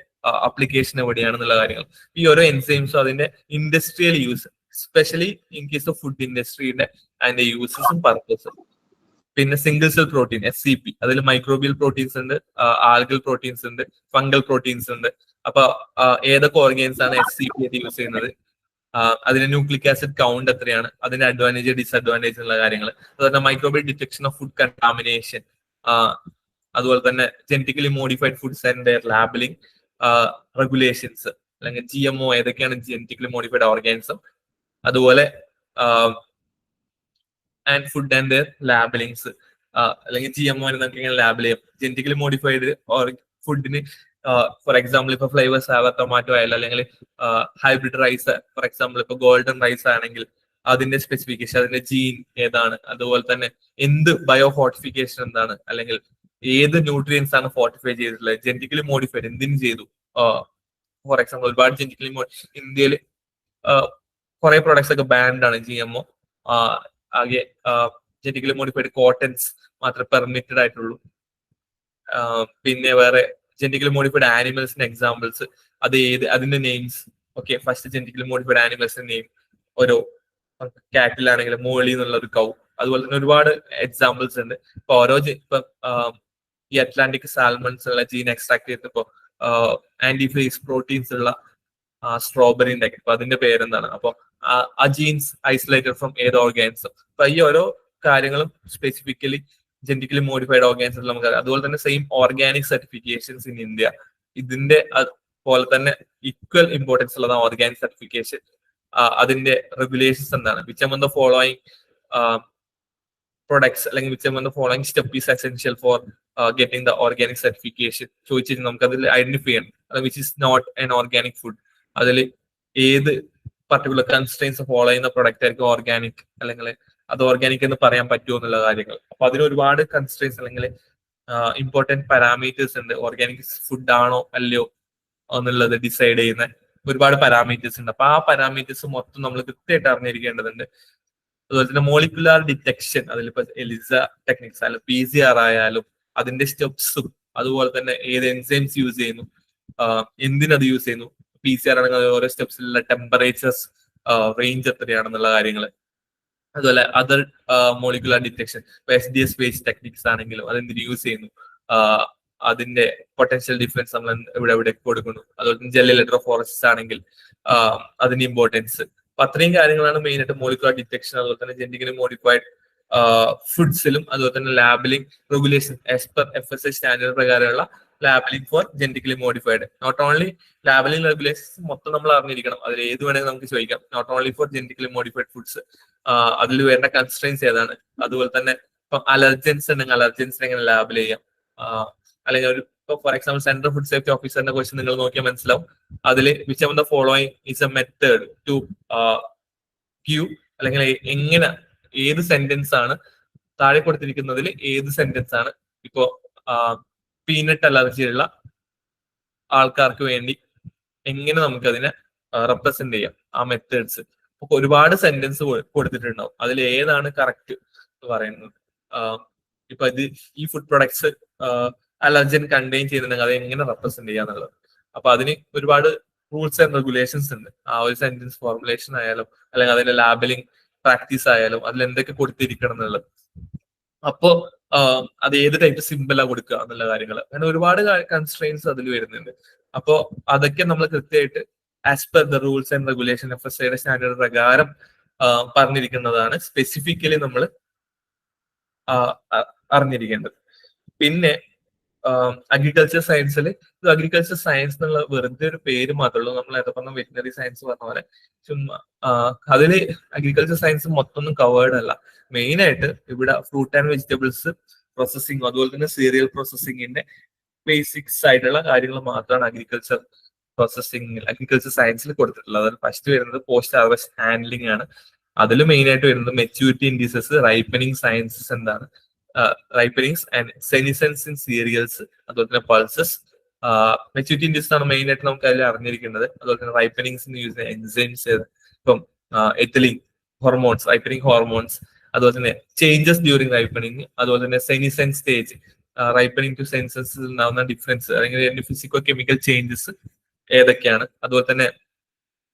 അപ്ലിക്കേഷൻ എവിടെയാണെന്നുള്ള കാര്യങ്ങൾ. ഈ ഓരോ എൻസൈംസും അതിന്റെ industrial use, specially in case of food ഇൻഡസ്ട്രിയുടെ അതിന്റെ യൂസസും പർപ്പസും. പിന്നെ സിംഗിൾ സെൽ പ്രോട്ടീൻ HCP, അതിൽ മൈക്രോബിയൽ പ്രോട്ടീൻസ് ഉണ്ട്, ആൽഗൽ പ്രോട്ടീൻസ് ഉണ്ട്, ഫംഗൽ പ്രോട്ടീൻസ് ഉണ്ട്. അപ്പൊ ഏതൊക്കെ ഓർഗൻസ് ആണ് HCP ആയിട്ട് യൂസ് ചെയ്യുന്നത്, അതിന്റെ ന്യൂക്ലിക് ആസിഡ് കൗണ്ട് എത്രയാണ്, അതിന്റെ അഡ്വാൻറ്റേജ് ഡിസ്അഡ്വാൻറ്റേജ് ഉള്ള കാര്യങ്ങൾ. അതുപോലെ microbial detection of food contamination, അതുപോലെ തന്നെ genetically modified foods and their labelling regulations, അല്ലെങ്കിൽ GMO ഏതൊക്കെയാണ് ജനറ്റിക്കലി മോഡിഫൈഡ് ഓർഗാനിസം, അതുപോലെ and food and their labellings, അല്ലെങ്കിൽ GMO നമുക്ക് എങ്ങനെ ലാബിൽ ചെയ്യാം, ജനറ്റിക്കലി മോഡിഫൈഡ് ഫുഡിന് ഫോർ എക്സാമ്പിൾ ഇപ്പൊ ഫ്ലേവേഴ്സ് ആവാ ടൊമാറ്റോ ആയാലും, അല്ലെങ്കിൽ ഹൈബ്രിഡ് റൈസ് ഫോർ എക്സാമ്പിൾ ഇപ്പൊ ഗോൾഡൻ റൈസ് ആണെങ്കിൽ അതിന്റെ സ്പെസിഫിക്കേഷൻ, അതിന്റെ ജീൻ ഏതാണ്, അതുപോലെ തന്നെ എന്ത് ബയോ ഫോർട്ടിഫിക്കേഷൻ എന്താണ്, അല്ലെങ്കിൽ ഏത് ന്യൂട്രിയൻസ് ആണ് ഫോർട്ടിഫൈ ചെയ്തിട്ടുള്ളത്, ജനറ്റിക്കലി മോഡിഫൈഡ് എന്തിനു ചെയ്തു. ഫോർ എക്സാമ്പിൾ ഒരുപാട് ജനറ്റിക്കലി ഇന്ത്യയിൽ കുറെ പ്രോഡക്ട്സ് ഒക്കെ ബാൻഡ് ആണ് GMO. ആകെ ജനറ്റിക്കലി മോഡിഫൈഡ് കോട്ടൺസ് മാത്രമേ പെർമിറ്റഡ് ആയിട്ടുള്ളൂ. പിന്നെ വേറെ ജനറ്റിക്കലി മോഡിഫൈഡ് ആനിമൽസിന്റെ എക്സാമ്പിൾസ്, അത് ഏത്, അതിന്റെ names. Okay, first genetically modified ആനിമൽസിന്റെ നെയിം, ഓരോ കാറ്റിലാണെങ്കിൽ മോളി എന്നുള്ള ഒരു കൗ, അതുപോലെ തന്നെ ഒരുപാട് എക്സാമ്പിൾസ് ഉണ്ട്. ഇപ്പൊ ഓരോ ഇപ്പൊ ഈ അറ്റ്ലാന്റിക് സാൽമൺസ് ഉള്ള ജീൻ എക്സ്ട്രാക്ട് ചെയ്തപ്പോ ആന്റിഫേസ് പ്രോട്ടീൻസ് ഉള്ള സ്ട്രോബെറി ഉണ്ടാക്കി, അപ്പൊ അതിന്റെ പേരെന്താണ്, അപ്പൊ ആ ജീൻസ് ഐസൊലേറ്റഡ് ഫ്രം ഏത് ഓർഗാനിസം. അപ്പൊ ഈ ഓരോ കാര്യങ്ങളും സ്പെസിഫിക്കലി ജനറ്റിക്കലി മോഡിഫൈഡ് ഓർഗാനിസം നമുക്ക്. അതുപോലെ തന്നെ same organic certifications in India, ഇതിന്റെ പോലെ തന്നെ ഈക്വൽ ഇമ്പോർട്ടൻസ് ഉള്ളതാണ് ഓർഗാനിക് സർട്ടിഫിക്കേഷൻ. അതിന്റെ റെഗുലേഷൻസ് എന്താണ്, which among the following products, അല്ലെങ്കിൽ which among the following step is essential for getting the organic certification ചോദിച്ചിട്ട് നമുക്ക് അതിൽ ഐഡന്റിഫൈ ചെയ്യണം which is not an organic food, അതിൽ ഏത് പർട്ടിക്കുലർ കൺസ്ട്രെയിൻസ് ഫോളോ ചെയ്യുന്ന പ്രൊഡക്റ്റ് ആയിരിക്കും ഓർഗാനിക്, അല്ലെങ്കിൽ അത് ഓർഗാനിക് എന്ന് പറയാൻ പറ്റുമോ എന്നുള്ള കാര്യങ്ങൾ. അപ്പൊ അതിന് ഒരുപാട് കൺസ്ട്രെയിൻസ് അല്ലെങ്കിൽ ഇമ്പോർട്ടന്റ് പാരാമീറ്റേഴ്സ് ഉണ്ട്, ഓർഗാനിക് ഫുഡ് ആണോ അല്ലയോ എന്നുള്ളത് ഡിസൈഡ് ചെയ്യുന്ന ഒരുപാട് പാരാമീറ്റേഴ്സ് ഉണ്ട്. അപ്പൊ ആ പാരാമീറ്റേഴ്സ് മൊത്തം നമ്മൾ കൃത്യമായിട്ട് അറിഞ്ഞിരിക്കേണ്ടതുണ്ട്. അതുപോലെ തന്നെ മോളിക്കുലാർ ഡിറ്റക്ഷൻ, അതിലിപ്പോ എലിസ ടെക്നിക്സ് ആയാലും PCR ആയാലും അതിന്റെ സ്റ്റെപ്സും, അതുപോലെ തന്നെ ഏത് എൻസൈംസ് യൂസ് ചെയ്യുന്നു, എന്തിനത് യൂസ് ചെയ്യുന്നു, PCR ആണെങ്കിൽ ഓരോ സ്റ്റെപ്സിലുള്ള ടെമ്പറേച്ചേഴ്സ് റേഞ്ച് എത്രയാണെന്നുള്ള കാര്യങ്ങൾ. അതുപോലെ other molecular detection, SDS based techniques ആണെങ്കിലും അതെന്തിനു യൂസ് ചെയ്യുന്നു, അതിന്റെ പൊട്ടൻഷ്യൽ ഡിഫറൻസ് നമ്മൾ എവിടെ കൊടുക്കുന്നു. അതുപോലെ തന്നെ ജെൽ ഇലക്ട്രോഫോറസിസ് ആണെങ്കിൽ അതിന്റെ ഇമ്പോർട്ടൻസ്. അപ്പൊ അത്രയും കാര്യങ്ങളാണ് മെയിൻ ആയിട്ട് മോളിക്കുലാർ ഡിറ്റക്ഷൻ. അതുപോലെ തന്നെ ജനറ്റിക്കലി മോഡിഫൈഡ് ഫുഡ്സിലും അതുപോലെ തന്നെ labelling regulation as per FSI standard പ്രകാരമുള്ള labelling for genetically modified. Not only labelling regulations മൊത്തം നമ്മൾ അറിഞ്ഞിരിക്കണം, അതിൽ ഏത് വേണമെങ്കിൽ നമുക്ക് ചോദിക്കാം. Not only for genetically modified foods, അതിൽ വേണ്ട കൺസ്ട്രെയിൻസ് ഏതാണ്, അതുപോലെ തന്നെ ഇപ്പം അലർജൻസ് ഉണ്ടെങ്കിൽ അലർജൻസിനെ എങ്ങനെ ലാബിൽ ചെയ്യാം, അല്ലെങ്കിൽ ഒരു for example central food safety ഓഫീസറിന്റെ ക്വസ്റ്റ്യൻ നിങ്ങൾ നോക്കിയാൽ മനസ്സിലാവും. അതിൽ which among the following is a method to give, അല്ലെങ്കിൽ എങ്ങനെ ഏത് സെന്റൻസ് ആണ് താഴെ കൊടുത്തിരിക്കുന്നതിൽ ഏത് സെന്റൻസ് ആണ് ഇപ്പോ പീനട്ട് അലർജിയുള്ള ആൾക്കാർക്ക് വേണ്ടി എങ്ങനെ നമുക്ക് അതിനെ റെപ്രസെന്റ് ചെയ്യാം, ആ മെത്തേഡ്സ്. അപ്പൊ ഒരുപാട് സെന്റൻസ് കൊടുത്തിട്ടുണ്ടാവും, അതിൽ ഏതാണ് കറക്റ്റ് എന്ന് പറയുന്നത്. ഇപ്പൊ ഈ ഫുഡ് പ്രൊഡക്ട്സ് അലർജൻ കണ്ടെയ്ൻ ചെയ്യുന്നുണ്ടെങ്കിൽ അത് എങ്ങനെ റെപ്രസെന്റ് ചെയ്യാന്നുള്ളത്. അപ്പൊ അതിന് ഒരുപാട് റൂൾസ് ആൻഡ് റെഗുലേഷൻസ് ഉണ്ട്. ആ ഒരു സെന്റൻസ് ഫോർമുലേഷൻ ആയാലും അല്ലെങ്കിൽ അതിന്റെ ലാബലിംഗ് പ്രാക്ടീസ് ആയാലും അതിൽ എന്തൊക്കെ കൊടുത്തിരിക്കണം എന്നുള്ളത്. അപ്പോ അത് ഏത് ടൈപ്പ് സിമ്പിളാ കൊടുക്കുക എന്നുള്ള കാര്യങ്ങൾ, അങ്ങനെ ഒരുപാട് കൺസ്ട്രെയിൻസ് അതിൽ വരുന്നുണ്ട്. അപ്പോ അതൊക്കെ നമ്മൾ കൃത്യമായിട്ട് as per the rules and regulation FSIയുടെ സ്റ്റാൻഡേർഡ് പ്രകാരം പറഞ്ഞിരിക്കുന്നതാണ് സ്പെസിഫിക്കലി നമ്മൾ അറിഞ്ഞിരിക്കേണ്ടത്. പിന്നെ അഗ്രികൾച്ചർ സയൻസിൽ അഗ്രികൾച്ചർ സയൻസ് എന്നുള്ള വെറുതെ ഒരു പേര് മാത്രമേ ഉള്ളൂ. നമ്മൾ ഏതൊക്കെ പറഞ്ഞ വെറ്റിനറി സയൻസ് പറഞ്ഞ പോലെ ചുമ്മാ അതില് അഗ്രികൾച്ചർ സയൻസ് മൊത്തം ഒന്നും കവേർഡ് അല്ല. മെയിൻ ആയിട്ട് ഇവിടെ ഫ്രൂട്ട് ആൻഡ് വെജിറ്റബിൾസ് പ്രോസസ്സിംഗ് അതുപോലെ തന്നെ സീരിയൽ പ്രോസസ്സിംഗിന്റെ ബേസിക്സ് ആയിട്ടുള്ള കാര്യങ്ങൾ മാത്രമാണ് അഗ്രികൾച്ചർ അഗ്രികൾച്ചർ സയൻസിൽ കൊടുത്തിട്ടുള്ളത്. അതിൽ ഫസ്റ്റ് വരുന്നത് പോസ്റ്റ് ഹാർവസ്റ്റ് ഹാൻഡ്ലിംഗ് ആണ്. അതിൽ മെയിൻ ആയിട്ട് വരുന്നത് മെച്യൂരിറ്റി ഇൻഡിസസ്, റൈപ്പനിങ് സയൻസസ് എന്താണ്, റൈപ്പനിങ്സ് ആൻഡ് സെനിസൻസ് ഇൻ സീരിയൽസ്, അതുപോലെ തന്നെ പൾസസ്. മെച്യൂരിറ്റി ഇൻഡിസസ് ആണ് മെയിൻ ആയിട്ട് നമുക്ക് അതിൽ അറിഞ്ഞിരിക്കുന്നത്. അതുപോലെ തന്നെ റൈപ്പനിങ്സിന് യൂസ് ചെയ്യുന്ന എൻസൈംസ്, ഇപ്പം എത്തിലിംഗ് ഹോർമോൺസ്, റൈപ്പനിങ് ഹോർമോൺസ്, അതുപോലെ തന്നെ ചേഞ്ചസ് ഡ്യൂറിങ് റൈപ്പനിങ്, അതുപോലെ തന്നെ സെനിസെൻ സ്റ്റേജ്, റൈപ്പനിങ് ടു സെൻസസ് ഉണ്ടാവുന്ന ഡിഫറൻസ് അല്ലെങ്കിൽ ഫിസിക്കോ കെമിക്കൽ ചേഞ്ചസ് ഏതൊക്കെയാണ്, അതുപോലെ തന്നെ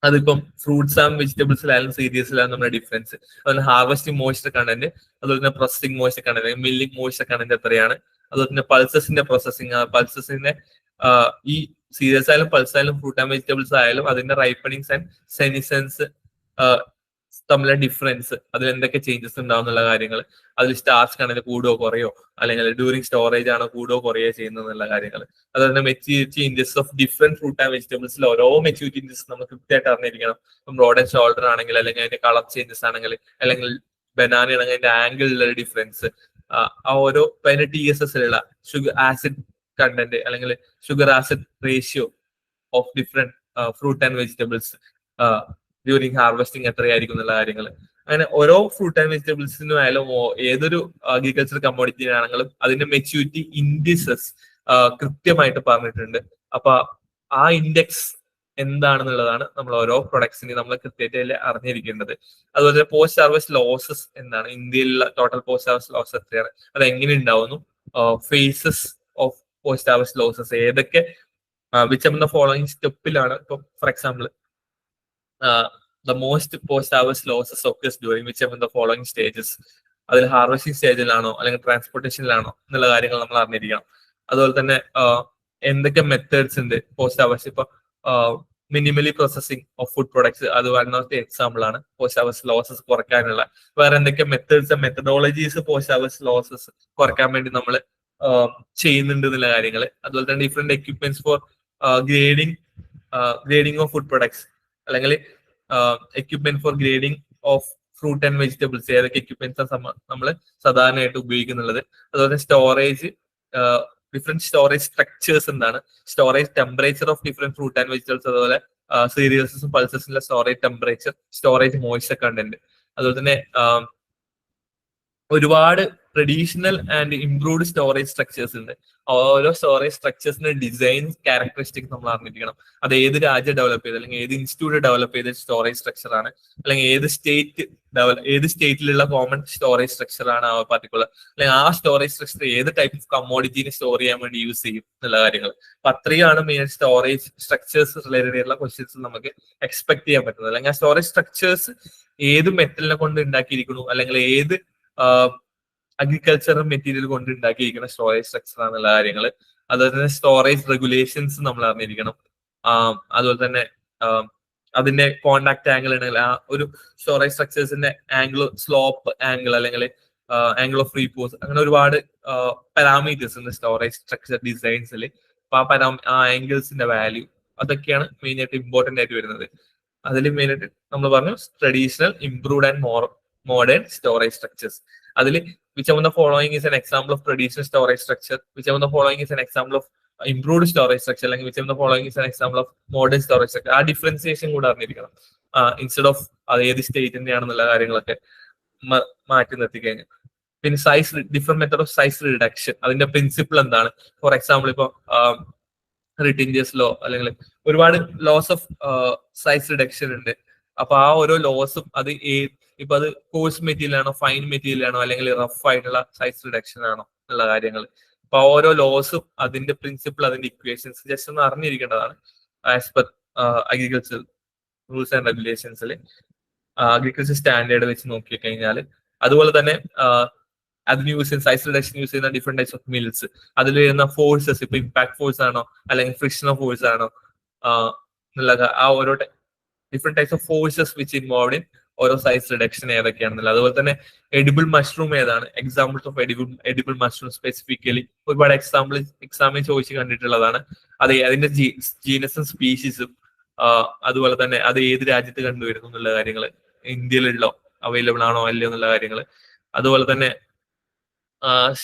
അതിപ്പം ഫ്രൂട്ട്സ് ആൻഡ് വെജിറ്റബിൾസിലായാലും സീരിയൽസിലായാലും നമ്മുടെ ഡിഫറൻസ്, അതുപോലെ ഹാർവസ്റ്റിംഗ് മോയ്സ്ചർ കണ്ടന്റ്, അതുപോലെ തന്നെ processing moisture content, milling moisture content എത്രയാണ്, അതുപോലെ തന്നെ പൾസസിന്റെ പ്രോസസിംഗ്, പൾസസിന്റെ ഈ സീരിയൽസ് ആയാലും പൾസ് ആയാലും ഫ്രൂട്ട് ആൻഡ് വെജിറ്റബിൾസ് ആയാലും അതിന്റെ റൈപ്പനിങ്സ് ആൻഡ് സെനിസൻസ് തമ്മിലെ ഡിഫറൻസ്, അതിൽ എന്തൊക്കെ ചേഞ്ചസ് ഉണ്ടാവും എന്നുള്ള കാര്യങ്ങൾ, അതിൽ സ്റ്റാർച്ച് കണ്ടന്റ് കൂടുകയോ കുറയോ, അല്ലെങ്കിൽ ഡ്യൂറിങ് സ്റ്റോറേജ് ആണോ കൂടുകയോ കുറയോ ചെയ്യുന്നത് എന്നുള്ള കാര്യങ്ങൾ, അതുപോലെ തന്നെ maturity index of different fruit and വെജിറ്റബിൾസിൽ ഓരോ മെച്യൂരിറ്റി ഇൻഡെക്സ് നമുക്ക് കൃത്യമായിട്ട് അറിഞ്ഞിരിക്കണം. ഇപ്പം റോഡ് ആൻഡ് ഷോൾഡർ ആണെങ്കിൽ, അല്ലെങ്കിൽ അതിന്റെ കളർ ചേഞ്ചസ് ആണെങ്കിൽ, അല്ലെങ്കിൽ ബനാന ആണെങ്കിൽ അതിന്റെ ആംഗിളിലുള്ള ഡിഫറൻസ്, ആ ഓരോ അതിന്റെ TSSലുള്ള ഷുഗർ ആസിഡ് കണ്ടന്റ് അല്ലെങ്കിൽ sugar acid ratio of different fruit and vegetables during harvesting എത്രയായിരിക്കും എന്നുള്ള കാര്യങ്ങൾ. അങ്ങനെ ഓരോ ഫ്രൂട്ട് ആൻഡ് വെജിറ്റബിൾസിനും ആയാലും ഏതൊരു അഗ്രികൾച്ചർ കമ്മോഡിറ്റിയാണെങ്കിലും അതിന്റെ മെച്യൂരിറ്റി ഇൻഡിസസ് കൃത്യമായിട്ട് പറഞ്ഞിട്ടുണ്ട്. അപ്പൊ ആ ഇൻഡെക്സ് എന്താണെന്നുള്ളതാണ് നമ്മൾ ഓരോ പ്രൊഡക്ട്സിനെയും നമ്മൾ കൃത്യമായിട്ട് അറിഞ്ഞിരിക്കേണ്ടത്. അതുപോലെ തന്നെ പോസ്റ്റ് ഹാർവെസ്റ്റ് ലോസസ് എന്താണ്, ഇന്ത്യയിലുള്ള ടോട്ടൽ പോസ്റ്റ് ഹാർവെസ്റ്റ് ലോസ് എത്രയാണ്, അത് എങ്ങനെ ഉണ്ടാവുന്നു, phases of post harvest losses ഏതൊക്കെ, വിച്ച് ഓഫ് ദ ഫോളോയിങ് സ്റ്റെപ്പിലാണ്. ഇപ്പം for example the most post-harvest losses occurs during which of the following stages, അതിൽ ഹാർവെസ്റ്റിംഗ് സ്റ്റേജിലാണോ അല്ലെങ്കിൽ ട്രാൻസ്പോർട്ടേഷനിലാണോ എന്നുള്ള കാര്യങ്ങൾ നമ്മൾ അറിഞ്ഞിരിക്കണം. അതുപോലെ തന്നെ എന്തൊക്കെ മെത്തേഡ്സ് ഉണ്ട് പോസ്റ്റ് ഹാർവെസ്റ്റ്. ഇപ്പൊ minimally processing of food products അത് വൺ ഓഫ് ദി എക്സാമ്പിൾ ആണ് പോസ്റ്റ് ഹാർവെസ്റ്റ് ലോസസ് കുറയ്ക്കാനുള്ള. വേറെ എന്തൊക്കെ methods methodologies post harvest losses കുറയ്ക്കാൻ വേണ്ടി നമ്മൾ ചെയ്യുന്നുണ്ട് എന്നുള്ള കാര്യങ്ങൾ. അതുപോലെ തന്നെ different equipments for grading of food products, അല്ലെങ്കിൽ equipment for grading of fruit and vegetables ഏതൊക്കെ എക്യുപ്മെന്റ്സ് നമ്മൾ സാധാരണയായിട്ട് ഉപയോഗിക്കുന്നുള്ളത്. അതുപോലെ സ്റ്റോറേജ്, ഡിഫറെന്റ് സ്റ്റോറേജ് സ്ട്രക്ചേഴ്സ് എന്താണ്, storage temperature of different fruit and vegetables, അതുപോലെ സീരിയൽസും പൾസസിന്റെ storage temperature, storage moisture content. അതുപോലെ തന്നെ ഒരുപാട് traditional and improved storage structures ഉണ്ട്. ഓരോ സ്റ്റോറേജ് സ്ട്രക്ചേഴ്സിന്റെ ഡിസൈൻ ക്യാരക്ടറിസ്റ്റിക്സ് നമ്മൾ അറിഞ്ഞിരിക്കണം. അത് ഏത് രാജ്യം ഡെവലപ്പ് ചെയ്ത് അല്ലെങ്കിൽ ഏത് ഇൻസ്റ്റിറ്റ്യൂട്ട് ഡെവലപ്പ് ചെയ്ത സ്റ്റോറേജ് സ്ട്രക്ചർ ആണ്, അല്ലെങ്കിൽ ഏത് സ്റ്റേറ്റിലുള്ള കോമൺ സ്റ്റോറേജ് സ്ട്രക്ചർ ആണ് ആ പർട്ടിക്കുലർ, അല്ലെങ്കിൽ ആ സ്റ്റോറേജ് സ്ട്രക്ചർ ഏത് ടൈപ്പ് ഓഫ് കമ്മോഡിറ്റിനെ സ്റ്റോർ ചെയ്യാൻ വേണ്ടി യൂസ് ചെയ്യും എന്നുള്ള കാര്യങ്ങൾ. അപ്പൊ അത്രയാണ് മെയിൻ സ്റ്റോറേജ് സ്ട്രക്ചേഴ്സ് റിലേറ്റഡ് ആയിട്ടുള്ള ക്വസ്റ്റ്യൻസ് നമുക്ക് എക്സ്പെക്ട് ചെയ്യാൻ പറ്റുന്നത്. അല്ലെങ്കിൽ ആ സ്റ്റോറേജ് സ്ട്രക്ചേഴ്സ് ഏത് മെറ്റലിനെ കൊണ്ട് ഉണ്ടാക്കിയിരിക്കുന്നു, അല്ലെങ്കിൽ ഏത് അഗ്രികൾച്ചറൽ മെറ്റീരിയൽ കൊണ്ട് ഉണ്ടാക്കിയിരിക്കുന്ന സ്റ്റോറേജ് സ്ട്രക്ചർ ആണെന്നുള്ള കാര്യങ്ങൾ. അതുപോലെ തന്നെ സ്റ്റോറേജ് റെഗുലേഷൻസ് നമ്മൾ അറിഞ്ഞിരിക്കണം. അതുപോലെ തന്നെ അതിന്റെ കോണ്ടാക്ട് ആംഗിൾ ഉണ്ടെങ്കിൽ ആ ഒരു സ്റ്റോറേജ് സ്ട്രക്ചേഴ്സിന്റെ ആംഗിൾ, സ്ലോപ്പ് ആംഗിൾ, അല്ലെങ്കിൽ ആംഗിൾ ഓഫ് റീപോസ്, അങ്ങനെ ഒരുപാട് പാരാമീറ്റേഴ്സ് ഉണ്ട് സ്റ്റോറേജ് സ്ട്രക്ചർ ഡിസൈൻസിൽ. അപ്പൊ ആ ആംഗിൾസിന്റെ വാല്യൂ അതൊക്കെയാണ് മെയിൻ ആയിട്ട് ഇമ്പോർട്ടന്റ് ആയിട്ട് വരുന്നത്. അതിൽ മെയിൻ ആയിട്ട് നമ്മൾ പറഞ്ഞു traditional, improved and modern storage structures. അതിൽ which of the following is an example of traditional storage structure, which of the following is an example of improved storage structure, അല്ലെങ്കിൽ which of the following is an example of modern storage structure. ആ differentiation കൂടെ അറിഞ്ഞിരിക്കണം. Instead of അത് ഏത് സ്റ്റേറ്റിന്റെ ആണെന്നുള്ള കാര്യങ്ങളൊക്കെ മാറ്റി നിർത്തി കഴിഞ്ഞാൽ. പിന്നെ different method of size reduction, അതിന്റെ പ്രിൻസിപ്പിൾ എന്താണ്. ഫോർ എക്സാമ്പിൾ ഇപ്പൊ റിട്ടിൻജിയസ് ലോ, അല്ലെങ്കിൽ ഒരുപാട് ലോസ് ഓഫ് സൈസ് റിഡക്ഷൻ ഉണ്ട്. അപ്പൊ ആ ഓരോ ലോസും അത് ഇപ്പൊ അത് കോഴ്സ് മെറ്റീരിയൽ ആണോ, ഫൈൻ മെറ്റീരിയൽ ആണോ, അല്ലെങ്കിൽ റഫ് ആയിട്ടുള്ള സൈസ് റിഡക്ഷൻ ആണോ എന്നുള്ള കാര്യങ്ങൾ. അപ്പൊ ഓരോ ലോസും അതിന്റെ പ്രിൻസിപ്പിൾ, അതിന്റെ ഇക്വേഷൻസ് ജസ്റ്റ് ഒന്ന് അറിഞ്ഞിരിക്കേണ്ടതാണ് as per agriculture rules and റെഗുലേഷൻസിൽ, അഗ്രികൾച്ചർ സ്റ്റാൻഡേർഡ് വെച്ച് നോക്കി കഴിഞ്ഞാൽ. അതുപോലെ തന്നെ അതിന് യൂസ് ചെയ്യുന്ന സൈസ് റിഡക്ഷൻ യൂസ് ചെയ്യുന്ന ഡിഫറെന്റ് ടൈപ്സ് ഓഫ് മിൽസ്, അതിൽ വരുന്ന ഫോഴ്സസ്, ഇപ്പൊ ഇമ്പാക്ട് ഫോഴ്സ് ആണോ അല്ലെങ്കിൽ ഫ്രിക്ഷണൽ ഫോഴ്സ് ആണോ എന്നുള്ള ആ ഓരോ different types of forces which involved in ഓരോ സൈസ് റിഡക്ഷൻ ഏതൊക്കെയാണെന്നില്ല. അതുപോലെ തന്നെ എഡിബിൾ മഷ്റൂം ഏതാണ്, examples of edible mushroom specifically ഒരുപാട് എക്സാമിൽ ചോദിച്ച് കണ്ടിട്ടുള്ളതാണ്. അതിന്റെ ജീനസും സ്പീഷീസും അതുപോലെ തന്നെ അത് ഏത് രാജ്യത്ത് കണ്ടുവരുന്നു എന്നുള്ള കാര്യങ്ങൾ, ഇന്ത്യയിലുള്ളോ അവൈലബിൾ ആണോ അല്ലയോ എന്നുള്ള കാര്യങ്ങൾ. അതുപോലെ തന്നെ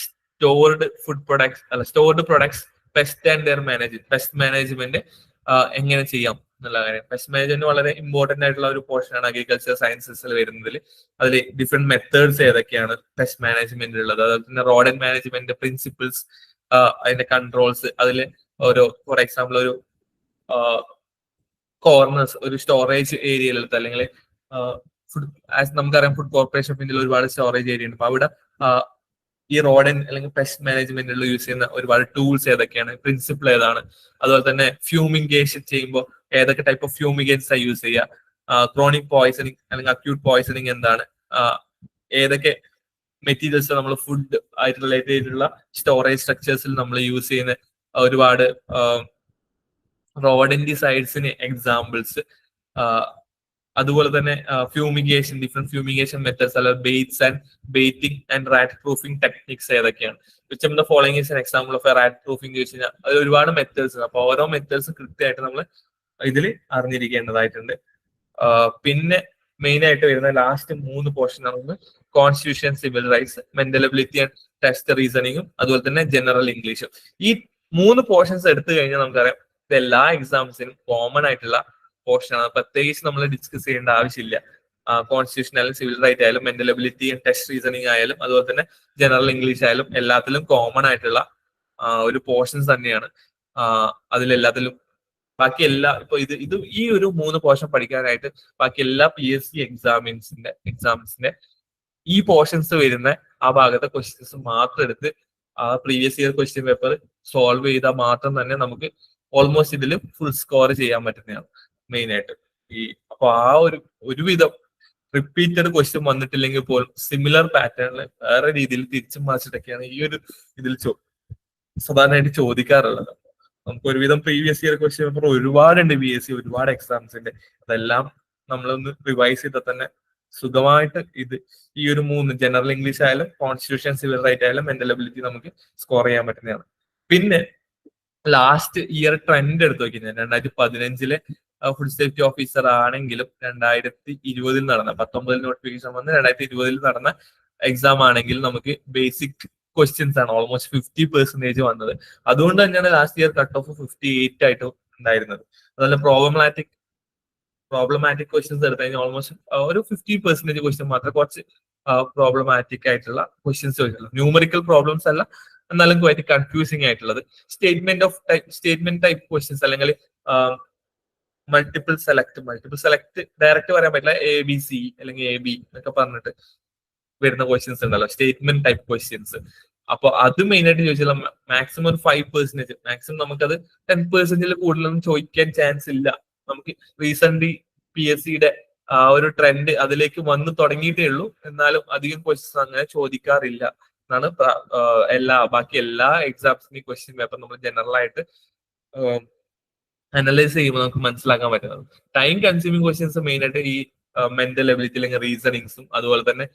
stored products pest and their pest management എങ്ങനെ ചെയ്യാം എന്നുള്ള കാര്യം. പെസ്റ്റ് മാനേജ്മെന്റ് വളരെ ഇമ്പോർട്ടന്റ് ആയിട്ടുള്ള ഒരു പോർഷൻ ആണ് അഗ്രികൾച്ചർ സയൻസസിൽ വരുന്നതിൽ. അതിൽ ഡിഫറെന്റ് മെത്തേഡ്സ് ഏതൊക്കെയാണ് പെസ്റ്റ് മാനേജ്മെന്റ് ഉള്ളത്, അതുപോലെ തന്നെ റോഡ് ആൻഡ് മാനേജ്മെന്റ് പ്രിൻസിപ്പിൾസ്, അതിന്റെ കൺട്രോൾസ്, അതിൽ ഓരോ ഫോർ എക്സാമ്പിൾ ഒരു കോർണേഴ്സ് ഒരു സ്റ്റോറേജ് ഏരിയയിലെടുത്ത്, അല്ലെങ്കിൽ നമുക്കറിയാം ഫുഡ് കോർപ്പറേഷൻ ഓഫ് ഇന്ത്യയിൽ ഒരുപാട് സ്റ്റോറേജ് ഏരിയ ഉണ്ട്. അപ്പൊ അവിടെ ഈ റോഡ് അല്ലെങ്കിൽ പെസ്റ്റ് മാനേജ്മെന്റിൽ യൂസ് ചെയ്യുന്ന ഒരുപാട് ടൂൾസ് ഏതൊക്കെയാണ്, പ്രിൻസിപ്പിൾ ഏതാണ്, അതുപോലെ തന്നെ ഫ്യൂമിഗേഷൻ ചെയ്യുമ്പോൾ ഏതൊക്കെ ടൈപ്പ് ഓഫ് ഫ്യൂമിഗേറ്റ്സ് യൂസ് ചെയ്യുക, ക്രോണിക് പോയിസണിങ് അല്ലെങ്കിൽ അക്യൂട്ട് പോയിസണിങ് എന്താണ്, ഏതൊക്കെ മെറ്റീരിയൽസ് നമ്മൾ ഫുഡ് ആയിട്ട് റിലേറ്റഡ് ചെയ്തിട്ടുള്ള സ്റ്റോറേജ് സ്ട്രക്ചേഴ്സിൽ നമ്മൾ യൂസ് ചെയ്യുന്ന ഒരുപാട് റോഡന്റിസൈഡ്സിന് എക്സാമ്പിൾസ്, അതുപോലെ തന്നെ ഫ്യൂമിഗേഷൻ, ഡിഫറെന്റ് ഫ്യൂമിഗേഷൻ മെത്തേഡ്സ് അല്ല baiting and rat proofing techniques ഏതൊക്കെയാണ്. Which of the following is an example of A rat proofing ചോദിച്ചു കഴിഞ്ഞാൽ അതിൽ ഒരുപാട് മെത്തേഡ്സ് ഉണ്ട്. അപ്പൊ ഓരോ മെത്തേഡ്സും കൃത്യമായിട്ട് നമ്മൾ ഇതിൽ അറിഞ്ഞിരിക്കേണ്ടതായിട്ടുണ്ട്. പിന്നെ മെയിൻ ആയിട്ട് വരുന്ന ലാസ്റ്റ് 3 പോർഷൻ ആണ് constitution, civil rights, mental ability and test റീസണിങ്ങും, അതുപോലെ തന്നെ ജനറൽ ഇംഗ്ലീഷും. ഈ 3 പോർഷൻസ് എടുത്തു കഴിഞ്ഞാൽ നമുക്കറിയാം ഇത് എല്ലാ എക്സാംസിനും കോമൺ ആയിട്ടുള്ള പോർഷൻ ആണ്. പ്രത്യേകിച്ച് നമ്മൾ ഡിസ്കസ് ചെയ്യേണ്ട ആവശ്യമില്ല. കോൺസ്റ്റിറ്റ്യൂഷൻ ആയാലും സിവിൽ റൈറ്റ് ആയാലും മെന്റൽ എബിലിറ്റി ടെസ്റ്റ് റീസണിങ് ആയാലും അതുപോലെ തന്നെ ജനറൽ ഇംഗ്ലീഷ് ആയാലും എല്ലാത്തിലും കോമൺ ആയിട്ടുള്ള ഒരു പോർഷൻസ് തന്നെയാണ്. അതിലെല്ലാത്തിലും ബാക്കി എല്ലാ ഇപ്പൊ ഇത് ഈ ഒരു 3 പോർഷൻ പഠിക്കാനായിട്ട് ബാക്കി എല്ലാ PSC എക്സാംസിന്റെ ഈ പോർഷൻസ് വരുന്ന ആ ഭാഗത്തെ ക്വസ്റ്റ്യൻസ് മാത്രം എടുത്ത് ആ previous year question paper solve ചെയ്താൽ മാത്രം തന്നെ നമുക്ക് ഓൾമോസ്റ്റ് ഇതിൽ ഫുൾ സ്കോർ ചെയ്യാൻ പറ്റുന്നതാണ് മെയിൻ ആയിട്ട്. അപ്പൊ ആ ഒരുവിധം റിപ്പീറ്റഡ് ക്വസ്റ്റ്യൻ വന്നിട്ടില്ലെങ്കിൽ പോലും സിമിലർ പാറ്റേണിൽ വേറെ രീതിയിൽ തിരിച്ചും മറിച്ചിട്ടൊക്കെയാണ് ഈ ഒരു ഇതിൽ സാധാരണയായിട്ട് ചോദിക്കാറുള്ളത്. നമുക്ക് ഒരുവിധം പ്രീവിയസ് ഇയർ ക്വസ്റ്റ്യൻ പേപ്പർ ഒരുപാടുണ്ട് PSC, ഒരുപാട് എക്സാംസിന്റെ. അതെല്ലാം നമ്മളൊന്ന് റിവൈസ് ചെയ്താൽ തന്നെ സുഖമായിട്ട് ഈ ഒരു 3 ജനറൽ ഇംഗ്ലീഷ് ആയാലും കോൺസ്റ്റിറ്റ്യൂഷൻ, സിവിൽ റൈറ്റ് ആയാലും മെന്റൽ എബിലിറ്റി നമുക്ക് സ്കോർ ചെയ്യാൻ പറ്റുന്നതാണ്. പിന്നെ ലാസ്റ്റ് ഇയർ ട്രെൻഡ് എടുത്ത് നോക്കി ഞാൻ 2015 ഫുഡ് സേഫ്റ്റി ഓഫീസർ ആണെങ്കിലും 2020 നടന്ന 19 നോട്ടിഫിക്കേഷൻ വന്ന് 2020 നടന്ന എക്സാം ആണെങ്കിൽ നമുക്ക് ബേസിക് ക്വസ്റ്റ്യൻസ് ആണ് ഓൾമോസ്റ്റ് 50% വന്നത്. അതുകൊണ്ട് തന്നെയാണ് ലാസ്റ്റ് ഇയർ കട്ട് ഓഫ് 58 ആയിട്ട് ഉണ്ടായിരുന്നത്. അതുപോലെ പ്രോബ്ലമാറ്റിക് ക്വസ്റ്റ്യൻസ് എടുത്തു കഴിഞ്ഞാൽ ഓൾമോസ്റ്റ് ഒരു 50% ക്വസ്റ്റ്യൻ മാത്രമേ കുറച്ച് പ്രോബ്ലമാറ്റിക് ആയിട്ടുള്ള ക്വസ്റ്റ്യൻസ് ചോദിച്ചുള്ളൂ. ന്യൂമറിക്കൽ പ്രോബ്ലംസ് അല്ല, എന്നാലും ക്വൈറ്റ് കൺഫ്യൂസിംഗ് ആയിട്ടുള്ളത്. സ്റ്റേറ്റ്മെന്റ് ടൈപ്പ് ക്വസ്റ്റ്യൻസ് അല്ലെങ്കിൽ മൾട്ടിപ്പിൾ സെലക്ട് ഡയറക്റ്റ് പറയാൻ പറ്റില്ല, ABC അല്ലെങ്കിൽ AB എന്നൊക്കെ പറഞ്ഞിട്ട് വരുന്ന ക്വസ്റ്റ്യൻസ് ഉണ്ടല്ലോ, സ്റ്റേറ്റ്മെന്റ് ടൈപ്പ് ക്വസ്റ്റ്യൻസ്. അപ്പൊ അത് മെയിൻ ആയിട്ട് ചോദിച്ചാൽ മാക്സിമം ഒരു 5%, മാക്സിമം നമുക്കത് 10% കൂടുതലൊന്നും ചോദിക്കാൻ ചാൻസ് ഇല്ല. നമുക്ക് റീസെന്റ് PSCയുടെ ആ ഒരു ട്രെൻഡ് അതിലേക്ക് വന്ന് തുടങ്ങിയിട്ടേ ഉള്ളൂ. എന്നാലും അധികം ക്വസ്റ്റ്യൻസ് അങ്ങനെ ചോദിക്കാറില്ല എന്നാണ് ബാക്കി എല്ലാ എക്സാംസിന്റെയും ക്വസ്റ്റ്യൻ പേപ്പർ നമ്മൾ ജനറൽ ആയിട്ട് അനലൈസ് ചെയ്യുമ്പോൾ നമുക്ക് മനസ്സിലാക്കാൻ പറ്റുന്നത്. ടൈം കൺസ്യൂമിങ് ക്വസ്റ്റ്യൻസ് മെയിൻ ആയിട്ട് ഈ മെന്റൽ എബിലിറ്റി അല്ലെങ്കിൽ റീസണിങ്സും അതുപോലെ തന്നെ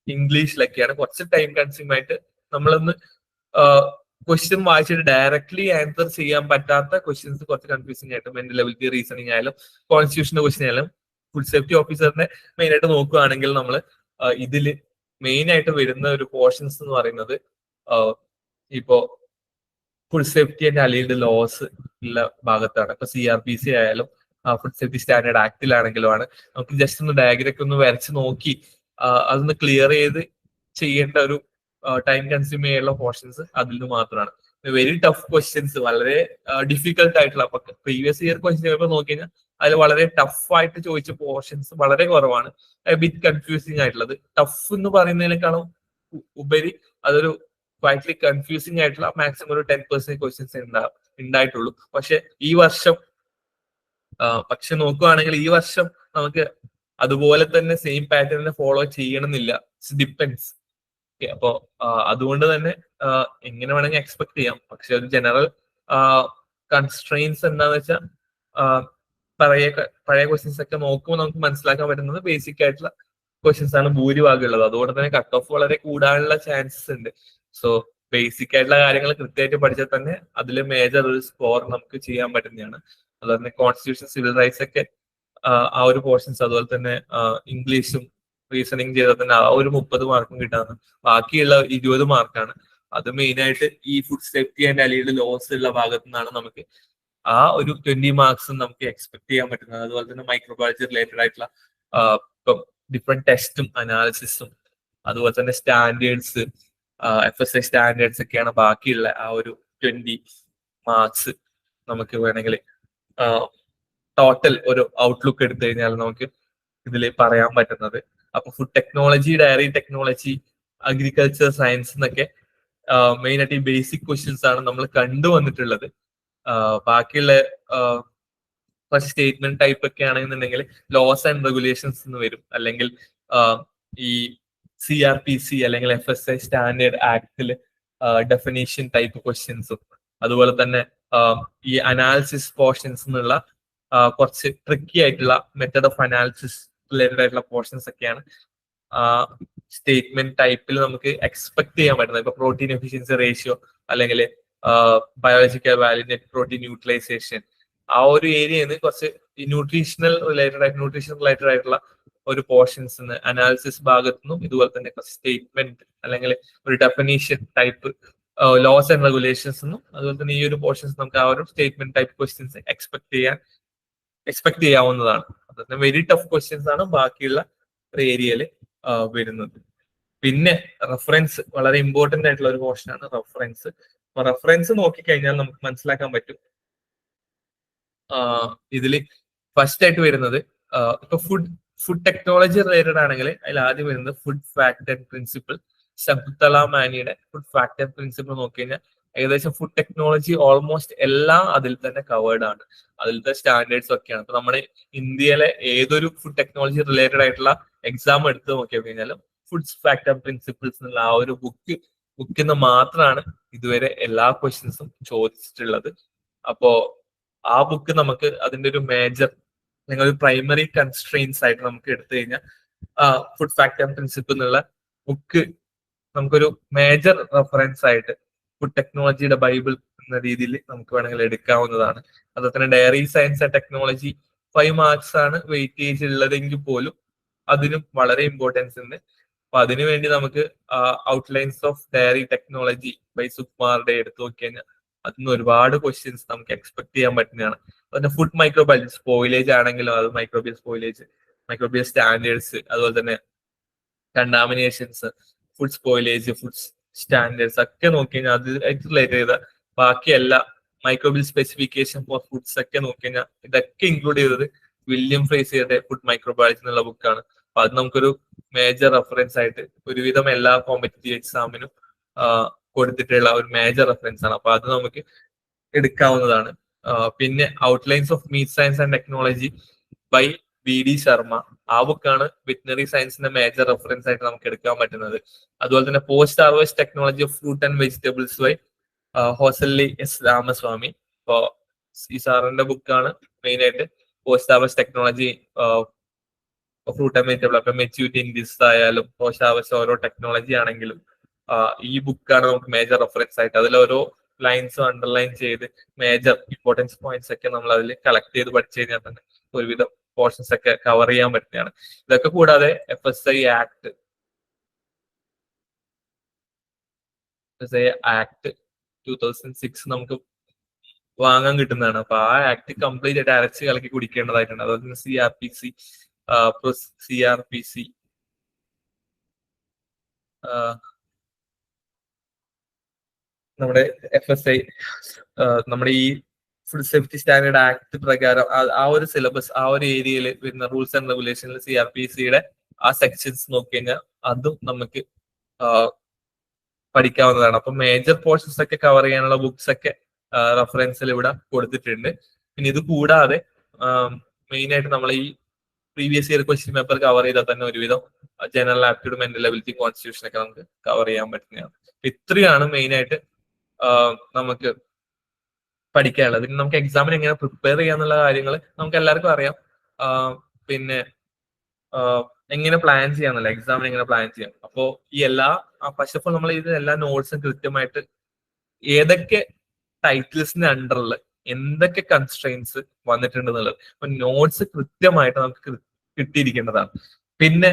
ഇംഗ്ലീഷിലൊക്കെയാണ് കുറച്ച് ടൈം കൺസ്യൂം ആയിട്ട്. നമ്മളൊന്ന് ക്വസ്റ്റ്യൻ വായിച്ചിട്ട് ഡയറക്ട്ലി ആൻസർ ചെയ്യാൻ പറ്റാത്ത ക്വസ്റ്റ്യൻസ് കുറച്ച് കൺഫ്യൂസിംഗ് ആയിട്ട് മെന്റൽ എബിലിറ്റി, റീസണിങ് ആയാലും കോൺസ്റ്റിറ്റ്യൂഷന്റെ ക്വസ്റ്റ്യൻ ആയാലും ഫുഡ് സേഫ്റ്റി ഓഫീസറിനെ മെയിൻ ആയിട്ട് നോക്കുകയാണെങ്കിൽ നമ്മൾ ഇതില് മെയിൻ ആയിട്ട് വരുന്ന ഒരു പോർഷൻസ് എന്ന് പറയുന്നത് ഇപ്പോ food safety and aligned laws ഉള്ള ഭാഗത്താണ്. ഇപ്പൊ CRPC ആയാലും ഫുഡ് സേഫ്റ്റി സ്റ്റാൻഡേർഡ് ആക്ടിലാണെങ്കിലുമാണ്. നമുക്ക് ജസ്റ്റ് ഒന്ന് ഡയഗ്രൊക്കെ ഒന്ന് വരച്ച് നോക്കി അതൊന്ന് ക്ലിയർ ചെയ്ത് ചെയ്യേണ്ട ഒരു ടൈം കൺസ്യൂം ചെയ്യാനുള്ള പോർഷൻസ് അതിൽ നിന്ന് മാത്രമാണ്. വെരി ടഫ് ക്വസ്റ്റ്യൻസ്, വളരെ ഡിഫിക്കൽട്ട് ആയിട്ടുള്ള പ്രീവിയസ് ഇയർ ക്വസ്റ്റ്യൻ പേപ്പർ നോക്കി കഴിഞ്ഞാൽ അതിൽ വളരെ ടഫ് ആയിട്ട് ചോദിച്ച പോർഷൻസ് വളരെ കുറവാണ്. ബിറ്റ് കൺഫ്യൂസിംഗ് ആയിട്ടുള്ളത്. ടഫ് എന്ന് പറയുന്നതിനേക്കാളും ഉപരി അതൊരു ക്വൈറ്റ്ലി കൺഫ്യൂസിംഗ് ആയിട്ടുള്ള മാക്സിമം ഒരു 10% ക്വസ്റ്റ്യൻസ് ഉണ്ടായിട്ടുള്ളൂ. പക്ഷെ നോക്കുകയാണെങ്കിൽ ഈ വർഷം നമുക്ക് അതുപോലെ തന്നെ സെയിം പാറ്റേണിനെ ഫോളോ ചെയ്യണമെന്നില്ല. ഡിപ്പെൻസ്. അപ്പോ അതുകൊണ്ട് തന്നെ എങ്ങനെ വേണമെങ്കിൽ എക്സ്പെക്ട് ചെയ്യാം. പക്ഷെ ഒരു ജനറൽ കൺസ്ട്രെയിൻസ് എന്താന്ന് വെച്ചാൽ പഴയ ക്വസ്റ്റ്യൻസ് ഒക്കെ നോക്കുമ്പോൾ നമുക്ക് മനസ്സിലാക്കാൻ പറ്റുന്നത് ബേസിക് ആയിട്ടുള്ള ക്വസ്റ്റ്യൻസ് ആണ് ഭൂരിഭാഗം ഉള്ളത്. അതുകൊണ്ട് തന്നെ കട്ട് ഓഫ് വളരെ കൂടാനുള്ള ചാൻസസ് ഉണ്ട്. സോ ബേസിക് ആയിട്ടുള്ള കാര്യങ്ങൾ കൃത്യമായിട്ട് പഠിച്ചാൽ തന്നെ അതിൽ മേജർ ഒരു സ്കോർ നമുക്ക് ചെയ്യാൻ പറ്റുന്നതാണ്. അതുപോലെ തന്നെ കോൺസ്റ്റിറ്റ്യൂഷൻ, സിവിൽ റൈറ്റ്സ് ഒക്കെ ആ ഒരു പോർഷൻസ്, അതുപോലെ തന്നെ ഇംഗ്ലീഷും റീസണിങ് ചെയ്താൽ തന്നെ ആ ഒരു 30 മാർക്കും കിട്ടാന്ന്. ബാക്കിയുള്ള 20 മാർക്കാണ്. അത് മെയിൻ ആയിട്ട് ഈ food safety and allied laws ഉള്ള ഭാഗത്തു നിന്നാണ് നമുക്ക് ആ ഒരു 20 മാർക്സ് നമുക്ക് എക്സ്പെക്ട് ചെയ്യാൻ പറ്റുന്നത്. അതുപോലെ തന്നെ മൈക്രോബയോളജി റിലേറ്റഡ് ആയിട്ടുള്ള ഇപ്പം ഡിഫറെന്റ് ടെസ്റ്റും അനാലിസിസും അതുപോലെ തന്നെ സ്റ്റാൻഡേർഡ്സ്, FSI സ്റ്റാൻഡേർഡ്സ് ഒക്കെയാണ് ബാക്കിയുള്ള ആ ഒരു 20 മാർക്സ്. നമുക്ക് വേണമെങ്കിൽ ടോട്ടൽ ഒരു ഔട്ട്ലുക്ക് എടുത്തു കഴിഞ്ഞാൽ നമുക്ക് ഇതിൽ പറയാൻ പറ്റുന്നത്. അപ്പൊ food technology, dairy technology, agriculture science എന്നൊക്കെ മെയിൻ ആയിട്ട് ഈ ബേസിക് ക്വസ്റ്റ്യൻസ് ആണ് നമ്മൾ കണ്ടുവന്നിട്ടുള്ളത്. ബാക്കിയുള്ള സ്റ്റേറ്റ്മെന്റ് ടൈപ്പ് ഒക്കെ ആണെന്നുണ്ടെങ്കിൽ ലോസ് ആൻഡ് റെഗുലേഷൻസ് എന്ന് വരും, അല്ലെങ്കിൽ ഈ CRPC അല്ലെങ്കിൽ FSI സ്റ്റാൻഡേർഡ് ആക്ടിൽ ഡെഫിനേഷൻ ടൈപ്പ് ക്വസ്റ്റ്യൻസും, അതുപോലെ തന്നെ ഈ അനാലിസിസ് പോർഷൻസ് എന്നുള്ള കുറച്ച് ട്രിക്കി ആയിട്ടുള്ള മെത്തഡ് ഓഫ് അനാലിസിസ് റിലേറ്റഡ് ആയിട്ടുള്ള പോർഷൻസ് ഒക്കെയാണ് സ്റ്റേറ്റ്മെന്റ് ടൈപ്പിൽ നമുക്ക് എക്സ്പെക്ട് ചെയ്യാൻ പറ്റുന്നത്. ഇപ്പൊ പ്രോട്ടീൻ എഫിഷ്യൻസി റേഷ്യോ അല്ലെങ്കിൽ biological value, net protein utilisation, ആ ഒരു ഏരിയയിൽ കുറച്ച് ന്യൂട്രീഷൻ റിലേറ്റഡ് ആയിട്ടുള്ള ഒരു പോർഷൻസ് അനാലിസിസ് ഭാഗത്തുനിന്നും, ഇതുപോലെ തന്നെ സ്റ്റേറ്റ്മെന്റ് അല്ലെങ്കിൽ ഒരു definition type laws and regulations എന്നും, അതുപോലെ തന്നെ ഈ ഒരു പോർഷൻസ് നമുക്ക് ആ ഒരു സ്റ്റേറ്റ്മെന്റ് ടൈപ്പ് ക്വസ്റ്റ്യൻസ് എക്സ്പെക്ട് ചെയ്യാവുന്നതാണ്. അതുപോലെ വെരി ടഫ് ക്വസ്റ്റ്യൻസ് ആണ് ബാക്കിയുള്ള ഒരു ഏരിയയിൽ വരുന്നത്. പിന്നെ റെഫറൻസ് വളരെ ഇമ്പോർട്ടന്റ് ആയിട്ടുള്ള ഒരു പോർഷൻ ആണ് റെഫറൻസ്. അപ്പൊ റെഫറൻസ് നോക്കിക്കഴിഞ്ഞാൽ നമുക്ക് മനസ്സിലാക്കാൻ പറ്റും ഇതിൽ ഫസ്റ്റ് ആയിട്ട് വരുന്നത് ഇപ്പൊ ഫുഡ് ടെക്നോളജി റിലേറ്റഡ് ആണെങ്കിൽ അതിൽ ആദ്യം വരുന്നത് food fact and principle. Shakuntala മാനിയുടെ ഫുഡ് ഫാക്ട് ആൻഡ് പ്രിൻസിപ്പിൾ നോക്കി കഴിഞ്ഞാൽ ഏകദേശം ഫുഡ് ടെക്നോളജി ഓൾമോസ്റ്റ് എല്ലാം അതിൽ തന്നെ കവേർഡ് ആണ്. അതിലത്തെ സ്റ്റാൻഡേർഡ്സ് ഒക്കെയാണ്. ഇപ്പൊ നമ്മുടെ ഇന്ത്യയിലെ ഏതൊരു ഫുഡ് ടെക്നോളജി റിലേറ്റഡ് ആയിട്ടുള്ള എക്സാം എടുത്ത് നോക്കി കഴിഞ്ഞാലും ഫുഡ് ഫാക്ട് ആൻഡ് പ്രിൻസിപ്പിൾസ് എന്നുള്ള ആ ഒരു ബുക്കിൽ നിന്ന് മാത്രമാണ് ഇതുവരെ എല്ലാ ക്വസ്റ്റ്യൻസും ചോദിച്ചിട്ടുള്ളത്. അപ്പോ ആ ബുക്ക് നമുക്ക് അതിന്റെ ഒരു മേജർ അല്ലെങ്കിൽ ഒരു പ്രൈമറി കൺസ്ട്രെയിൻസ് ആയിട്ട് നമുക്ക് എടുത്തു കഴിഞ്ഞാൽ ഫുഡ് ഫാക്ട് ആൻഡ് പ്രിൻസിപ്പിൾ എന്നുള്ള ബുക്ക് നമുക്കൊരു മേജർ റെഫറൻസ് ആയിട്ട് ഫുഡ് ടെക്നോളജിയുടെ ബൈബിൾ എന്ന രീതിയിൽ നമുക്ക് വേണമെങ്കിൽ എടുക്കാവുന്നതാണ്. അതുപോലെ തന്നെ dairy science and technology 5 marks ആണ് വെയിറ്റേജ് ഉള്ളതെങ്കിൽ പോലും അതിനും വളരെ ഇമ്പോർട്ടൻസ് ഉണ്ട്. അപ്പൊ അതിനുവേണ്ടി നമുക്ക് outlines of dairy technology by സുകുമാറുടെ എടുത്തു നോക്കി കഴിഞ്ഞാൽ അതിന് ഒരുപാട് ക്വസ്റ്റ്യൻസ് നമുക്ക് എക്സ്പെക്ട് ചെയ്യാൻ പറ്റുന്നതാണ്. അതുപോലെ ഫുഡ് മൈക്രോബയോളജി, സ്പോയിലേജ് ആണെങ്കിലും അത് മൈക്രോബിയൽ സ്പോയിലേജ്, മൈക്രോബിയൽ സ്റ്റാൻഡേർഡ്സ്, അതുപോലെ തന്നെ contaminations, food spoilage, food standards ഒക്കെ നോക്കി കഴിഞ്ഞാൽ അത് റിലേറ്റ് ചെയ്ത ബാക്കി എല്ലാ മൈക്രോബിയൽ സ്പെസിഫിക്കേഷൻ ഫോർ ഫുഡ്സ് ഒക്കെ നോക്കി കഴിഞ്ഞാൽ ഇതൊക്കെ ഇൻക്ലൂഡ് ചെയ്തത് വില്യം ഫ്രേസിയറുടെ ഫുഡ് മൈക്രോബയോളജി എന്നുള്ള ബുക്കാണ്. അപ്പൊ അത് നമുക്കൊരു മേജർ റെഫറൻസ് ആയിട്ട് ഒരുവിധം എല്ലാ കോമ്പറ്റീവ് എക്സാമിനും കൊടുത്തിട്ടുള്ള ഒരു മേജർ റെഫറൻസ് ആണ്. അപ്പൊ അത് നമുക്ക് എടുക്കാവുന്നതാണ്. പിന്നെ outlines of meat science and technology by BD Sharma, ആ ബുക്കാണ് വെറ്റിനറി സയൻസിന്റെ മേജർ റെഫറൻസ് ആയിട്ട് നമുക്ക് എടുക്കാൻ പറ്റുന്നത്. അതുപോലെ തന്നെ post harvest technology of fruit and vegetables by Hosalli S Ramaswamy. ഇപ്പോ ഈ സാറിന്റെ ബുക്കാണ് മെയിൻ ആയിട്ട് post harvest technology fruit and vegetable. അപ്പൊ മെച്യൂരിറ്റി ഇൻഡിസ് ആയാലും പോസ്റ്റ് ഹാർവസ്റ്റ് ഓരോ ടെക്നോളജി ആണെങ്കിലും ഈ ബുക്കാണ് നമുക്ക് മേജർ റെഫറൻസ് ആയിട്ട്. അതിൽ ഓരോ ലൈൻസും അണ്ടർലൈൻ ചെയ്ത് മേജർ ഇമ്പോർട്ടൻസ് പോയിന്റ്സ് ഒക്കെ നമ്മൾ അതിൽ കളക്ട് ചെയ്ത് പഠിച്ചു കഴിഞ്ഞാൽ തന്നെ ഒരുവിധം പോർഷൻസ് ഒക്കെ കവർ ചെയ്യാൻ പറ്റുന്നതാണ്. ഇതൊക്കെ കൂടാതെ FSI ആക്ട് 2006 നമുക്ക് വാങ്ങാൻ കിട്ടുന്നതാണ്. അപ്പൊ ആ ആക്ട് കംപ്ലീറ്റ് ആയിട്ട് അരച്ച് കലക്കി കുടിക്കേണ്ടതായിട്ടുണ്ട്. അതുപോലെ തന്നെ CRPC നമ്മുടെ FSI നമ്മുടെ ഈ ഫുഡ് സേഫ്റ്റി സ്റ്റാൻഡേർഡ് ആക്ട് പ്രകാരം ആ ഒരു സിലബസ്, ആ ഒരു ഏരിയയിൽ വരുന്ന റൂൾസ് ആൻഡ് റെഗുലേഷനിൽ CRPCയുടെ ആ സെക്ഷൻസ് നോക്കി കഴിഞ്ഞാൽ അതും നമുക്ക് പഠിക്കാവുന്നതാണ്. അപ്പൊ മേജർ പോർഷൻസ് ഒക്കെ കവർ ചെയ്യാനുള്ള ബുക്സ് ഒക്കെ റെഫറൻസിൽ ഇവിടെ കൊടുത്തിട്ടുണ്ട്. പിന്നെ ഇത് കൂടാതെ മെയിൻ ആയിട്ട് നമ്മൾ ഈ previous year question paper cover ചെയ്താൽ തന്നെ ഒരുവിധം general aptitude, mental ability, constitution ഒക്കെ നമുക്ക് കവർ ചെയ്യാൻ പറ്റുന്നതാണ്. ഇത്രയാണ് മെയിൻ ആയിട്ട് നമുക്ക് പഠിക്കാനുള്ളത്. പിന്നെ നമുക്ക് എക്സാമിന് എങ്ങനെ പ്രിപ്പയർ ചെയ്യാന്നുള്ള കാര്യങ്ങൾ നമുക്ക് എല്ലാവർക്കും അറിയാം. പിന്നെ എങ്ങനെ പ്ലാൻ ചെയ്യാന്നല്ല, എക്സാമിന് എങ്ങനെ പ്ലാൻ ചെയ്യാം. അപ്പോൾ ഈ എല്ലാ ഫസ്റ്റ് ഓഫ് ഓൾ നമ്മൾ ഇത് എല്ലാ നോട്ട്സും കൃത്യമായിട്ട് ഏതൊക്കെ ടൈറ്റിൽസിന്റെ അണ്ടറിൽ എന്തൊക്കെ കൺസ്ട്രെയിൻസ് വന്നിട്ടുണ്ട് എന്നുള്ളത് അപ്പൊ നോട്ട്സ് കൃത്യമായിട്ട് നമുക്ക് കിട്ടിയിരിക്കേണ്ടതാണ്. പിന്നെ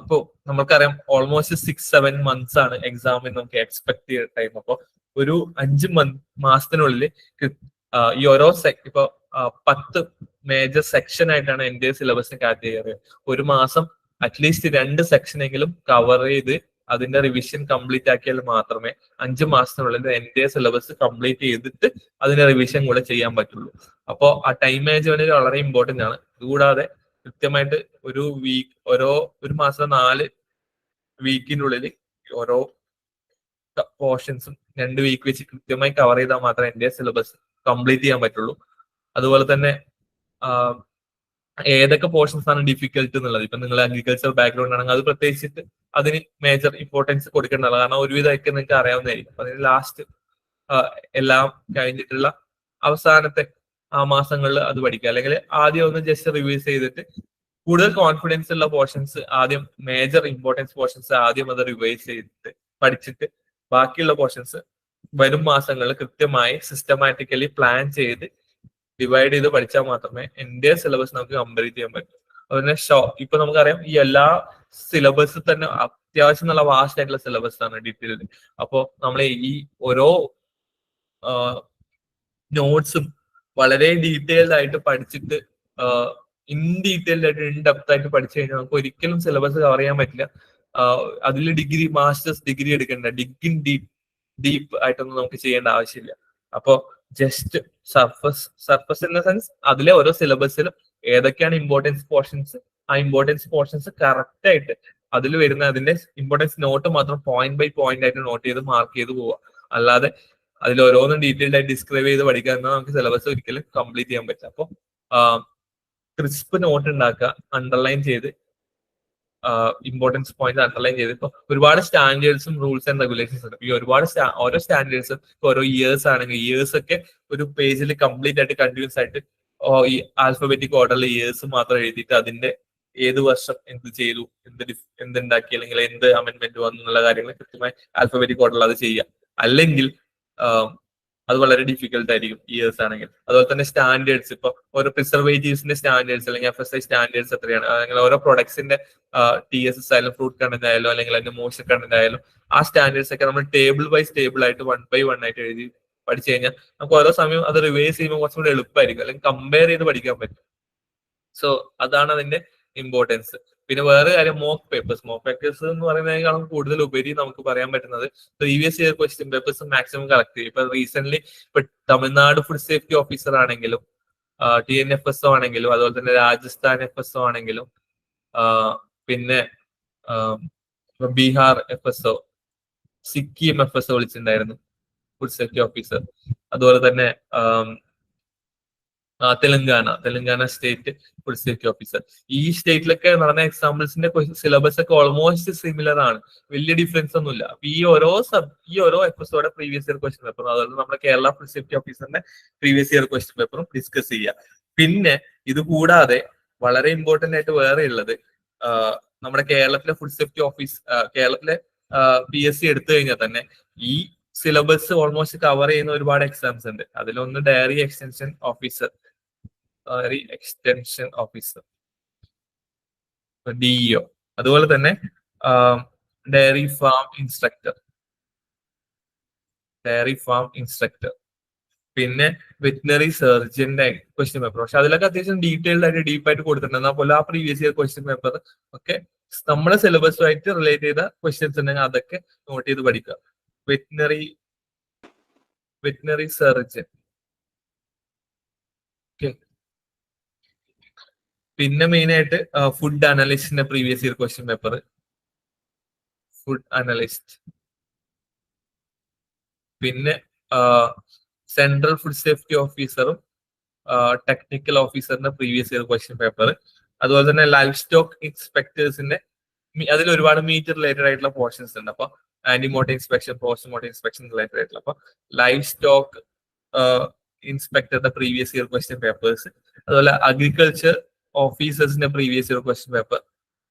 ഇപ്പൊ നമുക്കറിയാം ഓൾമോസ്റ്റ് 6-7 months ആണ് എക്സാമിന് നമുക്ക് എക്സ്പെക്ട് ചെയ്യുന്ന ടൈം. അപ്പൊ ഒരു 5 മാസത്തിനുള്ളിൽ ഈ ഓരോ ഇപ്പൊ 10 മേജർ സെക്ഷൻ ആയിട്ടാണ് എന്റെ സിലബസിന് കാറ്റഗറി ചെയ്യുക. ഒരു മാസം അറ്റ്ലീസ്റ്റ് 2 സെക്ഷനെങ്കിലും കവർ ചെയ്ത് അതിന്റെ റിവിഷൻ കംപ്ലീറ്റ് ആക്കിയാൽ മാത്രമേ 5 മാസത്തിനുള്ളിൽ എന്റെ സിലബസ് കംപ്ലീറ്റ് ചെയ്തിട്ട് അതിന്റെ റിവിഷൻ കൂടെ ചെയ്യാൻ പറ്റുള്ളൂ. അപ്പോൾ ആ ടൈം മാനേജ്മെന്റ് വളരെ ഇമ്പോർട്ടന്റ് ആണ്. കൂടാതെ കൃത്യമായിട്ട് ഒരു മാസം 4 വീക്കിനുള്ളിൽ ഓരോ പോർഷൻസും 2 വീക്ക് വെച്ച് കൃത്യമായി കവർ ചെയ്താൽ മാത്രമേ എന്റെ സിലബസ് കംപ്ലീറ്റ് ചെയ്യാൻ പറ്റുള്ളൂ. അതുപോലെ തന്നെ ഏതൊക്കെ പോർഷൻസ് ആണ് ഡിഫിക്കൽട്ട് എന്നുള്ളത്, ഇപ്പൊ നിങ്ങൾ അഗ്രികൾച്ചർ ബാക്ക്ഗ്രൗണ്ട് ആണെങ്കിൽ അത് പ്രത്യേകിച്ചിട്ട് അതിന് മേജർ ഇമ്പോർട്ടൻസ് കൊടുക്കേണ്ടതാണ്. കാരണം ഒരുവിധമൊക്കെ നിങ്ങൾക്ക് അറിയാവുന്നതായിരിക്കും. അപ്പൊ അതിന് ലാസ്റ്റ് എല്ലാം കഴിഞ്ഞിട്ടുള്ള അവസാനത്തെ മാസങ്ങളിൽ അത് പഠിക്കുക. അല്ലെങ്കിൽ ആദ്യം ഒന്ന് ജസ്റ്റ് റിവൈസ് ചെയ്തിട്ട് കൂടുതൽ കോൺഫിഡൻസ് ഉള്ള പോർഷൻസ് ആദ്യം, മേജർ ഇമ്പോർട്ടൻസ് പോർഷൻസ് ആദ്യം അത് റിവൈസ് ചെയ്തിട്ട് പഠിച്ചിട്ട് ബാക്കിയുള്ള പോർഷൻസ് വരും മാസങ്ങളിൽ കൃത്യമായി സിസ്റ്റമാറ്റിക്കലി പ്ലാൻ ചെയ്ത് ഡിവൈഡ് ചെയ്ത് പഠിച്ചാൽ മാത്രമേ എന്റെ സിലബസ് നമുക്ക് കംപ്ലീറ്റ് ചെയ്യാൻ പറ്റൂ. അതുപോലെ ഇപ്പൊ നമുക്കറിയാം ഈ എല്ലാ സിലബസ് തന്നെ അത്യാവശ്യം നല്ല വാസ്റ്റ് ആയിട്ടുള്ള സിലബസ് ആണ് ഡീറ്റെയിൽഡ്. അപ്പോ നമ്മൾ ഈ ഓരോ നോട്ട്സും വളരെ ഡീറ്റെയിൽഡ് ആയിട്ട് പഠിച്ചിട്ട് ഇൻ ഡീറ്റെയിൽഡ് ആയിട്ട് ഇൻ ഡെപ്ത് ആയിട്ട് പഠിച്ചു കഴിഞ്ഞാൽ നമുക്ക് ഒരിക്കലും സിലബസ് കവർ ചെയ്യാൻ പറ്റില്ല. അതിൽ മാസ്റ്റേഴ്സ് ഡിഗ്രി എടുക്കേണ്ട, ഡീപ്പ് ആയിട്ടൊന്നും നമുക്ക് ചെയ്യേണ്ട ആവശ്യമില്ല. അപ്പോ just surface in the sense അതിലെ ഓരോ സിലബസിലും ഏതൊക്കെയാണ് ഇമ്പോർട്ടൻസ് പോർഷൻസ്, ആ ഇമ്പോർട്ടൻസ് പോർഷൻസ് കറക്റ്റ് ആയിട്ട് അതിൽ വരുന്ന അതിന്റെ ഇമ്പോർട്ടൻസ് നോട്ട് മാത്രം പോയിന്റ് ബൈ പോയിന്റ് ആയിട്ട് നോട്ട് ചെയ്ത് മാർക്ക് ചെയ്ത് പോവുക. അല്ലാതെ അതിൽ ഓരോന്നും ഡീറ്റെയിൽഡ് ആയിട്ട് ഡിസ്ക്രൈബ് ചെയ്ത് പഠിക്കാൻ നമുക്ക് സിലബസ് ഒരിക്കലും കംപ്ലീറ്റ് ചെയ്യാൻ പറ്റില്ല. അപ്പോൾ ക്രിസ്പ് നോട്ട് ഉണ്ടാക്കുക, അണ്ടർലൈൻ ചെയ്ത് ഇമ്പോർട്ടൻസ് പോയിന്റ് അണ്ടർലൈൻ ചെയ്ത്. ഇപ്പൊ ഒരുപാട് സ്റ്റാൻഡേർഡ്സും റൂൾസ് ആൻഡ് റെഗുലേഷൻസ് ഉണ്ട്. ഈ ഓരോ സ്റ്റാൻഡേർഡ്സും ഓരോ ഇയേഴ്സ് ആണെങ്കിൽ ഇയേഴ്സ് ഒക്കെ ഒരു പേജിൽ കംപ്ലീറ്റ് ആയിട്ട് കണ്ടിന്യൂസ് ആയിട്ട് ഈ ആൽഫബറ്റിക് ഓർഡറിൽ ഇയേഴ്സ് മാത്രം എഴുതിയിട്ട് അതിന്റെ ഏത് വർഷം എന്ത് ചെയ്തു, എന്തുണ്ടാക്കി, അല്ലെങ്കിൽ എന്ത് അമെന്റ്മെന്റ് വന്നു എന്നുള്ള കാര്യങ്ങൾ കൃത്യമായി ആൽഫബറ്റിക് ഓർഡറിൽ അത് ചെയ്യുക. അല്ലെങ്കിൽ അത് വളരെ ഡിഫിക്കൽട്ട് ആയിരിക്കും ഇയേഴ്സ് ആണെങ്കിൽ. അതുപോലെ തന്നെ സ്റ്റാൻഡേർഡ്സ്, ഇപ്പൊ ഓരോ പ്രിസർവേറ്റീവ്സിന്റെ സ്റ്റാൻഡേർഡ്സ് അല്ലെങ്കിൽ FSI സ്റ്റാൻഡേർഡ്സ് എത്രയാണ്, അല്ലെങ്കിൽ ഓരോ പ്രൊഡക്ട്സിന്റെ TSS ആയാലും ഫ്രൂട്ട് കണ്ടന്റ് ആയാലും അല്ലെങ്കിൽ അതിന്റെ മോയ്സ്ചർ കണ്ടന്റ് ആയാലും ആ സ്റ്റാൻഡേർഡ്സ് ഒക്കെ നമ്മൾ ടേബിൾ ബൈ ടേബിൾ ആയിട്ട് 1 by 1 ആയിട്ട് എഴുതി പഠിച്ചു കഴിഞ്ഞാൽ നമുക്ക് ഓരോ സമയം അത് റിവൈസ് ചെയ്യുമ്പോൾ കുറച്ചും കൂടി എളുപ്പമായിരിക്കും, അല്ലെങ്കിൽ കമ്പയർ ചെയ്ത് പഠിക്കാൻ പറ്റും. സോ അതാണ് അതിന്റെ ഇമ്പോർട്ടൻസ്. പിന്നെ വേറെ കാര്യം മോക്ക് പേപ്പേഴ്സ് എന്ന് പറയുന്നതിനേക്കാളും കൂടുതൽ ഉപരി നമുക്ക് പറയാൻ പറ്റുന്നത് previous year question papers maximum collect ചെയ്യും. ഇപ്പൊ റീസെന്റ് ഇപ്പൊ തമിഴ്നാട് ഫുഡ് സേഫ്റ്റി ഓഫീസർ ആണെങ്കിലും TNFSO ആണെങ്കിലും അതുപോലെ തന്നെ രാജസ്ഥാൻ FSO ആണെങ്കിലും പിന്നെ ബീഹാർ FSO, സിക്കിം FSO വിളിച്ചിട്ടുണ്ടായിരുന്നു ഫുഡ് സേഫ്റ്റി ഓഫീസർ. അതുപോലെ തന്നെ Telangana state food safety officer. ഈ സ്റ്റേറ്റിലൊക്കെ നടന്ന എക്സാമ്പിൾസിന്റെ സിലബസ് ഒക്കെ ഓൾമോസ്റ്റ് സിമിലർ ആണ്, വലിയ ഡിഫറൻസ് ഒന്നുമില്ല. അപ്പൊ ഈ ഓരോ എപ്പിസോഡ് പ്രീവിയസ് ഇയർ ക്വസ്റ്റ്യൻ പേപ്പറും അതുപോലെ നമ്മുടെ കേരള ഫുഡ് സേഫ്റ്റി ഓഫീസറിന്റെ പ്രീവിയസ് ഇയർ ക്വസ്റ്റ്യൻ പേപ്പറും ഡിസ്കസ് ചെയ്യുക. പിന്നെ ഇത് കൂടാതെ വളരെ ഇമ്പോർട്ടന്റ് ആയിട്ട് വേറെ ഉള്ളത് നമ്മുടെ കേരളത്തിലെ ഫുഡ് സേഫ്റ്റി ഓഫീസ്, കേരളത്തിലെ PSC എടുത്തു കഴിഞ്ഞാൽ തന്നെ ഈ സിലബസ് ഓൾമോസ്റ്റ് കവർ ചെയ്യുന്ന ഒരുപാട് എക്സാംസ് ഉണ്ട്. അതിലൊന്ന് ഡയറി എക്സ്റ്റൻഷൻ ഓഫീസർ DEO, അതുപോലെ തന്നെ ഡയറി ഫാം ഇൻസ്ട്രക്ടർ, പിന്നെ വെറ്റിനറി സർജന്റെ ക്വസ്റ്റ്യൻ പേപ്പർ. പക്ഷെ അതിലൊക്കെ അത്യാവശ്യം ഡീറ്റെയിൽഡ് ആയിട്ട് ഡീപ്പായിട്ട് കൊടുത്തിട്ടുണ്ട്. എന്നാൽ പോലെ ആ പ്രീവിയസ് ഇയർ ക്വസ്റ്റ്യൻ പേപ്പർ ഒക്കെ നമ്മുടെ സിലബസുമായിട്ട് റിലേറ്റ് ചെയ്ത ക്വസ്റ്റ്യൻസ് ഉണ്ടെങ്കിൽ അതൊക്കെ നോട്ട് ചെയ്ത് പഠിക്കുക. Veterinary surgeon. ഓക്കെ, പിന്നെ മെയിൻ ആയിട്ട് ഫുഡ് അനലിസ്റ്റിന്റെ previous year question paper, food analyst. പിന്നെ സെൻട്രൽ ഫുഡ് സേഫ്റ്റി ഓഫീസറും ടെക്നിക്കൽ ഓഫീസറിന്റെ പ്രീവിയസ് ഇയർ ക്വസ്റ്റ്യൻ പേപ്പർ. അതുപോലെ തന്നെ ലൈഫ് സ്റ്റോക്ക് ഇൻസ്പെക്ടേഴ്സിന്റെ അതിൽ ഒരുപാട് മീറ്റ് റിലേറ്റഡ് ആയിട്ടുള്ള പോർഷൻസ് ഉണ്ട്. അപ്പൊ antemortem inspection, postmortem inspection related ആയിട്ടുള്ള. അപ്പൊ ലൈഫ് സ്റ്റോക്ക് ഇൻസ്പെക്ടറുടെ പ്രീവിയസ് ഇയർ ക്വസ്റ്റ്യൻ പേപ്പേഴ്സ്, അതുപോലെ അഗ്രികൾച്ചർ ഓഫീസേഴ്സിന്റെ previous year question paper,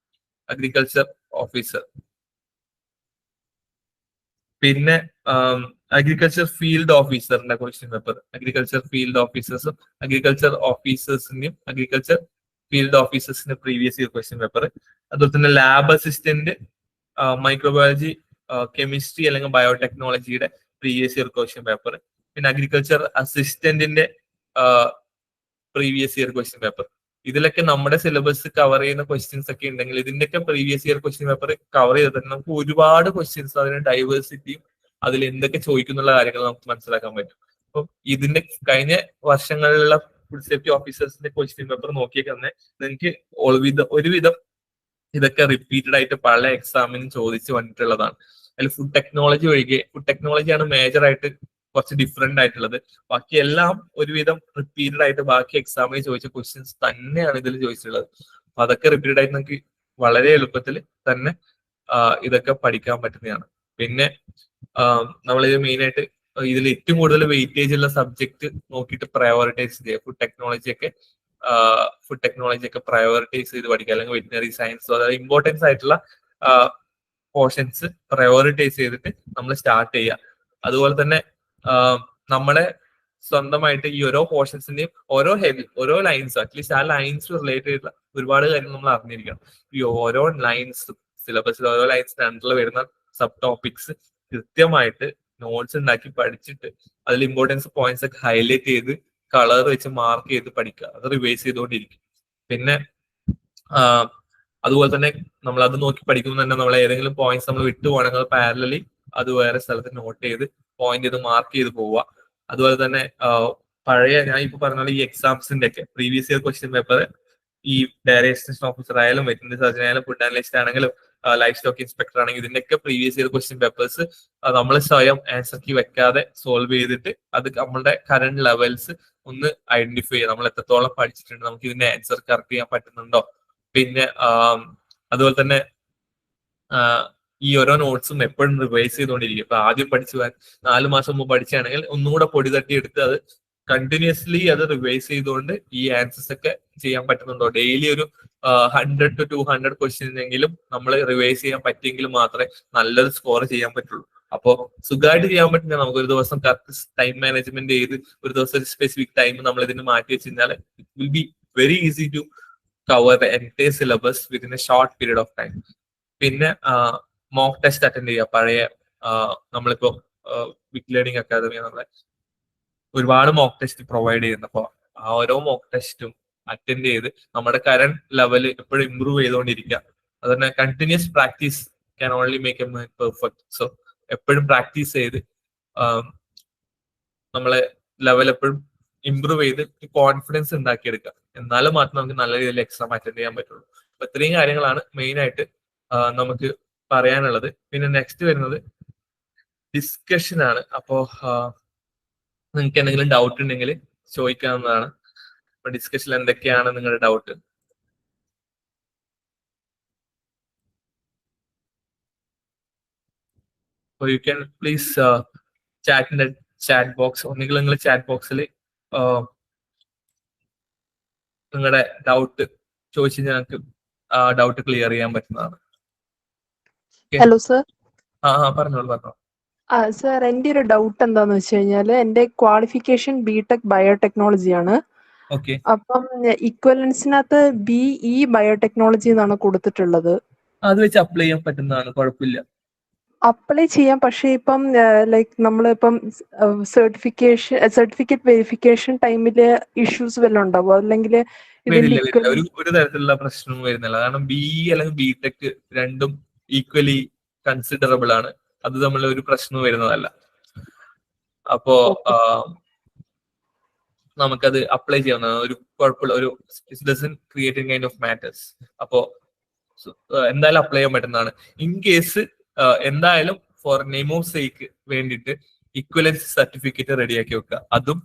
agriculture officer, പിന്നെ അഗ്രികൾച്ചർ ഫീൽഡ് ഓഫീസറിന്റെ ക്വസ്റ്റ്യൻ പേപ്പർ, അഗ്രികൾച്ചർ ഫീൽഡ് ഓഫീസേഴ്സും അഗ്രികൾച്ചർ ഓഫീസേഴ്സിന്റെയും അഗ്രികൾച്ചർ ഫീൽഡ് ഓഫീസേഴ്സിന്റെ പ്രീവിയസ് ഇയർ ക്വസ്റ്റ്യൻ പേപ്പർ, അതുപോലെ തന്നെ ലാബ് അസിസ്റ്റന്റ് മൈക്രോബയോളജി കെമിസ്ട്രി അല്ലെങ്കിൽ ബയോടെക്നോളജിയുടെ പ്രീവിയസ് ഇയർ ക്വസ്റ്റ്യൻ പേപ്പർ, പിന്നെ അഗ്രികൾച്ചർ അസിസ്റ്റന്റിന്റെ പ്രീവിയസ് ഇയർ ക്വസ്റ്റ്യൻ പേപ്പർ. ഇതിലൊക്കെ നമ്മുടെ സിലബസ് കവർ ചെയ്യുന്ന ക്വസ്റ്റ്യൻസ് ഒക്കെ ഉണ്ടെങ്കിൽ ഇതിന്റെയൊക്കെ previous year question paper cover ചെയ്തിട്ട് നമുക്ക് ഒരുപാട് ക്വസ്റ്റ്യൻസ്, അതിന് ഡൈവേഴ്സിറ്റിയും അതിൽ എന്തൊക്കെ ചോദിക്കുന്നുള്ള കാര്യങ്ങൾ നമുക്ക് മനസ്സിലാക്കാൻ പറ്റും. അപ്പം ഇതിന്റെ കഴിഞ്ഞ വർഷങ്ങളിലുള്ള ഫുഡ് സേഫ്റ്റി ഓഫീസേഴ്സിന്റെ ക്വസ്റ്റ്യൻ പേപ്പർ നോക്കിയാൽ തന്നെ നിങ്ങൾക്ക് ഒരുവിധം ഇതൊക്കെ റിപ്പീറ്റഡ് ആയിട്ട് പല എക്സാമിനും ചോദിച്ച് വന്നിട്ടുള്ളതാണ്. അതിൽ ഫുഡ് ടെക്നോളജി ഒഴികെ, ഫുഡ് ടെക്നോളജിയാണ് മേജർ ആയിട്ട് കുറച്ച് ഡിഫറെന്റ് ആയിട്ടുള്ളത്. ബാക്കി എല്ലാം ഒരുവിധം റിപ്പീറ്റഡ് ആയിട്ട് ബാക്കി എക്സാമിൽ ചോദിച്ച ക്വസ്റ്റ്യൻസ് തന്നെയാണ് ഇതിൽ ചോദിച്ചിട്ടുള്ളത്. അപ്പൊ അതൊക്കെ റിപ്പീറ്റഡ് ആയിട്ട് നമുക്ക് വളരെ എളുപ്പത്തിൽ തന്നെ ഇതൊക്കെ പഠിക്കാൻ പറ്റുന്നതാണ്. പിന്നെ നമ്മളിത് മെയിൻ ആയിട്ട് ഇതിൽ ഏറ്റവും കൂടുതൽ വെയിറ്റേജ് ഉള്ള സബ്ജക്ട് നോക്കിയിട്ട് പ്രയോറിറ്റൈസ് ചെയ്യുക. ഫുഡ് ടെക്നോളജി ഒക്കെ പ്രയോറിറ്റൈസ് ചെയ്ത് പഠിക്കുക, അല്ലെങ്കിൽ വെറ്റിനറി സയൻസ്, അതായത് ഇമ്പോർട്ടൻസ് ആയിട്ടുള്ള പോർഷൻസ് പ്രയോറിറ്റൈസ് ചെയ്തിട്ട് നമ്മൾ സ്റ്റാർട്ട് ചെയ്യുക. അതുപോലെ തന്നെ നമ്മളെ സ്വന്തമായിട്ട് ഈ ഓരോ പോർഷൻസിന്റെയും ഓരോ ലൈൻസ്, അറ്റ്ലീസ്റ്റ് ആ ലൈൻസ് റിലേറ്റഡ് ആയിട്ടുള്ള ഒരുപാട് കാര്യങ്ങൾ നമ്മൾ അറിഞ്ഞിരിക്കണം. ഈ ഓരോ ലൈൻസ് സിലബസിൽ ഓരോ ലൈൻസിന്റെ അണ്ടറിൽ വരുന്ന സബ് ടോപ്പിക്സ് കൃത്യമായിട്ട് നോട്ട്സ് ഉണ്ടാക്കി പഠിച്ചിട്ട് അതിൽ ഇമ്പോർട്ടൻസ് പോയിന്റ്സ് ഒക്കെ ഹൈലൈറ്റ് ചെയ്ത് കളർ വെച്ച് മാർക്ക് ചെയ്ത് പഠിക്കുക. അത് റിവൈസ് ചെയ്തുകൊണ്ടിരിക്കും. പിന്നെ അതുപോലെ തന്നെ നമ്മൾ അത് നോക്കി പഠിക്കുമ്പോൾ തന്നെ നമ്മൾ ഏതെങ്കിലും പോയിന്റ്സ് നമ്മൾ വിട്ടുപോകണമെങ്കിൽ പാരലലി അത് വേറെ സ്ഥലത്ത് നോട്ട് ചെയ്ത് പോയിന്റ് ചെയ്ത് മാർക്ക് ചെയ്ത് പോവുക. അതുപോലെ തന്നെ പഴയ ഞാൻ ഇപ്പൊ പറഞ്ഞ ഈ എക്സാംസിന്റെ ഒക്കെ പ്രീവിയസ് ഇയർ ക്വസ്റ്റ്യൻ പേപ്പർ ഈ ഡയറി അസിസ്റ്റന്റ് ഓഫീസർ ആയാലും വെറ്റിനറി സർജൻ ആയാലും ഫുഡ് അനലിസ്റ്റ് ആണെങ്കിലും ലൈഫ് സ്റ്റോക്ക് ഇൻസ്പെക്ടർ ആണെങ്കിൽ ഇതിന്റെയൊക്കെ പ്രീവിയസ് ഇയർ ക്വസ്റ്റ്യൻ പേപ്പേഴ്സ് നമ്മൾ സ്വയം ആൻസർ കീ വെക്കാതെ സോൾവ് ചെയ്തിട്ട് അത് നമ്മളുടെ കറന്റ് ലെവൽസ് ഒന്ന് ഐഡന്റിഫൈ ചെയ്യുക. നമ്മൾ എത്രത്തോളം പഠിച്ചിട്ടുണ്ട്, നമുക്ക് ഇതിന്റെ ആൻസർ കറക്റ്റ് ചെയ്യാൻ പറ്റുന്നുണ്ടോ. പിന്നെ അതുപോലെ തന്നെ ഈ ഓരോ നോട്ട്സും എപ്പോഴും റിവൈസ് ചെയ്തുകൊണ്ടിരിക്കും. ഇപ്പൊ ആദ്യം പഠിച്ചു 4 മാസം മുമ്പ് പഠിച്ചാണെങ്കിൽ ഒന്നുകൂടെ പൊടി തട്ടി എടുത്ത് അത് കണ്ടിന്യൂസ്ലി അത് റിവൈസ് ചെയ്തുകൊണ്ട് ഈ ആൻസേഴ്സ് ഒക്കെ ചെയ്യാൻ പറ്റുന്നുണ്ടോ. ഡെയിലി ഒരു 100 to 200 ക്വസ്റ്റ്യനെങ്കിലും നമ്മൾ റിവൈസ് ചെയ്യാൻ പറ്റിയെങ്കിൽ മാത്രമേ നല്ലൊരു സ്കോർ ചെയ്യാൻ പറ്റുള്ളൂ. അപ്പോൾ സുഖമായിട്ട് ചെയ്യാൻ പറ്റുന്ന നമുക്ക് ഒരു ദിവസം കറക്റ്റ് ടൈം മാനേജ്മെന്റ് ചെയ്ത് ഒരു ദിവസം ഒരു സ്പെസിഫിക് ടൈം നമ്മൾ ഇതിന് മാറ്റി വെച്ച് കഴിഞ്ഞാൽ it will be very easy to cover the entire syllabus within a short period of time. പിന്നെ മോക്ക് ടെസ്റ്റ് അറ്റൻഡ് ചെയ്യുക. പഴയ നമ്മളിപ്പോ ബിഗ് ലേണിംഗ് അക്കാദമി നമ്മളെ ഒരുപാട് മോക്ക് ടെസ്റ്റ് പ്രൊവൈഡ് ചെയ്യുന്നു. അപ്പോൾ ആ ഓരോ മോക്ക് ടെസ്റ്റും അറ്റൻഡ് ചെയ്ത് നമ്മുടെ കറന്റ് ലെവൽ എപ്പോഴും ഇമ്പ്രൂവ് ചെയ്തുകൊണ്ടിരിക്കുക. അതുതന്നെ continuous practice can only make a man perfect. So എപ്പോഴും പ്രാക്ടീസ് ചെയ്ത് നമ്മളെ ലെവൽ എപ്പോഴും ഇമ്പ്രൂവ് ചെയ്ത് കോൺഫിഡൻസ് ഉണ്ടാക്കിയെടുക്കുക. എന്നാലും മാത്രം നമുക്ക് നല്ല രീതിയിൽ എക്സാം അറ്റൻഡ് ചെയ്യാൻ പറ്റുള്ളൂ. അപ്പൊ ഇത്രയും കാര്യങ്ങളാണ് മെയിൻ ആയിട്ട് നമുക്ക് പറയാനുള്ളത്. പിന്നെ നെക്സ്റ്റ് വരുന്നത് ഡിസ്കഷൻ ആണ്. അപ്പോ നിങ്ങൾക്ക് എന്തെങ്കിലും ഡൗട്ട് ഉണ്ടെങ്കിൽ ചോദിക്കാവുന്നതാണ്. അപ്പൊ ഡിസ്കഷനിൽ എന്തൊക്കെയാണ് നിങ്ങളുടെ doubt? So you can please chat in the chat box. ഒന്നുകിൽ നിങ്ങൾ ചാറ്റ് ബോക്സിൽ നിങ്ങളുടെ ഡൗട്ട് ചോദിച്ച് ഞങ്ങൾക്ക് ഡൗട്ട് ക്ലിയർ ചെയ്യാൻ പറ്റുന്നതാണ്. Hello sir. പറഞ്ഞോളൂ. സർ, എൻ്റെ ഒരു ഡൗട്ട് എന്താന്ന് വെച്ച് കഴിഞ്ഞാല് എൻ്റെ ക്വാളിഫിക്കേഷൻ ബിടെക് ബയോടെക്നോളജി ആണ്. അപ്പം ഇക്വലൻസിനകത്ത് BE ബയോടെക്നോളജി എന്നാണ് കൊടുത്തിട്ടുള്ളത്. അത് വെച്ച് അപ്ലൈ ചെയ്യാൻ പറ്റുന്നതാണ്, കുഴപ്പമില്ല. അപ്ലൈ ചെയ്യാം. പക്ഷെ ഇപ്പം ലൈക്ക് നമ്മളിപ്പം സർട്ടിഫിക്കറ്റ് വെരിഫിക്കേഷൻ ടൈമില് ഇഷ്യൂസ് വല്ലതും ഉണ്ടാവോ? അല്ലെങ്കിൽ ഒരു തരത്തിലുള്ള പ്രശ്നവും വരുന്നില്ല. കാരണം BE അല്ലെങ്കിൽ ബിടെക് രണ്ടും ഈക്വലി കൺസിഡറബിൾ ആണ്. അത് തമ്മിൽ ഒരു പ്രശ്നവും വരുന്നതല്ല. അപ്പോ നമുക്കത് അപ്ലൈ ചെയ്യാവുന്നതാണ്. ഒരു കുഴപ്പമില്ല. ഒരു it doesn't create any kind of matters. അപ്പോ എന്തായാലും അപ്ലൈ ചെയ്യാൻ പറ്റുന്നതാണ്. ഇൻ കേസ് എന്തായാലും ഫോർ നെയിം ഓഫ് സേക്ക് വേണ്ടിയിട്ട് ഇക്വലൻസി സർട്ടിഫിക്കറ്റ് റെഡിയാക്കി വെക്കുക. അതും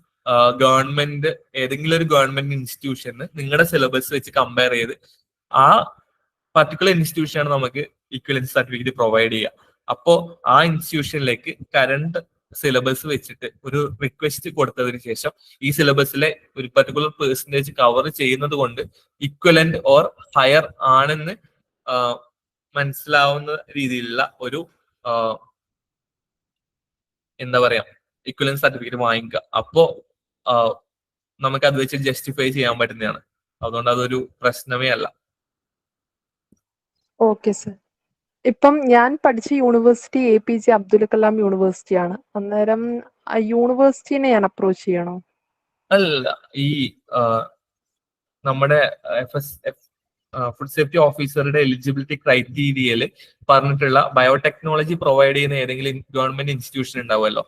ഗവൺമെന്റ് ഏതെങ്കിലും ഒരു ഗവൺമെന്റ് ഇൻസ്റ്റിറ്റ്യൂഷന് നിങ്ങളുടെ സിലബസ് വെച്ച് കമ്പയർ ചെയ്ത് ആ പർട്ടിക്കുലർ ഇൻസ്റ്റിറ്റ്യൂഷനാണ് നമുക്ക് ഇക്വലൻസി സർട്ടിഫിക്കറ്റ് പ്രൊവൈഡ് ചെയ്യുക. അപ്പോ ആ ഇൻസ്റ്റിറ്റ്യൂഷനിലേക്ക് കറണ്ട് സിലബസ് വെച്ചിട്ട് ഒരു റിക്വസ്റ്റ് കൊടുത്തതിന് ശേഷം ഈ സിലബസിലെ ഒരു പർട്ടിക്കുലർ പെർസെന്റേജ് കവർ ചെയ്യുന്നത് കൊണ്ട് ഇക്വലന്റ് ഓർ ഹയർ ആണെന്ന് മനസ്സിലാവുന്ന രീതിയിലുള്ള ഒരു എന്താ പറയാ ഇക്വലൻസ് സർട്ടിഫിക്കറ്റ് വാങ്ങിക്കുക. അപ്പോ നമുക്ക് അത് വെച്ച് ജസ്റ്റിഫൈ ചെയ്യാൻ പറ്റുന്നതാണ്. അതുകൊണ്ട് അതൊരു പ്രശ്നമേ അല്ല. Okay sir. ഇപ്പം ഞാൻ പഠിച്ച university APJ Abdul Kalam university ആണ്. അന്നേരം ആ യൂണിവേഴ്സിറ്റിനെ ഞാൻ അപ്രോച്ച് ചെയ്യണോ? അല്ല, ഈ നമ്മുടെ ഫുഡ് സേഫ്റ്റി ഓഫീസറുടെ എലിജിബിലിറ്റി ക്രൈറ്റീരിയയിൽ പറഞ്ഞിട്ടുള്ള ബയോടെക്നോളജി പ്രൊവൈഡ് ചെയ്യുന്ന ഏതെങ്കിലും ഗവൺമെന്റ് ഇൻസ്റ്റിറ്റ്യൂഷൻ ഉണ്ടാവുമല്ലോ,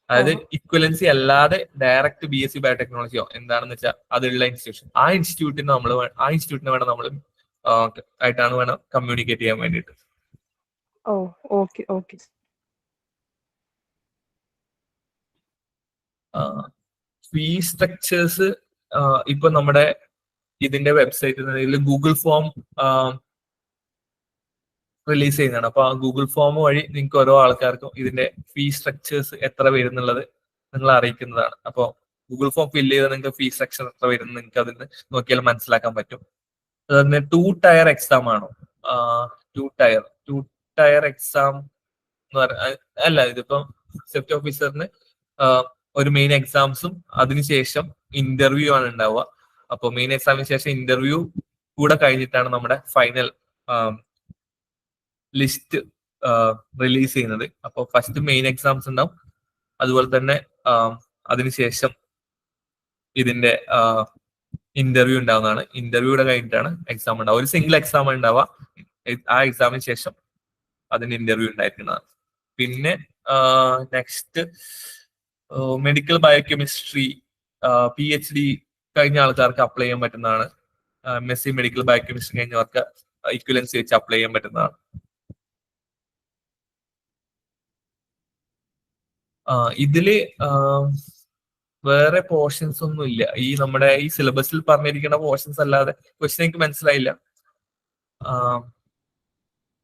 അതായത് ഇക്വലൻസി അല്ലാതെ ഡയറക്റ്റ് BSc ബയോടെക്നോളജിയോ എന്താണെന്ന് വെച്ചാൽ അതുള്ള ഇൻസ്റ്റിറ്റ്യൂഷൻ, ആ ഇൻസ്റ്റിറ്റ്യൂട്ടിനെ വേണം നമ്മൾ ആയിട്ടാണ് വേണം കമ്മ്യൂണിക്കേറ്റ് ചെയ്യാൻ വേണ്ടിയിട്ട്. Okay okay. ഫീ സ്ട്രക്ചേഴ്സ് ഇപ്പൊ നമ്മുടെ ഇതിന്റെ വെബ്സൈറ്റിൽ ഗൂഗിൾ ഫോം റിലീസ് ചെയ്യുന്നതാണ്. അപ്പൊ ആ ഗൂഗിൾ ഫോം വഴി നിങ്ങൾക്ക് ഓരോ ആൾക്കാർക്കും ഇതിന്റെ ഫീ സ്ട്രക്ചേഴ്സ് എത്ര വരുന്നുള്ളത് നിങ്ങൾ അറിയിക്കുന്നതാണ്. അപ്പോൾ ഗൂഗിൾ ഫോം ഫില്ല് ചെയ്താൽ നിങ്ങൾക്ക് ഫീ സ്ട്രക്ചർ എത്ര വരുന്നത് നിങ്ങൾക്ക് അതിന് നോക്കിയാൽ മനസ്സിലാക്കാൻ പറ്റും. അതുപോലെ 2 ടയർ എക്സാം ആണോ? 2 ടയർ എക്സാം എന്ന് പറഞ്ഞ അല്ല, ഇതിപ്പം സേഫ്റ്റി ഓഫീസറിന് ഒരു മെയിൻ എക്സാംസും അതിനുശേഷം ഇന്റർവ്യൂ ആണ് ഉണ്ടാവുക. അപ്പോൾ മെയിൻ എക്സാമിന് ശേഷം ഇന്റർവ്യൂ കൂടെ കഴിഞ്ഞിട്ടാണ് നമ്മുടെ ഫൈനൽ ലിസ്റ്റ് റിലീസ് ചെയ്യുന്നത്. അപ്പോൾ ഫസ്റ്റ് മെയിൻ എക്സാംസ് ഉണ്ടാവും, അതുപോലെ തന്നെ അതിനുശേഷം ഇതിന്റെ ഇന്റർവ്യൂ ഉണ്ടാവുന്നതാണ്. ഇന്റർവ്യൂടെ കഴിഞ്ഞിട്ടാണ് എക്സാം ഉണ്ടാവുക. ഒരു സിംഗിൾ എക്സാം ഉണ്ടാവുക. ആ എക്സാമിന് ശേഷം അതിന് ഇന്റർവ്യൂ ഉണ്ടായിരിക്കുന്നതാണ്. പിന്നെ നെക്സ്റ്റ് മെഡിക്കൽ ബയോകെമിസ്ട്രി PhD കഴിഞ്ഞ ആൾക്കാർക്ക് അപ്ലൈ ചെയ്യാൻ പറ്റുന്നതാണ്. MSc മെഡിക്കൽ ബയോകെമിസ്ട്രി കഴിഞ്ഞവർക്ക് ഇക്വലൻസി വെച്ച് അപ്ലൈ ചെയ്യാൻ പറ്റുന്നതാണ്. ഇതില് വേറെ പോർഷൻസ് ഒന്നും ഇല്ല. ഈ നമ്മുടെ ഈ സിലബസിൽ പറഞ്ഞിരിക്കുന്ന പോർഷൻസ് അല്ലാതെ ക്വസ്റ്റ്യൻ എനിക്ക് മനസ്സിലായില്ല.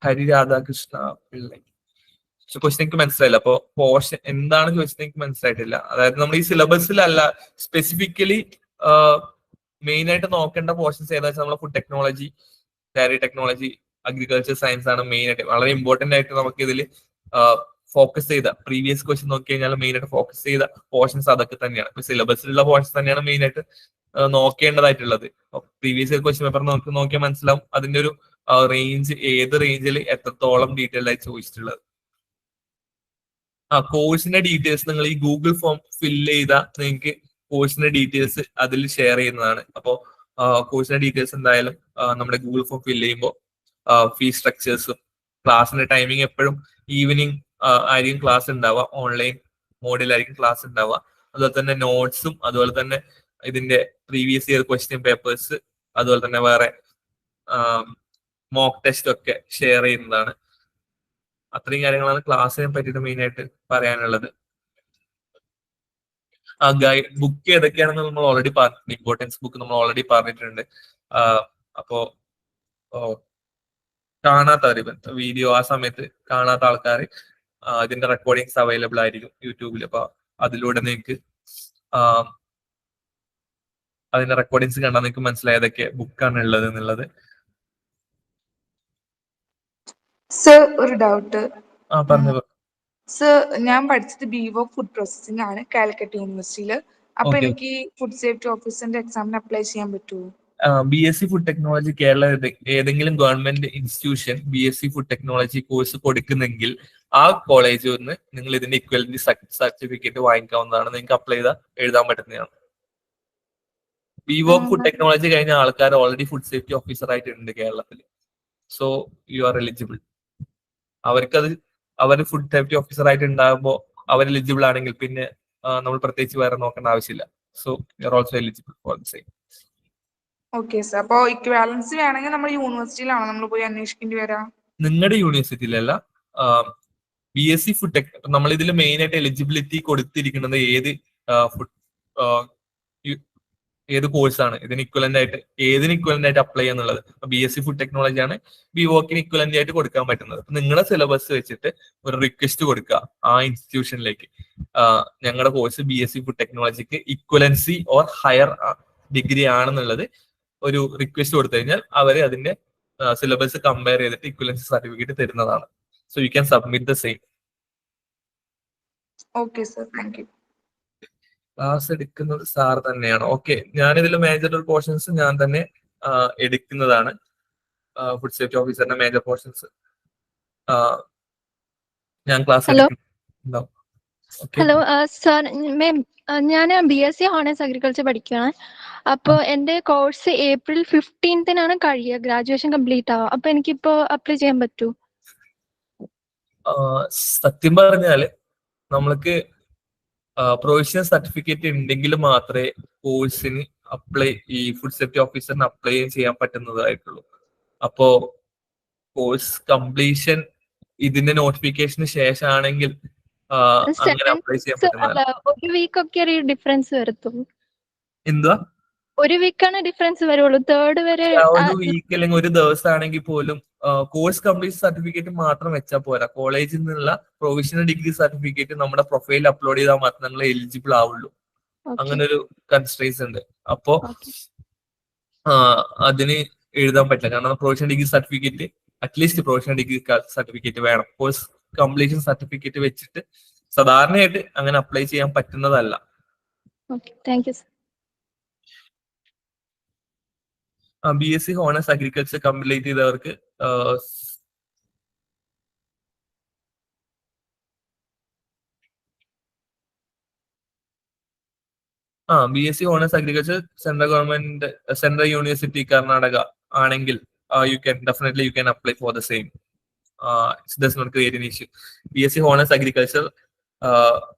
ഹരി രാധാകൃഷ്ണ പിള്ളை ക്വസ്റ്റ്യൻ എനിക്ക് മനസ്സിലായില്ല. അപ്പൊ പോർഷൻ എന്താണ് ചോദിച്ചത് എനിക്ക് മനസ്സിലായിട്ടില്ല. അതായത് നമ്മൾ ഈ സിലബസിലല്ല സ്പെസിഫിക്കലി മെയിൻ ആയിട്ട് നോക്കേണ്ട പോർഷൻസ് ഏതാ വെച്ചാൽ നമ്മളെ food technology, dairy technology, agriculture science ആണ് മെയിൻ ആയിട്ട് വളരെ ഇമ്പോർട്ടന്റ് ആയിട്ട് നമുക്ക് ഇതിൽ ഫോക്കസ് ചെയ്ത പ്രീവിയസ് ക്വസ്റ്റ്യൻ നോക്കി കഴിഞ്ഞാൽ മെയിൻ ആയിട്ട് ഫോക്കസ് ചെയ്ത പോർഷൻസ് അതൊക്കെ തന്നെയാണ്. ഇപ്പൊ സിലബസിലുള്ള പോർഷൻസ് തന്നെയാണ് മെയിൻ ആയിട്ട് നോക്കേണ്ടതായിട്ടുള്ളത്. പ്രീവിയസ് ക്വസ്റ്റ്യൻ പേപ്പർ നോക്കിയാൽ മനസ്സിലാവും അതിന്റെ ഒരു റേഞ്ച്, ഏത് റേഞ്ചിൽ എത്രത്തോളം ഡീറ്റെയിൽഡ് ആയി ചോദിച്ചിട്ടുള്ളത്. കോഴ്സിന്റെ ഡീറ്റെയിൽസ് നിങ്ങൾ ഈ ഗൂഗിൾ ഫോം ഫില്ല് ചെയ്താൽ നിങ്ങൾക്ക് കോഴ്സിന്റെ ഡീറ്റെയിൽസ് അതിൽ ഷെയർ ചെയ്യുന്നതാണ്. അപ്പോൾ കോഴ്സിന്റെ ഡീറ്റെയിൽസ് എന്തായാലും നമ്മുടെ ഗൂഗിൾ ഫോം ഫില്ല് ചെയ്യുമ്പോൾ ഫീ സ്ട്രക്ചേഴ്സും ക്ലാസ്സിന്റെ ടൈമിംഗ് എപ്പോഴും ഈവനിങ് ആയിരിക്കും ക്ലാസ് ഉണ്ടാവുക, ഓൺലൈൻ മോഡിലായിരിക്കും ക്ലാസ് ഉണ്ടാവുക. അതുപോലെ തന്നെ നോട്ട്സും അതുപോലെ തന്നെ ഇതിന്റെ പ്രീവിയസ് ഇയർ ക്വസ്റ്റ്യൻ പേപ്പേഴ്സ് അതുപോലെ തന്നെ വേറെ മോക്ക് ടെസ്റ്റ് ഒക്കെ ഷെയർ ചെയ്യുന്നതാണ്. അത്രയും കാര്യങ്ങളാണ് ക്ലാസ്സിനെ പറ്റിയിട്ട് മെയിൻ ആയിട്ട് പറയാനുള്ളത്. ബുക്ക് ഏതൊക്കെയാണെന്ന് നമ്മൾ ഓൾറെഡി പറഞ്ഞിട്ടുണ്ട്. ഇമ്പോർട്ടൻസ് ബുക്ക് നമ്മൾ ഓൾറെഡി പറഞ്ഞിട്ടുണ്ട്. അപ്പോ കാണാത്തവർ വീഡിയോ ആ സമയത്ത് കാണാത്ത ആൾക്കാർ ഇതിന്റെ റെക്കോർഡിങ്സ് അവൈലബിൾ ആയിരിക്കും യൂട്യൂബിൽ. അപ്പൊ അതിലൂടെ നിങ്ങൾക്ക് അതിന്റെ റെക്കോർഡിങ്സ് കണ്ടാൽ നിങ്ങൾക്ക് മനസ്സിലായതൊക്കെ ബുക്കാണ് ഉള്ളത് എന്നുള്ളത്. സർ ഒരു ഡൗട്ട്. പറഞ്ഞു. സർ ഞാൻ പഠിച്ചത് BVOC ഫുഡ് പ്രോസസിംഗ് ആണ് കാലിക്കറ്റ് യൂണിവേഴ്സിറ്റിയിൽ. അപ്പൊ എനിക്ക് ഫുഡ് സേഫ്റ്റി ഓഫീസറിന്റെ എക്സാമിന് അപ്ലൈ ചെയ്യാൻ പറ്റുമോ? BSc ഫുഡ് ടെക്നോളജി കേരള ഏതെങ്കിലും government institution BSc food technology course കൊടുക്കുന്നെങ്കിൽ ആ കോളേജിൽ നിന്ന് നിങ്ങൾ ഇതിന്റെ ഇക്വലന്റ് സർട്ടിഫിക്കറ്റ് വാങ്ങിക്കാവുന്നതാണ്. നിങ്ങൾക്ക് അപ്ലൈ ചെയ്താൽ എഴുതാൻ പറ്റുന്നതാണ്. BVOC ഫുഡ് ടെക്നോളജി കഴിഞ്ഞ ആൾക്കാർ ഓൾറെഡി ഫുഡ് സേഫ്റ്റി ഓഫീസർ ആയിട്ടുണ്ട് കേരളത്തിൽ. So you are eligible. അവർ ഫുഡ് സേഫ്റ്റി ഓഫീസർ ആയിട്ട് ഉണ്ടാകുമ്പോൾ അവർ എലിജിബിൾ ആണെങ്കിൽ പിന്നെ നമ്മൾ പ്രത്യേകിച്ച് വേറെ നോക്കേണ്ട ആവശ്യമില്ല. So you are also eligible for the same. Okay sir. അപ്പോ ഇക്വാലൻസി വേണമെങ്കിൽ നമ്മുടെ യൂണിവേഴ്സിറ്റിയിലാണോ നമ്മൾ പോയി അന്വേഷിക്കേണ്ടി വരാ? നിങ്ങളുടെ യൂണിവേഴ്സിറ്റിയിലല്ല. BSc ഫുഡ് ടെക് നമ്മൾ ഇതിൽ മെയിൻ ആയിട്ട് എലിജിബിലിറ്റി കൊടുത്തിരിക്കുന്നത് ഏത് കോഴ്സാണ് ഇതിന് ഇക്വലന്റ് ആയിട്ട് അപ്ലൈ ചെയ്യാന്നുള്ളത്. BSc ഫുഡ് ടെക്നോളജി ആണ് ബിവോക്കിന് ഇക്വലന്റ് ആയിട്ട് കൊടുക്കാൻ പറ്റുന്നത്. അപ്പൊ നിങ്ങളുടെ സിലബസ് വെച്ചിട്ട് ഒരു റിക്വസ്റ്റ് കൊടുക്കുക ആ ഇൻസ്റ്റിറ്റ്യൂഷനിലേക്ക്, ഞങ്ങളുടെ കോഴ്സ് BSc ഫുഡ് ടെക്നോളജിക്ക് ഇക്വലൻസി ഓർ ഹയർ ഡിഗ്രി ആണെന്നുള്ളത് ഒരു റിക്വസ്റ്റ് കൊടുത്തു കഴിഞ്ഞാൽ അവര് അതിന്റെ സിലബസ് കമ്പയർ ചെയ്തിട്ട് ഇക്വലൻസി സർട്ടിഫിക്കറ്റ് തരുന്നതാണ്. So you can submit the same. Okay sir, thank you. Class എടുക്കുന്നത് സാർ തന്നെയാണ്. ഓക്കെ, ഞാനിതിൽ മേജർ പോർഷൻസ് ഞാൻ തന്നെ എടുക്കുന്നതാണ്. ഫുഡ് സേഫ്റ്റി ഓഫീസറിന്റെ മേജർ പോർഷൻസ് ഞാൻ ക്ലാസ് എടുക്കുന്നുണ്ടാവും. ഹലോ സാർ, ഞാൻ BSc ഹോണേഴ്സ് അഗ്രികൾച്ചർ പഠിക്കുകയാണ്. അപ്പോൾ എൻ്റെ കോഴ്സ് April 15 കഴിയുക, ഗ്രാജുവേഷൻ കംപ്ലീറ്റ് ആവുക. അപ്പൊ എനിക്കിപ്പോ അപ്ലൈ ചെയ്യാൻ പറ്റൂ? സത്യം പറഞ്ഞാല് നമ്മൾക്ക് പ്രൊവിഷണൽ സർട്ടിഫിക്കറ്റ് ഉണ്ടെങ്കിൽ മാത്രമേ കോഴ്സിന് ഈ ഫുഡ് സേഫ്റ്റി ഓഫീസറിന് അപ്ലൈ ചെയ്യാൻ പറ്റുന്നതായിട്ടുള്ളൂ. അപ്പോ കോഴ്സ് കംപ്ലീഷൻ ഇതിന്റെ നോട്ടിഫിക്കേഷന് ശേഷമാണെങ്കിൽ അങ്ങനെ അപ്ലൈ ചെയ്യാൻ പറ്റുന്നതല്ല. ഒരു വീക്ക് ഒക്കെ ഡിഫറൻസ് വരത്തുള്ളൂ. എന്തുവാ? ഒരു വീക്കാണ് ഡിഫറൻസ് വരുള്ളൂ. തേർഡ് വരെ ഒരു വീക്ക് അല്ലെങ്കിൽ ഒരു ദിവസം ആണെങ്കിൽ പോലും കോഴ്സ് കംപ്ലീറ്റ് സർട്ടിഫിക്കറ്റ് മാത്രം വെച്ചാൽ പോരാ. കോളേജിൽ നിന്നുള്ള പ്രൊവിഷണൽ ഡിഗ്രി സർട്ടിഫിക്കറ്റ് നമ്മുടെ പ്രൊഫൈലിൽ അപ്ലോഡ് ചെയ്താൽ മാത്രമേ നിങ്ങൾ എലിജിബിൾ ആവുള്ളൂ. അങ്ങനെ ഒരു കൺസ്ട്രെയിൻസ് ഉണ്ട്. അപ്പോ അതിന് എഴുതാൻ പറ്റില്ല. കാരണം provisional degree certificate, at least provisional degree certificate വേണം. കോഴ്സ് കംപ്ലീഷൻ സർട്ടിഫിക്കറ്റ് വെച്ചിട്ട് സാധാരണയായിട്ട് അങ്ങനെ അപ്ലൈ ചെയ്യാൻ പറ്റുന്നതല്ല. BSc ഹോണേഴ്സ് അഗ്രികൾച്ചർ കംപ്ലീറ്റ് ചെയ്തവർക്ക് BSc honours agriculture central university Karnataka ആണെങ്കിൽ you can apply for the same. It does not create an issue. BSc honours agriculture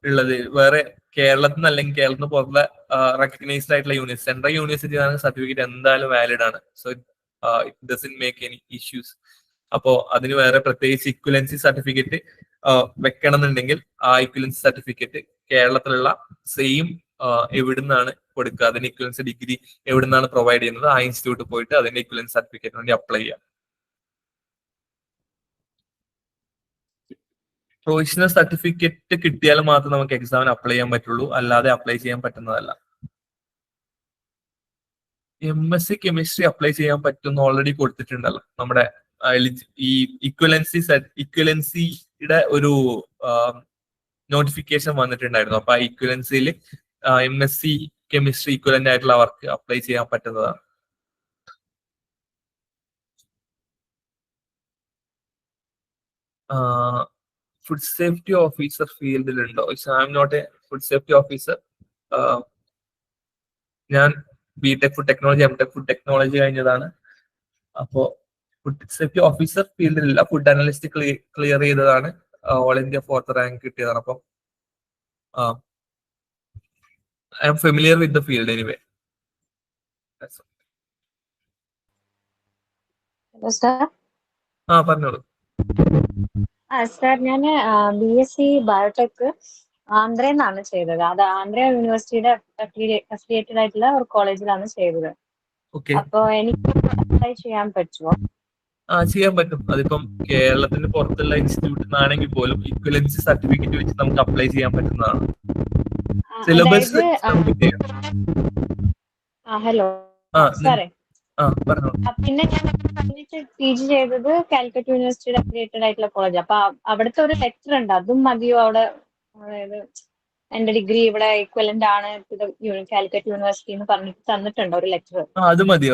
ഉള്ളത് വേറെ കേരളത്തിൽ നിന്ന് അല്ലെങ്കിൽ കേരളത്തിന് പുറത്തുള്ള റെക്കഗ്നൈസ്ഡ് ആയിട്ടുള്ള യൂണിവേഴ്സിറ്റി, സെൻട്രൽ യൂണിവേഴ്സിറ്റി സർട്ടിഫിക്കറ്റ് എന്തായാലും വാലിഡ് ആണ്. So it doesn't make any issues. അപ്പോ അതിന് വേറെ പ്രത്യേകിച്ച് ഇക്വലൻസി സർട്ടിഫിക്കറ്റ് വെക്കണമെന്നുണ്ടെങ്കിൽ ആ ഇക്വലൻസി സർട്ടിഫിക്കറ്റ് കേരളത്തിലുള്ള സെയിം എവിടുന്നാണ് കൊടുക്കുക, അതിന് ഇക്വലൻസി ഡിഗ്രി എവിടുന്നാണ് പ്രൊവൈഡ് ചെയ്യുന്നത്, ആ ഇൻസ്റ്റിറ്റ്യൂട്ട് പോയിട്ട് അതിന്റെ ഇക്വലൻസി സർട്ടിഫിക്കറ്റ് വേണ്ടി അപ്ലൈ ചെയ്യാം. പ്രൊവിഷണൽ സർട്ടിഫിക്കറ്റ് കിട്ടിയാൽ മാത്രം നമുക്ക് എക്സാമിന് അപ്ലൈ ചെയ്യാൻ പറ്റുള്ളൂ, അല്ലാതെ അപ്ലൈ ചെയ്യാൻ പറ്റുന്നതല്ല. MSc കെമിസ്ട്രി അപ്ലൈ ചെയ്യാൻ പറ്റുന്ന ഓൾറെഡി കൊടുത്തിട്ടുണ്ടല്ലോ. നമ്മുടെ ഈ ഇക്വലൻസിയുടെ ഒരു നോട്ടിഫിക്കേഷൻ വന്നിട്ടുണ്ടായിരുന്നു. അപ്പൊ ആ ഇക്വലൻസിയിൽ MSc കെമിസ്ട്രി ഇക്വലന്റ് ആയിട്ടുള്ള അവർക്ക് അപ്ലൈ ചെയ്യാൻ പറ്റുന്നതാണ്. ഫുഡ് സേഫ്റ്റി ഓഫീസർ ഫീൽഡിലുണ്ടോ? I'm not a food safety officer. ഞാൻ BTech food technology, MTech food technology കഴിഞ്ഞതാണ്. അപ്പോ ഫുഡ് സേഫ്റ്റി ഓഫീസർ ഫീൽഡിലില്ല. ഫുഡ് അനലിസ്റ്റ് ക്ലിയർ ചെയ്തതാണ്, ഓൾ ഇന്ത്യ 4th റാങ്ക് കിട്ടിയതാണ്. അപ്പം I am familiar with the field anyway. പറഞ്ഞോളൂ. Sir, ഞാൻ BSc biotech ആന്ധ്രയിൽ നിന്നാണ് ചെയ്തത്. അത് ആന്ധ്ര യൂണിവേഴ്സിറ്റിയുടെ അഫിലിയേറ്റഡ് ആയിട്ടുള്ള ഒരു കോളേജിലാണ് ചെയ്തത്. അപ്പൊ എനിക്ക് അപ്ലൈ ചെയ്യാൻ പറ്റുമോ? ചെയ്യാൻ പറ്റും. അതിപ്പം കേരളത്തിന് പുറത്തുള്ള ഇൻസ്റ്റിറ്റ്യൂട്ടിൽ ആണെങ്കിൽ പോലും ഇക്വലൻസി സർട്ടിഫിക്കറ്റ് വെച്ച് നമുക്ക് അപ്ലൈ ചെയ്യാൻ പറ്റുന്നതാണ്. സിലബസ് ഹലോ സാറേ, പിന്നെ ഞാൻ PG ചെയ്തത് കാലിക്കറ്റ് യൂണിവേഴ്സിറ്റിയുടെ അഫിലിയേറ്റഡ് ആയിട്ടുള്ള കോളേജ്. അപ്പൊ അവിടുത്തെ ഒരു ലെറ്റർ ഉണ്ട്, അതും മതിയോ അവിടെ? അതായത് എന്റെ ഡിഗ്രി ഇവിടെ ഇക്വലന്റ് ആണ് കാലിക്കറ്റ് യൂണിവേഴ്സിറ്റി എന്ന് പറഞ്ഞിട്ട് തന്നിട്ടുണ്ടോ ഒരു ലെറ്റർ? അത് മതിയോ?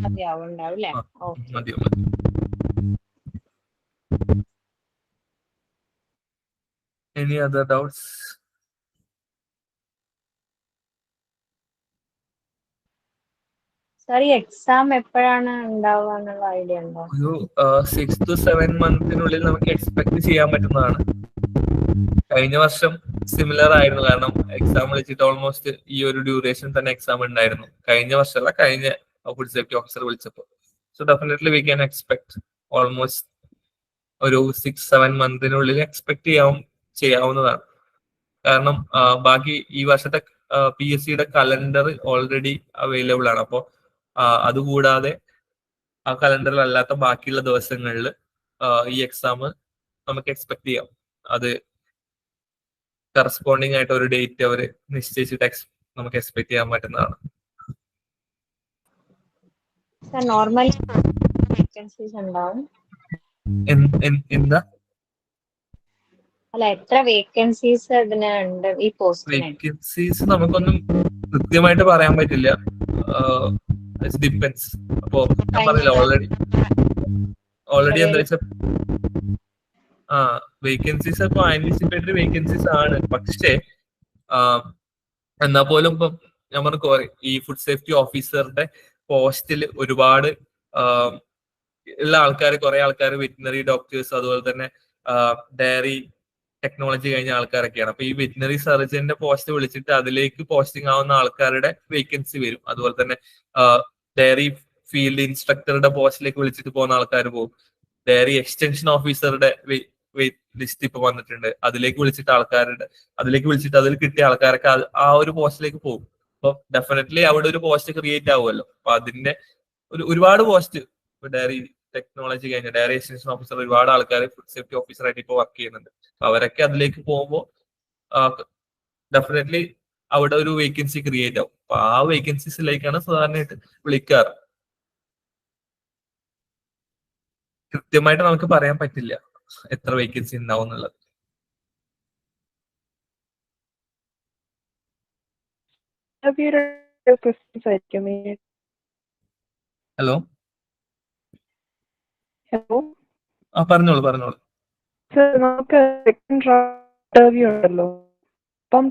മതിയാവുണ്ടാവും അല്ലേ? Okay. Any other doubts? Sir, ഈ എക്സാം എപ്പോഴാണ് ഉണ്ടാവുക എന്നുള്ള ഐഡിയ ഉണ്ടോ? ഒരു 6 to 7 മന്തിനുള്ളിൽ നമുക്ക് എക്സ്പെക്ട് ചെയ്യാൻ പറ്റുന്നതാണ്. കഴിഞ്ഞ വർഷം സിമിലർ ആയിരുന്നു, കാരണം എക്സാം വിളിച്ചിട്ട് ഓൾമോസ്റ്റ് ഈ ഒരു ഡ്യൂറേഷൻ തന്നെ എക്സാം ഉണ്ടായിരുന്നു. കഴിഞ്ഞ വർഷമല്ല, കഴിഞ്ഞ ഫുഡ് സേഫ്റ്റി ഓഫീസർ വിളിച്ചപ്പോൾ. So definitely we can expect almost ഒരു 6-7 മന്തിനുള്ളിൽ എക്സ്പെക്ട് ചെയ്യാവുന്നതാണ്. കാരണം ബാക്കി ഈ വർഷത്തെ PSCയുടെ കലണ്ടർ ഓൾറെഡി അവൈലബിൾ ആണ്. അപ്പോൾ അതുകൂടാതെ ആ കലണ്ടറിൽ അല്ലാത്ത ബാക്കിയുള്ള ദിവസങ്ങളിൽ ഈ എക്സാം നമുക്ക് എക്സ്പെക്ട് ചെയ്യാം. അത് കറസ്പോണ്ടിങ് ആയിട്ട് ഒരു ഡേറ്റ് അവർ നിശ്ചയിച്ചിട്ട് നമുക്ക് എക്സ്പെക്ട് ചെയ്യാൻ പറ്റുന്നതാണ്. നോർമലി വേക്കൻസീസ് ഉണ്ടാവും. എന്താ? അല്ല, എത്ര വേക്കൻസീസ് ഇതിനുണ്ട് ഈ പോസ്റ്റിന്? വേക്കൻസീസ് നമുക്കൊന്നും കൃത്യമായിട്ട് പറയാൻ പറ്റില്ല. ഡിപ്പെൻസ്. അപ്പോ ഞാൻ പറഞ്ഞില്ല ഓൾറെഡി എന്താ വെച്ചാൽ വേക്കൻസീസ് ഇപ്പൊ ആന്റിസിപ്പേറ്ററി വേക്കൻസീസ് ആണ്. പക്ഷേ എന്നാ പോലും ഇപ്പം ഞാൻ പറഞ്ഞു ഈ ഫുഡ് സേഫ്റ്റി ഓഫീസറുടെ പോസ്റ്റിൽ ഒരുപാട് ഉള്ള ആൾക്കാർ, കുറെ ആൾക്കാർ വെറ്റിനറി ഡോക്ടേഴ്സ്, അതുപോലെ തന്നെ ഡയറി ടെക്നോളജി കഴിഞ്ഞ ആൾക്കാരൊക്കെയാണ്. അപ്പൊ ഈ വെറ്റിനറി സർജന്റെ പോസ്റ്റ് വിളിച്ചിട്ട് അതിലേക്ക് പോസ്റ്റിംഗ് ആവുന്ന ആൾക്കാരുടെ വേക്കൻസി വരും. അതുപോലെ തന്നെ ഡയറി ഫീൽഡ് ഇൻസ്ട്രക്ടറുടെ പോസ്റ്റിലേക്ക് വിളിച്ചിട്ട് പോകുന്ന ആൾക്കാർ പോകും. ഡയറി എക്സ്റ്റൻഷൻ ഓഫീസറുടെ ലിസ്റ്റ് ഇപ്പൊ വന്നിട്ടുണ്ട്. അതിലേക്ക് വിളിച്ചിട്ട് അതിൽ കിട്ടിയ ആൾക്കാരൊക്കെ ആ ഒരു പോസ്റ്റിലേക്ക് പോകും. അപ്പൊ ഡെഫിനറ്റ്ലി അവിടെ ഒരു പോസ്റ്റ് ക്രിയേറ്റ് ആവുമല്ലോ. അപ്പൊ അതിന്റെ ഒരുപാട് പോസ്റ്റ് ഡയറി ടെക്നോളജി കഴിഞ്ഞ ഡയറി എക്സ്റ്റൻഷൻ ഓഫീസർ ഒരുപാട് ആൾക്കാർ ഫുഡ് സേഫ്റ്റി ഓഫീസറായിട്ട് ഇപ്പോൾ വർക്ക് ചെയ്യുന്നുണ്ട്. അവരൊക്കെ അതിലേക്ക് പോകുമ്പോൾ ഡെഫിനറ്റ്ലി അവിടെ ഒരു വേക്കൻസി ക്രിയേറ്റ് ആവും. അപ്പൊ ആ വേക്കൻസീസിലേക്കാണ് സാധാരണയായിട്ട് വിളിക്കാറ്. കൃത്യമായിട്ട് നമുക്ക് പറയാൻ പറ്റില്ല എത്ര വേക്കൻസി ഉണ്ടാവും എന്നുള്ളത്. ഹലോ പറഞ്ഞോളൂ. സർ, നമുക്ക് ഇന്റർവ്യൂ ഉണ്ടല്ലോ. അപ്പം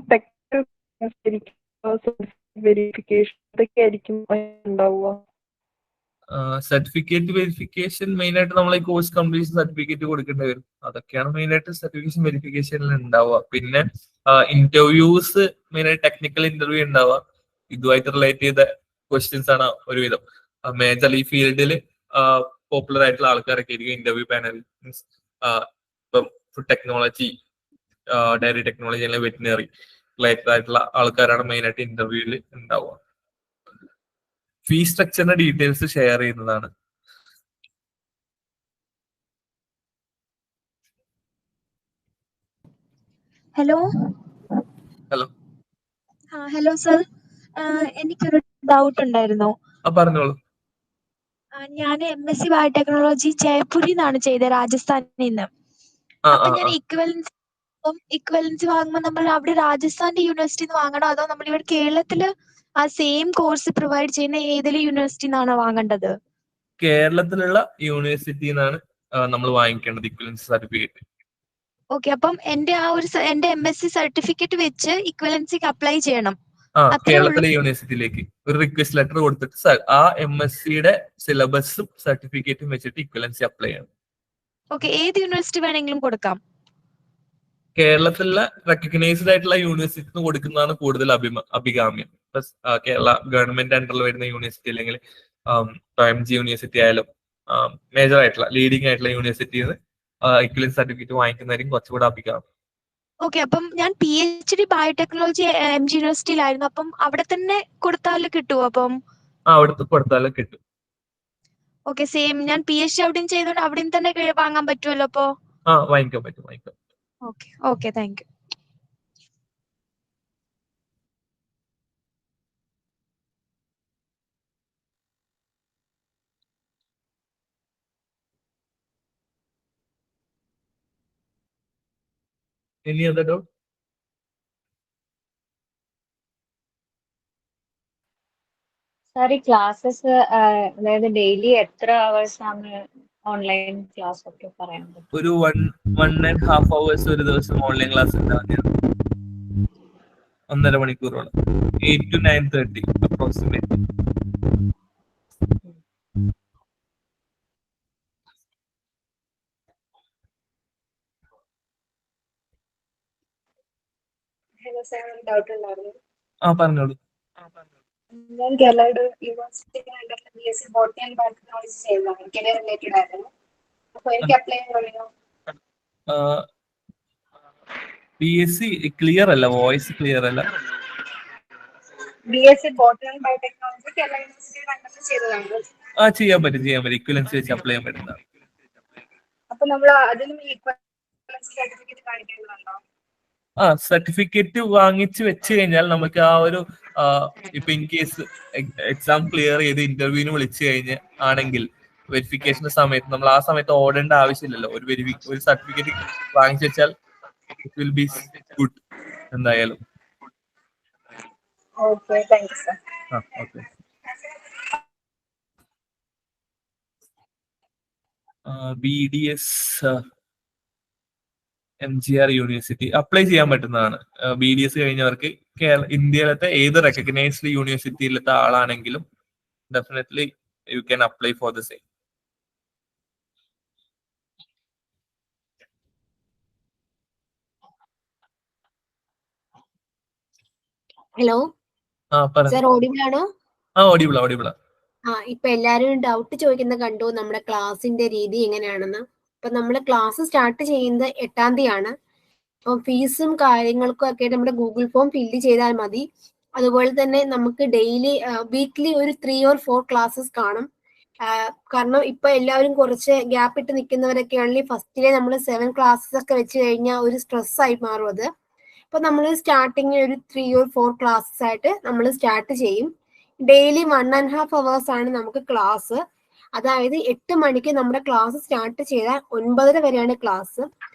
വെരിഫിക്കേഷൻ ഇതൊക്കെ ആയിരിക്കും ഉണ്ടാവുക. സർട്ടിഫിക്കറ്റ് വെരിഫിക്കേഷൻ മെയിൻ ആയിട്ട് നമ്മൾ ഈ കോഴ്സ് കംപ്ലീഷൻ സർട്ടിഫിക്കറ്റ് കൊടുക്കേണ്ടി വരും. അതൊക്കെയാണ് മെയിൻ ആയിട്ട് സർട്ടിഫിക്കേഷൻ വെരിഫിക്കേഷനിൽ ഉണ്ടാവുക. പിന്നെ ഇന്റർവ്യൂസ് മെയിൻ ആയിട്ട് ടെക്നിക്കൽ ഇന്റർവ്യൂ ഉണ്ടാവുക. ഇതുമായിട്ട് റിലേറ്റ് ചെയ്ത ക്വസ്റ്റ്യൻസ് ആണ് ഒരുവിധം. മേജർ ഈ ഫീൽഡിൽ പോപ്പുലർ ആയിട്ടുള്ള ആൾക്കാരൊക്കെ ആയിരിക്കും ഇന്റർവ്യൂ പാനൽ. മീൻസ് ഇപ്പം ഫുഡ് ടെക്നോളജി, ഡയറി ടെക്നോളജി അല്ലെങ്കിൽ വെറ്റിനറി റിലേറ്റഡ് ആയിട്ടുള്ള ആൾക്കാരാണ് മെയിൻ ആയിട്ട് ഇന്റർവ്യൂവിൽ ഉണ്ടാവുക. ഫീ സ്ട്രക്ചറിന്റെ ഡീറ്റെയിൽസ് ഷെയർ ചെയ്യുന്നതാണ്. ഹലോ ഹലോ സർ, എനിക്കൊരു ഡൗട്ട് ഉണ്ടായിരുന്നു. പറഞ്ഞോളൂ. ഞാൻ MSc ബയോടെക്നോളജി ജയ്പൂരിൽ നിന്നാണ് ചെയ്തത്, രാജസ്ഥാനിൽ നിന്ന്. അപ്പൊ ഞാൻ ഇക്വലൻസി വാങ്ങുമ്പോൾ നമ്മൾ അവിടെ രാജസ്ഥാന്റെ യൂണിവേഴ്സിറ്റിന്ന് വാങ്ങണോ, അതോ നമ്മൾ ഇവിടെ കേരളത്തില് ആ സെയിം കോഴ്സ് പ്രൊവൈഡ് ചെയ്യുന്ന ഏതെങ്കിലും യൂണിവേഴ്സിറ്റി നിന്നാണോ വാങ്ങേണ്ടത്? കേരളത്തിലുള്ള യൂണിവേഴ്സിറ്റിയിൽ നിന്നാണ് നമ്മൾ വാങ്ങിക്കേണ്ടത് ഇക്വലൻസി സർട്ടിഫിക്കറ്റ്. ഓക്കെ, അപ്പം എന്റെ MSc സർട്ടിഫിക്കറ്റ് വെച്ച് ഇക്വലൻസിക്ക് അപ്ലൈ ചെയ്യണം. കേരളത്തിലെ യൂണിവേഴ്സിറ്റിയിലേക്ക് ഒരു റിക്വസ്റ്റ് ലെറ്റർ കൊടുത്തിട്ട് ആ MScയുടെ സിലബസും സർട്ടിഫിക്കറ്റും വെച്ചിട്ട് ഇക്വലൻസി അപ്ലൈ ചെയ്യണം. ഓക്കെ, ഏത് യൂണിവേഴ്സിറ്റി വേണമെങ്കിലും കൊടുക്കാം? കേരളത്തിലുള്ള റെക്കഗ്നൈസ്ഡ് ആയിട്ടുള്ള യൂണിവേഴ്സിറ്റി കൊടുക്കുന്നതാണ് കൂടുതൽ അഭികാമ്യം. പ്ലസ് കേരള ഗവൺമെന്റ് അണ്ടറിൽ വരുന്ന യൂണിവേഴ്സിറ്റി അല്ലെങ്കിൽ MG യൂണിവേഴ്സിറ്റി ആയാലും മേജർ ആയിട്ടുള്ള ലീഡിംഗ് ആയിട്ടുള്ള യൂണിവേഴ്സിറ്റിയിൽ ഇക്വലൻസി സർട്ടിഫിക്കറ്റ് വാങ്ങിക്കുന്നതായിരിക്കും കുറച്ചുകൂടെ അഭികാമ്യം. ഓക്കെ, അപ്പം ഞാൻ PhD ബയോടെക്നോളജി MG യൂണിവേഴ്സിറ്റിയിലായിരുന്നു. അപ്പം അവിടെ തന്നെ കൊടുത്താൽ കിട്ടുമോ? അപ്പം അവിടുത്തെ കൊടുത്താലും കിട്ടും. ഓക്കെ, സെയിം ഞാൻ PhD അവിടെയും ചെയ്തോണ്ട് അവിടെയും തന്നെ വാങ്ങാൻ പറ്റുമല്ലോ? അപ്പോ വാങ്ങിക്കാൻ പറ്റും. Okay, thank U. Any other doubt? Sir, ഈ ക്ലാസ്സസ് അതായത് ഡെയിലി എത്ര അവേഴ്സ് ആണ് ഓൺലൈൻ ക്ലാസ് ഒക്കെ പറയാൻ പറ്റും? ഒരു 1.5 hours ഒരു ദിവസം ഓൺലൈൻ ക്ലാസ് ഉണ്ടാവുന്നതാണ്. 1.5 മണിക്കൂറോളം, 8 to 9:30 അപ്രോക്സിമേറ്റ്. ഹലോ സാർ, ഒരു ഡൗട്ട് ഉണ്ടായിരുന്നു. പറഞ്ഞോളൂ. ഞാൻ കേരളയുടെ യൂണിവേഴ്സിറ്റിയുടെ BSc ബോട്ടണി ആൻഡ് ബയോടെക്നോളജി ചെയ്തതാണ്. കരിയർ റിലേറ്റഡ് ആയിരുന്നു. അപ്പൊ എനിക്ക് അപ്ലൈ ചെയ്യാൻ PSC ക്ലിയർ അല്ല, വോയിസ് ക്ലിയർ അല്ല. BSc Botany and Biotechnology Kerala university conduct ചെയ്തതാണ്. ചെയ്യാൻ പറ്റും ഇക്വലൻസി വെച്ച് അപ്ലൈ ചെയ്യാൻ പറ്റുന്നതാണ്. അപ്പൊ നമ്മൾ അതിനും ഈക്വലൻസി സർട്ടിഫിക്കറ്റ് കാണിക്കേണ്ടതുണ്ടോ? സർട്ടിഫിക്കറ്റ് വാങ്ങിച്ച് വെച്ച് കഴിഞ്ഞാൽ നമുക്ക് ആ ഒരു ഇപ്പൊ ഇൻ കേസ് എക്സാം ക്ലിയർ ചെയ്ത് ഇന്റർവ്യൂവിന് വിളിച്ചു കഴിഞ്ഞ് ആണെങ്കിൽ വെരിഫിക്കേഷന്റെ സമയത്ത് നമ്മൾ ആ സമയത്ത് ഓടേണ്ട ആവശ്യമില്ലല്ലോ. ഒരു സർട്ടിഫിക്കറ്റ് വാങ്ങിച്ചു വെച്ചാൽ ഇറ്റ് വിൽ ബി ഗുഡ് എന്തായാലും. Okay, thank you sir. Okay. BDS MGR university apply ചെയ്യാൻ പറ്റുന്നതാണ്. BDS കഴിഞ്ഞവർക്ക് ഇന്ത്യയിലത്തെ ഏത് റെക്കഗ്നൈസ്ഡ് യൂണിവേഴ്സിറ്റിയിലത്തെ ആളാണെങ്കിലും definitely you can apply for the same. Hello sir, audible ആണോ? ഓഡിബിളാ. ഇപ്പൊ എല്ലാരും ഡൗട്ട് ചോദിക്കുന്ന കണ്ടു നമ്മുടെ ക്ലാസിന്റെ രീതി എങ്ങനെയാണെന്ന്. ഇപ്പൊ നമ്മള് ക്ലാസ് സ്റ്റാർട്ട് ചെയ്യുന്നത് 8-ാം തീയതിയാണ്. അപ്പൊ ഫീസും കാര്യങ്ങൾക്കും ഒക്കെ നമ്മുടെ ഗൂഗിൾ ഫോം ഫില്ല് ചെയ്താൽ മതി. അതുപോലെ തന്നെ നമുക്ക് ഡെയിലി വീക്ക്ലി ഒരു 3 or 4 ക്ലാസ്സസ് കാണും. കാരണം ഇപ്പൊ എല്ലാവരും കുറച്ച് ഗ്യാപ്പ് ഇട്ട് നിൽക്കുന്നവരൊക്കെ ആണെങ്കിൽ ഫസ്റ്റിലെ നമ്മൾ 7 ക്ലാസ്സസ് ഒക്കെ വെച്ച് കഴിഞ്ഞാൽ ഒരു സ്ട്രെസ് ആയി മാറും അത്. അപ്പൊ നമ്മൾ സ്റ്റാർട്ടിങ് ഒരു 3 or 4 ക്ലാസ്സസ് ആയിട്ട് നമ്മൾ സ്റ്റാർട്ട് ചെയ്യും. ഡെയിലി 1.5 hours ആണ് നമുക്ക് ക്ലാസ്. അതായത് 8 മണിക്ക് നമ്മുടെ ക്ലാസ് സ്റ്റാർട്ട് ചെയ്താൽ 9:30 വരെയാണ് ക്ലാസ്.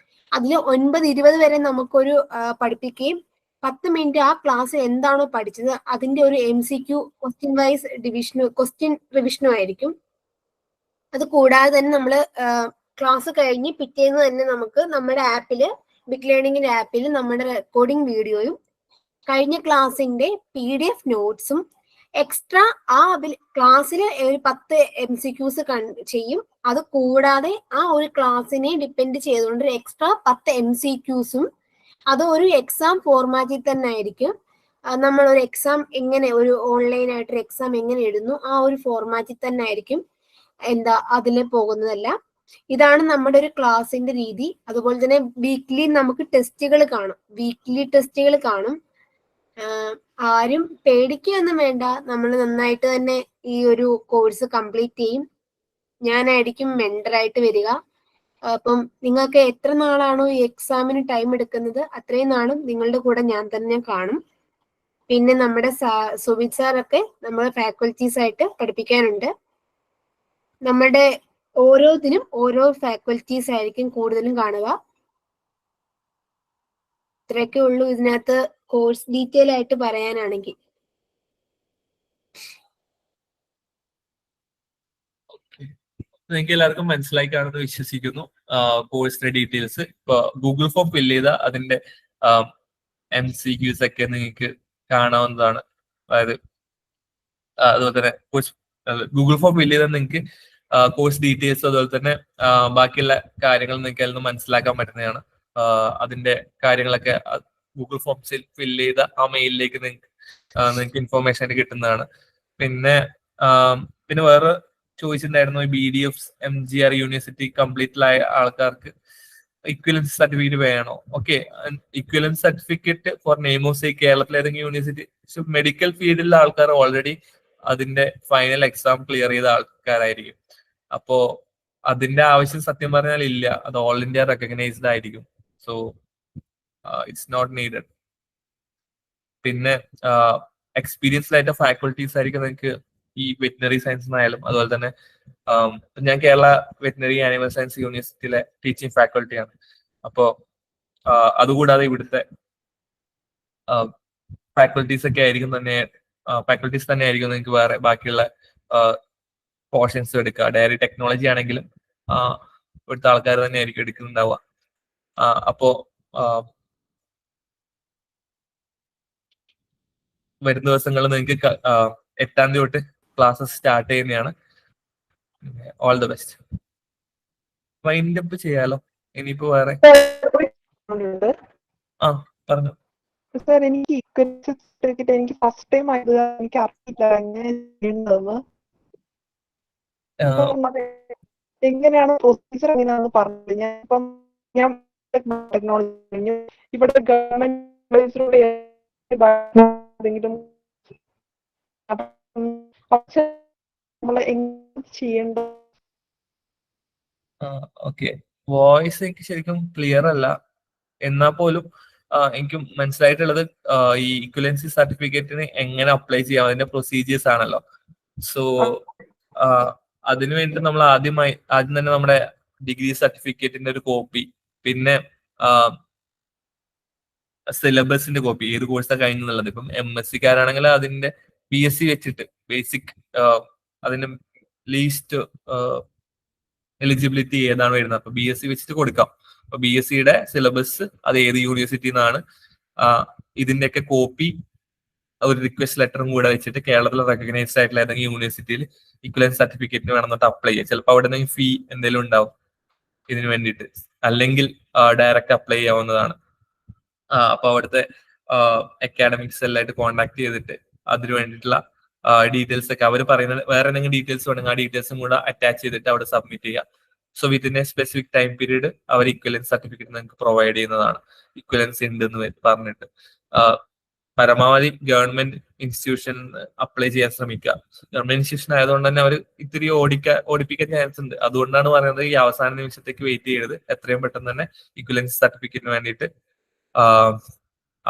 അതിൽ 9:20 വരെ നമുക്കൊരു പഠിപ്പിക്കുകയും 10 മിനിറ്റ് ആ ക്ലാസ് എന്താണോ പഠിച്ചത് അതിന്റെ ഒരു MCQ ക്വസ്റ്റ്യൻ വൈസ് ക്വസ്റ്റ്യൻ റിവിഷനും ആയിരിക്കും. അത് കൂടാതെ തന്നെ നമ്മൾ ക്ലാസ് കഴിഞ്ഞ് പിറ്റേന്ന് തന്നെ നമുക്ക് നമ്മുടെ ആപ്പില് ബിഗ് ലേണിംഗിന്റെ ആപ്പിൽ നമ്മുടെ റെക്കോർഡിംഗ് വീഡിയോയും കഴിഞ്ഞ ക്ലാസ്സിന്റെ PDF നോട്ട്സും എക്സ്ട്രാ ആ ക്ലാസ്സിൽ ഒരു 10 MCQs ചെയ്യും. അത് കൂടാതെ ആ ഒരു ക്ലാസ്സിനെ ഡിപ്പെൻഡ് ചെയ്തുകൊണ്ട് ഒരു എക്സ്ട്രാ 10 MCQസും അത് ഒരു എക്സാം ഫോർമാറ്റിൽ തന്നെ ആയിരിക്കും. നമ്മൾ ഒരു എക്സാം എങ്ങനെ ഒരു ഓൺലൈൻ ആയിട്ടൊരു എക്സാം എങ്ങനെ എഴുതുന്നു ആ ഒരു ഫോർമാറ്റിൽ തന്നെ ആയിരിക്കും അതിൽ പോകുന്നതല്ല. ഇതാണ് നമ്മുടെ ഒരു ക്ലാസ്സിന്റെ രീതി. അതുപോലെ തന്നെ വീക്ക്ലി നമുക്ക് ടെസ്റ്റുകൾ കാണും. ആരും പേടിക്കുകയൊന്നും വേണ്ട. നമ്മൾ നന്നായിട്ട് തന്നെ ഈ ഒരു കോഴ്സ് കംപ്ലീറ്റ് ചെയ്യും. ഞാനായിരിക്കും മെന്ററായിട്ട് വരിക. അപ്പം നിങ്ങൾക്ക് എത്ര നാളാണോ ഈ എക്സാമിന് ടൈം എടുക്കുന്നത് അത്രയും നാളും നിങ്ങളുടെ കൂടെ ഞാൻ തന്നെ കാണും. പിന്നെ നമ്മുടെ സുബിത് സാറൊക്കെ നമ്മളെ ഫാക്കൽറ്റീസ് ആയിട്ട് പഠിപ്പിക്കാനുണ്ട്. നമ്മുടെ ഓരോന്നിനും ഓരോ ഫാക്കൽറ്റീസ് ആയിരിക്കും കൂടുതലും കാണുക. ഇത്രയൊക്കെ ഉള്ളൂ ഇതിനകത്ത് കോഴ്സ് ഡീറ്റെയിൽ ആയിട്ട് പറയാനാണെങ്കിൽ. നിങ്ങൾക്ക് എല്ലാവർക്കും മനസ്സിലായി കാണുമെന്ന് വിശ്വസിക്കുന്നു. കോഴ്സിന്റെ ഡീറ്റെയിൽസ് ഇപ്പൊ ഗൂഗിൾ ഫോം ഫില്ല് ചെയ്ത അതിന്റെ MCQs ഒക്കെ നിങ്ങൾക്ക് കാണാവുന്നതാണ്. അതായത് അതുപോലെ തന്നെ ഗൂഗിൾ ഫോം ഫില്ല് ചെയ്താൽ നിങ്ങൾക്ക് കോഴ്സ് ഡീറ്റെയിൽസ് അതുപോലെ തന്നെ ബാക്കിയുള്ള കാര്യങ്ങൾ നിങ്ങൾക്ക് അതിൽ നിന്ന് മനസ്സിലാക്കാൻ പറ്റുന്നതാണ്. അതിന്റെ കാര്യങ്ങളൊക്കെ ഗൂഗിൾ ഫോംസിൽ ഫില്ല് ചെയ്ത ആ മെയിലിലേക്ക് നിങ്ങൾക്ക് ഇൻഫോർമേഷൻ കിട്ടുന്നതാണ്. പിന്നെ വേറെ ചോദിച്ചിട്ടുണ്ടായിരുന്നു BDS MGR യൂണിവേഴ്സിറ്റി കംപ്ലീറ്റിലായ ആൾക്കാർക്ക് ഇക്വലൻസ് സർട്ടിഫിക്കറ്റ് വേണോ? ഓക്കെ, ഇക്വലൻസ് സർട്ടിഫിക്കറ്റ് ഫോർ നെയ്മോസ് കേരളത്തിലെ ഏതെങ്കിലും യൂണിവേഴ്സിറ്റി മെഡിക്കൽ ഫീൽഡിലുള്ള ആൾക്കാർ ഓൾറെഡി അതിന്റെ ഫൈനൽ എക്സാം ക്ലിയർ ചെയ്ത ആൾക്കാരായിരിക്കും. അപ്പോ അതിന്റെ ആവശ്യം സത്യം പറഞ്ഞാൽ ഇല്ല. അത് ഓൾ ഇന്ത്യ റെക്കഗ്നൈസ്ഡ് ആയിരിക്കും. So it's not needed. പിന്നെ എക്സ്പീരിയൻസ്ഡ് ആയിട്ട് ഫാക്കൽറ്റീസ് ആയിരിക്കും നിങ്ങൾക്ക് ഈ വെറ്റിനറി സയൻസിനായാലും. അതുപോലെ തന്നെ ഞാൻ കേരള വെറ്റിനറി ആനിമൽ സയൻസ് യൂണിവേഴ്സിറ്റിയിലെ ടീച്ചിങ് ഫാക്കൽറ്റിയാണ്. അപ്പോൾ അതുകൂടാതെ ഇവിടുത്തെ ഫാക്കൽറ്റീസ് തന്നെ ആയിരിക്കും നിങ്ങൾക്ക് വേറെ ബാക്കിയുള്ള പോർഷൻസ് എടുക്കുക. ഡയറി ടെക്നോളജി ആണെങ്കിലും ഇവിടുത്തെ ആൾക്കാർ തന്നെ ആയിരിക്കും എടുക്കുന്നുണ്ടാവുക. അപ്പോ വരുന്ന ദിവസങ്ങളിൽ നിങ്ങൾക്ക് 8-ാം തീയതി തൊട്ട് ക്ലാസ്സസ് സ്റ്റാർട്ട് ചെയ്യുന്നതാണ്. All the best. Wind up ചെയ്യാലോ. ഇനിയിപ്പോ വേറെ പറഞ്ഞു സാർ, എനിക്ക് ഇക്വലൻസ് സർട്ടിഫിക്കറ്റ് എനിക്ക് ഫസ്റ്റ് ടൈം ആയത് എനിക്ക് അറിയില്ല എങ്ങനെ ചെയ്യേണ്ടതെന്ന്. എങ്ങനെയാണ് പ്രൊസീജിയർ എങ്ങനെയാണെന്ന് പറഞ്ഞത്. ഞാൻ ടെക്നോളജി കഴിഞ്ഞു. ഇവിടുത്തെ ഗവൺമെന്റ് എന്തെങ്കിലും നമ്മൾ എങ്ങനെ ചെയ്യേണ്ട? ഓക്കെ, വോയിസ് എനിക്ക് ശരിക്കും ക്ലിയർ അല്ല. എന്നാൽ പോലും എനിക്ക് മനസ്സിലായിട്ടുള്ളത് ഈ ഇക്വലൻസി സർട്ടിഫിക്കറ്റിന് എങ്ങനെ അപ്ലൈ ചെയ്യാം അതിന്റെ പ്രൊസീജിയേഴ്സ് ആണല്ലോ. സോ അതിനു വേണ്ടി നമ്മൾ ആദ്യം തന്നെ നമ്മുടെ ഡിഗ്രി സർട്ടിഫിക്കറ്റിന്റെ ഒരു കോപ്പി, പിന്നെ സിലബസിന്റെ കോപ്പി, ഏത് കോഴ്സാണ് കഴിഞ്ഞുള്ളത്. ഇപ്പം MSc കാരാണെങ്കിൽ അതിന്റെ PSC വെച്ചിട്ട് ബേസിക് അതിന്റെ ലീസ്റ്റ് എലിജിബിലിറ്റി ഏതാണ് വരുന്നത്, അപ്പൊ BSc വെച്ചിട്ട് കൊടുക്കാം. അപ്പൊ BScയുടെ സിലബസ് അത് ഏത് യൂണിവേഴ്സിറ്റി നിന്നാണ്, ഇതിന്റെയൊക്കെ കോപ്പി ഒരു റിക്വസ്റ്റ് ലെറ്ററും കൂടെ വെച്ചിട്ട് കേരളത്തിൽ റെക്കഗ്നൈസ്ഡ് ആയിട്ടുള്ള ഏതെങ്കിലും യൂണിവേഴ്സിറ്റിയിൽ ഇക്വലൻസ് സർട്ടിഫിക്കറ്റിന് വേണമെന്നിട്ട് അപ്ലൈ ചെയ്യാം. ചിലപ്പോൾ അവിടെ നിന്ന് ഫീ എന്തെങ്കിലും ഉണ്ടാവും ഇതിന് വേണ്ടിയിട്ട്, അല്ലെങ്കിൽ ഡയറക്റ്റ് അപ്ലൈ ചെയ്യാവുന്നതാണ്. അപ്പൊ അവിടുത്തെ അക്കാഡമിക്സ് എല്ലായിട്ട് കോൺടാക്ട് ചെയ്തിട്ട് അതിന് വേണ്ടിയിട്ടുള്ള ഡീറ്റെയിൽസ് ഒക്കെ അവർ പറയുന്നത്, വേറെ എന്തെങ്കിലും ഡീറ്റെയിൽസ് വേണമെങ്കിൽ ആ ഡീറ്റെയിൽസും കൂടെ അറ്റാച്ച് ചെയ്തിട്ട് അവിടെ സബ്മിറ്റ് ചെയ്യാം. So within a specific time period അവർ ഇക്വലൻസ് സർട്ടിഫിക്കറ്റ് നിങ്ങൾക്ക് പ്രൊവൈഡ് ചെയ്യുന്നതാണ്. ഇക്വലൻസി ഉണ്ടെന്ന് പറഞ്ഞിട്ട് പരമാവധി ഗവൺമെന്റ് ഇൻസ്റ്റിറ്റ്യൂഷൻ അപ്ലൈ ചെയ്യാൻ ശ്രമിക്കുക. ഗവൺമെന്റ് ഇൻസ്റ്റിറ്റ്യൂഷൻ ആയതുകൊണ്ട് തന്നെ അവർ ഇത്തിരി ഓടിപ്പിക്കാൻ ചാൻസ് ഉണ്ട്. അതുകൊണ്ടാണ് പറയുന്നത് ഈ അവസാന നിമിഷത്തേക്ക് വെയിറ്റ് ചെയ്യരുത്, എത്രയും പെട്ടെന്ന് തന്നെ ഇക്വലൻസി സർട്ടിഫിക്കറ്റിന് വേണ്ടിയിട്ട്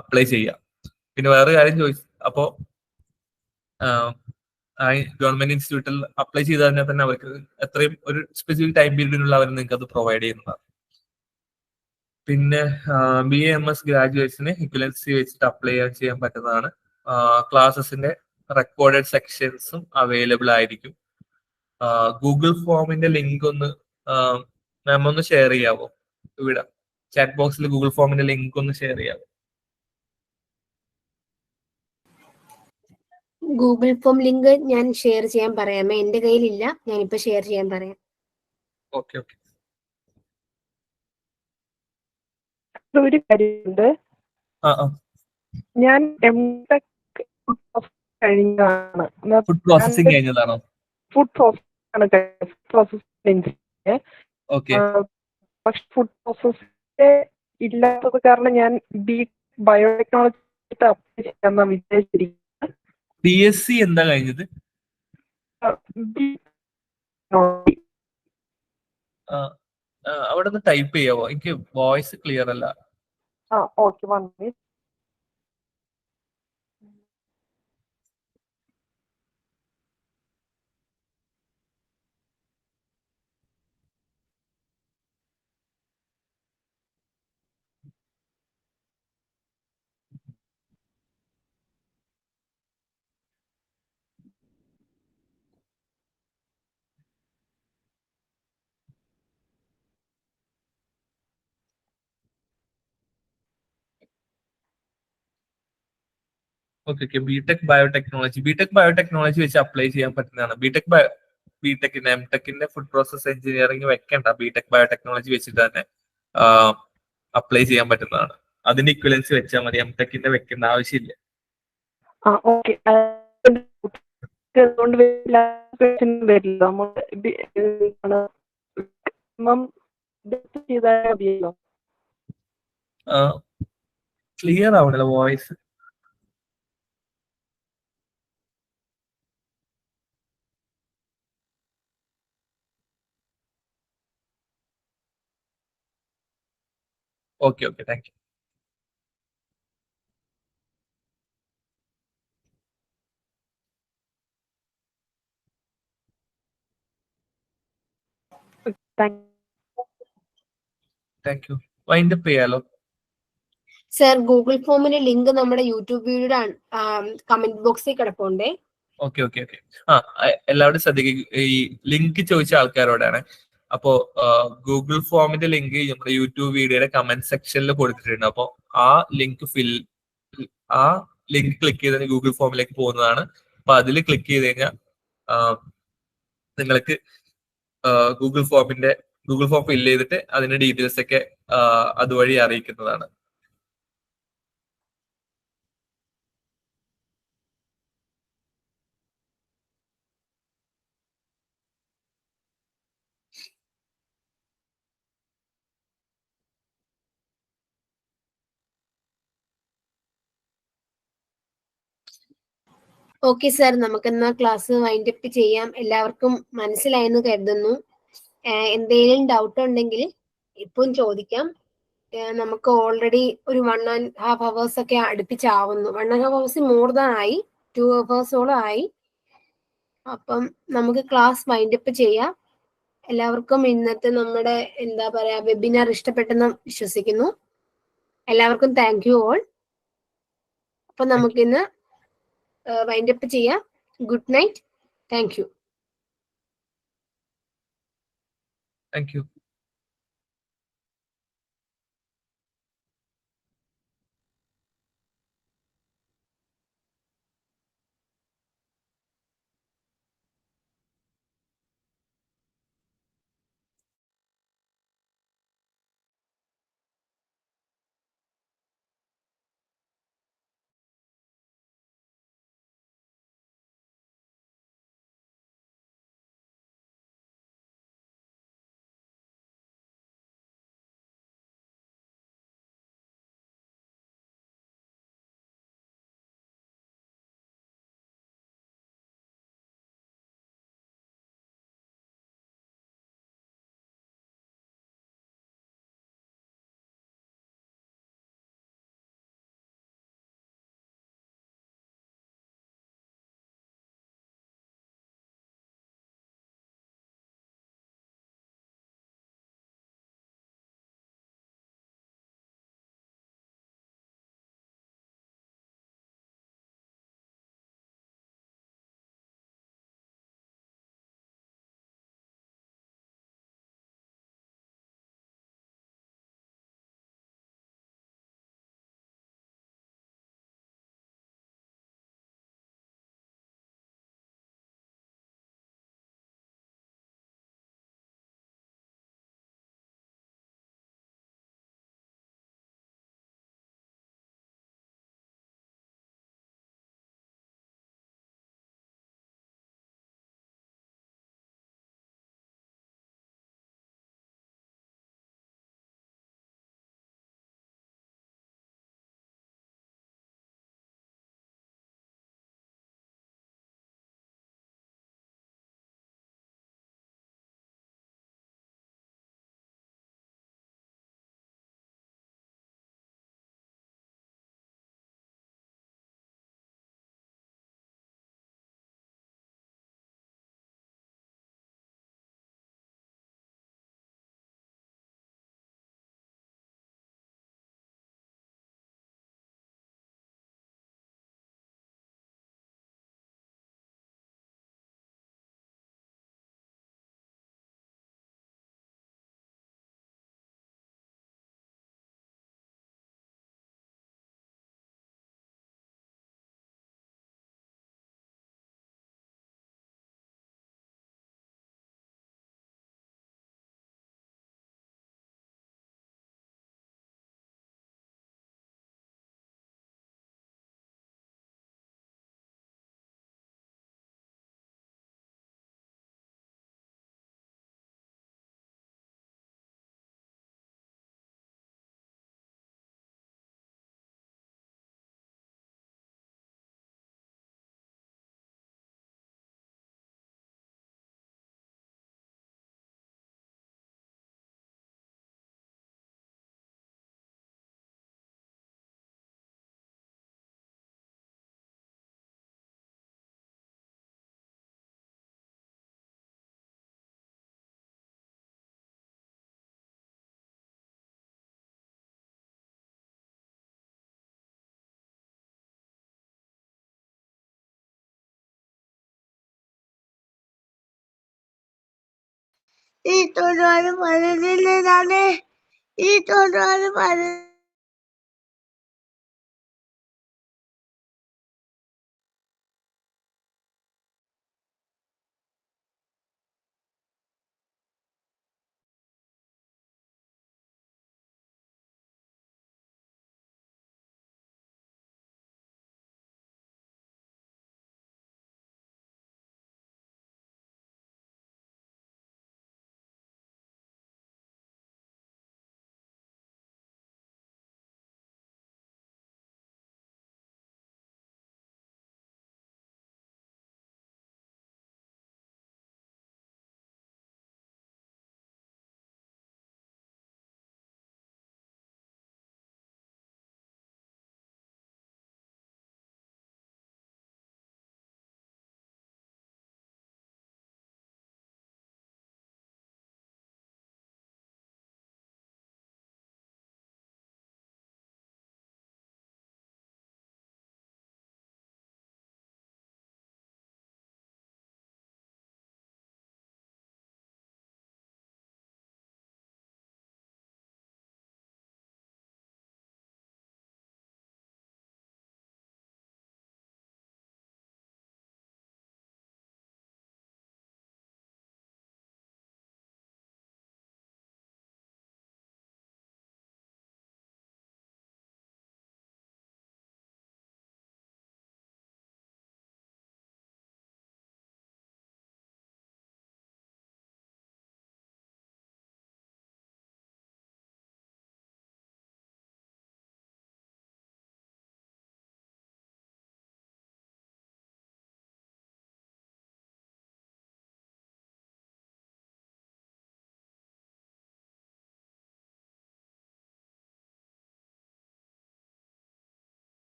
അപ്ലൈ ചെയ്യാം. പിന്നെ വേറെ കാര്യം അപ്പോ ഗവൺമെന്റ് ഇൻസ്റ്റിറ്റ്യൂട്ടിൽ അപ്ലൈ ചെയ്താൽ തന്നെ അവർക്ക് എത്രയും ഒരു സ്പെസിഫിക് ടൈം പീരീഡിനുള്ള അവർ നിങ്ങൾക്ക് അത് പ്രൊവൈഡ് ചെയ്യുന്നതാണ്. പിന്നെ BA MS ഗ്രാജുവേറ്റ്സിന് ഇക്വലൻസി വെച്ചിട്ട് അപ്ലൈ ചെയ്യാൻ പറ്റുന്നതാണ്. ക്ലാസ്സസിന്റെ റെക്കോർഡഡ് സെക്ഷൻസും അവൈലബിൾ ആയിരിക്കും. ഗൂഗിൾ ഫോമിന്റെ ലിങ്ക് ഒന്ന് മാം ഒന്ന് ഷെയർ ചെയ്യാവോ? ഇവിടെ ചാറ്റ് ബോക്സിൽ ഗൂഗിൾ ഫോമിന്റെ ലിങ്ക് ഒന്ന് ഷെയർ ചെയ്യാവോ? ഗൂഗിൾ ഫോം ലിങ്ക് ഞാൻ ഷെയർ ചെയ്യാൻ പറയാമേ, എന്റെ കയ്യിലില്ല, ഞാനിപ്പോ ഷെയർ ചെയ്യാൻ പറയാം. Okay okay. ഒരു കാര്യമുണ്ട്, ഞാൻ MTech കഴിഞ്ഞതാണ്. ഫുഡ് പ്രോസസിംഗ് കഴിഞ്ഞതാണോ? Food processing. പക്ഷെ ഫുഡ് പ്രോസസിംഗ് ഇല്ലാത്തത് കാരണം ഞാൻ ബയോടെക്നോളജി അപ്ലൈ ചെയ്യാൻ വിചാരിച്ചിരിക്കുന്നത്. BSc എന്താ കഴിഞ്ഞത്? അവിടെ നിന്ന് ടൈപ്പ് ചെയ്യാവോ? എനിക്ക് വോയിസ് ക്ലിയർ അല്ല. Okay, 1 minute. Okay. B Tech biotechnology വെച്ച് അപ്ലൈ ചെയ്യാൻ പറ്റുന്നതാണ്. ബിടെക്കിന്റെ MTechന്റെ ഫുഡ് പ്രോസസ് എഞ്ചിനീയറിംഗ് വെക്കണ്ട, ബിടെക് ബയോടെക്നോളജി വെച്ചിട്ട് തന്നെ അപ്ലൈ ചെയ്യാൻ പറ്റുന്നതാണ്. അതിന്റെ ഇക്വലൻസി വെച്ചാൽ മതി, MTechന്റെ വെക്കേണ്ട ആവശ്യമില്ല. ക്ലിയർ ആവണല്ലോ voice. Okay, thank you. Thank you. Wind up ചെയ്യാലോ? സർ, ഗൂഗിൾ ഫോമിന്റെ ലിങ്ക് നമ്മുടെ യൂട്യൂബ് വീഡിയോയുടെ കമന്റ് ബോക്സിൽ കിടപ്പുണ്ടേ. ഓക്കെ. എല്ലാവരും ശ്രദ്ധിക്കുക, ഈ ലിങ്ക് ചോദിച്ച ആൾക്കാരോടാണ്. അപ്പോ ഗൂഗിൾ ഫോമിന്റെ ലിങ്ക് നമ്മുടെ യൂട്യൂബ് വീഡിയോയുടെ കമന്റ് സെക്ഷനിൽ കൊടുത്തിട്ടുണ്ട്. അപ്പോ ആ ലിങ്ക് ക്ലിക്ക് ചെയ്ത് ഗൂഗിൾ ഫോമിലേക്ക് പോകുന്നതാണ്. അപ്പൊ അതിൽ ക്ലിക്ക് ചെയ്ത് കഴിഞ്ഞാൽ നിങ്ങൾക്ക് ഗൂഗിൾ ഫോം ഫില്ല് ചെയ്തിട്ട് അതിന്റെ ഡീറ്റെയിൽസ് ഒക്കെ അതുവഴി അറിയിക്കുന്നതാണ്. ഓക്കെ സാർ, നമുക്കെന്നാ ക്ലാസ് വൈൻഡ് അപ്പ് ചെയ്യാം. എല്ലാവർക്കും മനസ്സിലായെന്ന് കരുതുന്നു. എന്തെങ്കിലും ഡൗട്ട് ഉണ്ടെങ്കിൽ ഇപ്പം ചോദിക്കാം. നമുക്ക് ഓൾറെഡി ഒരു 1.5 hours ഒക്കെ അടുപ്പിച്ചാവുന്നു. 1.5 hours മോർ ദാൻ ആയി, 2 hours ആയി. അപ്പം നമുക്ക് ക്ലാസ് വൈൻഡ് അപ്പ് ചെയ്യാം. എല്ലാവർക്കും ഇന്നത്തെ നമ്മുടെ എന്താ പറയാ വെബിനാർ ഇഷ്ടപ്പെട്ടെന്ന് വിശ്വസിക്കുന്നു. എല്ലാവർക്കും താങ്ക് യു ഓൾ. അപ്പൊ നമുക്കിന്ന് വൈൻഡ് അപ്പ് ചെയ്യാം. Good night. Thank you. Thank U.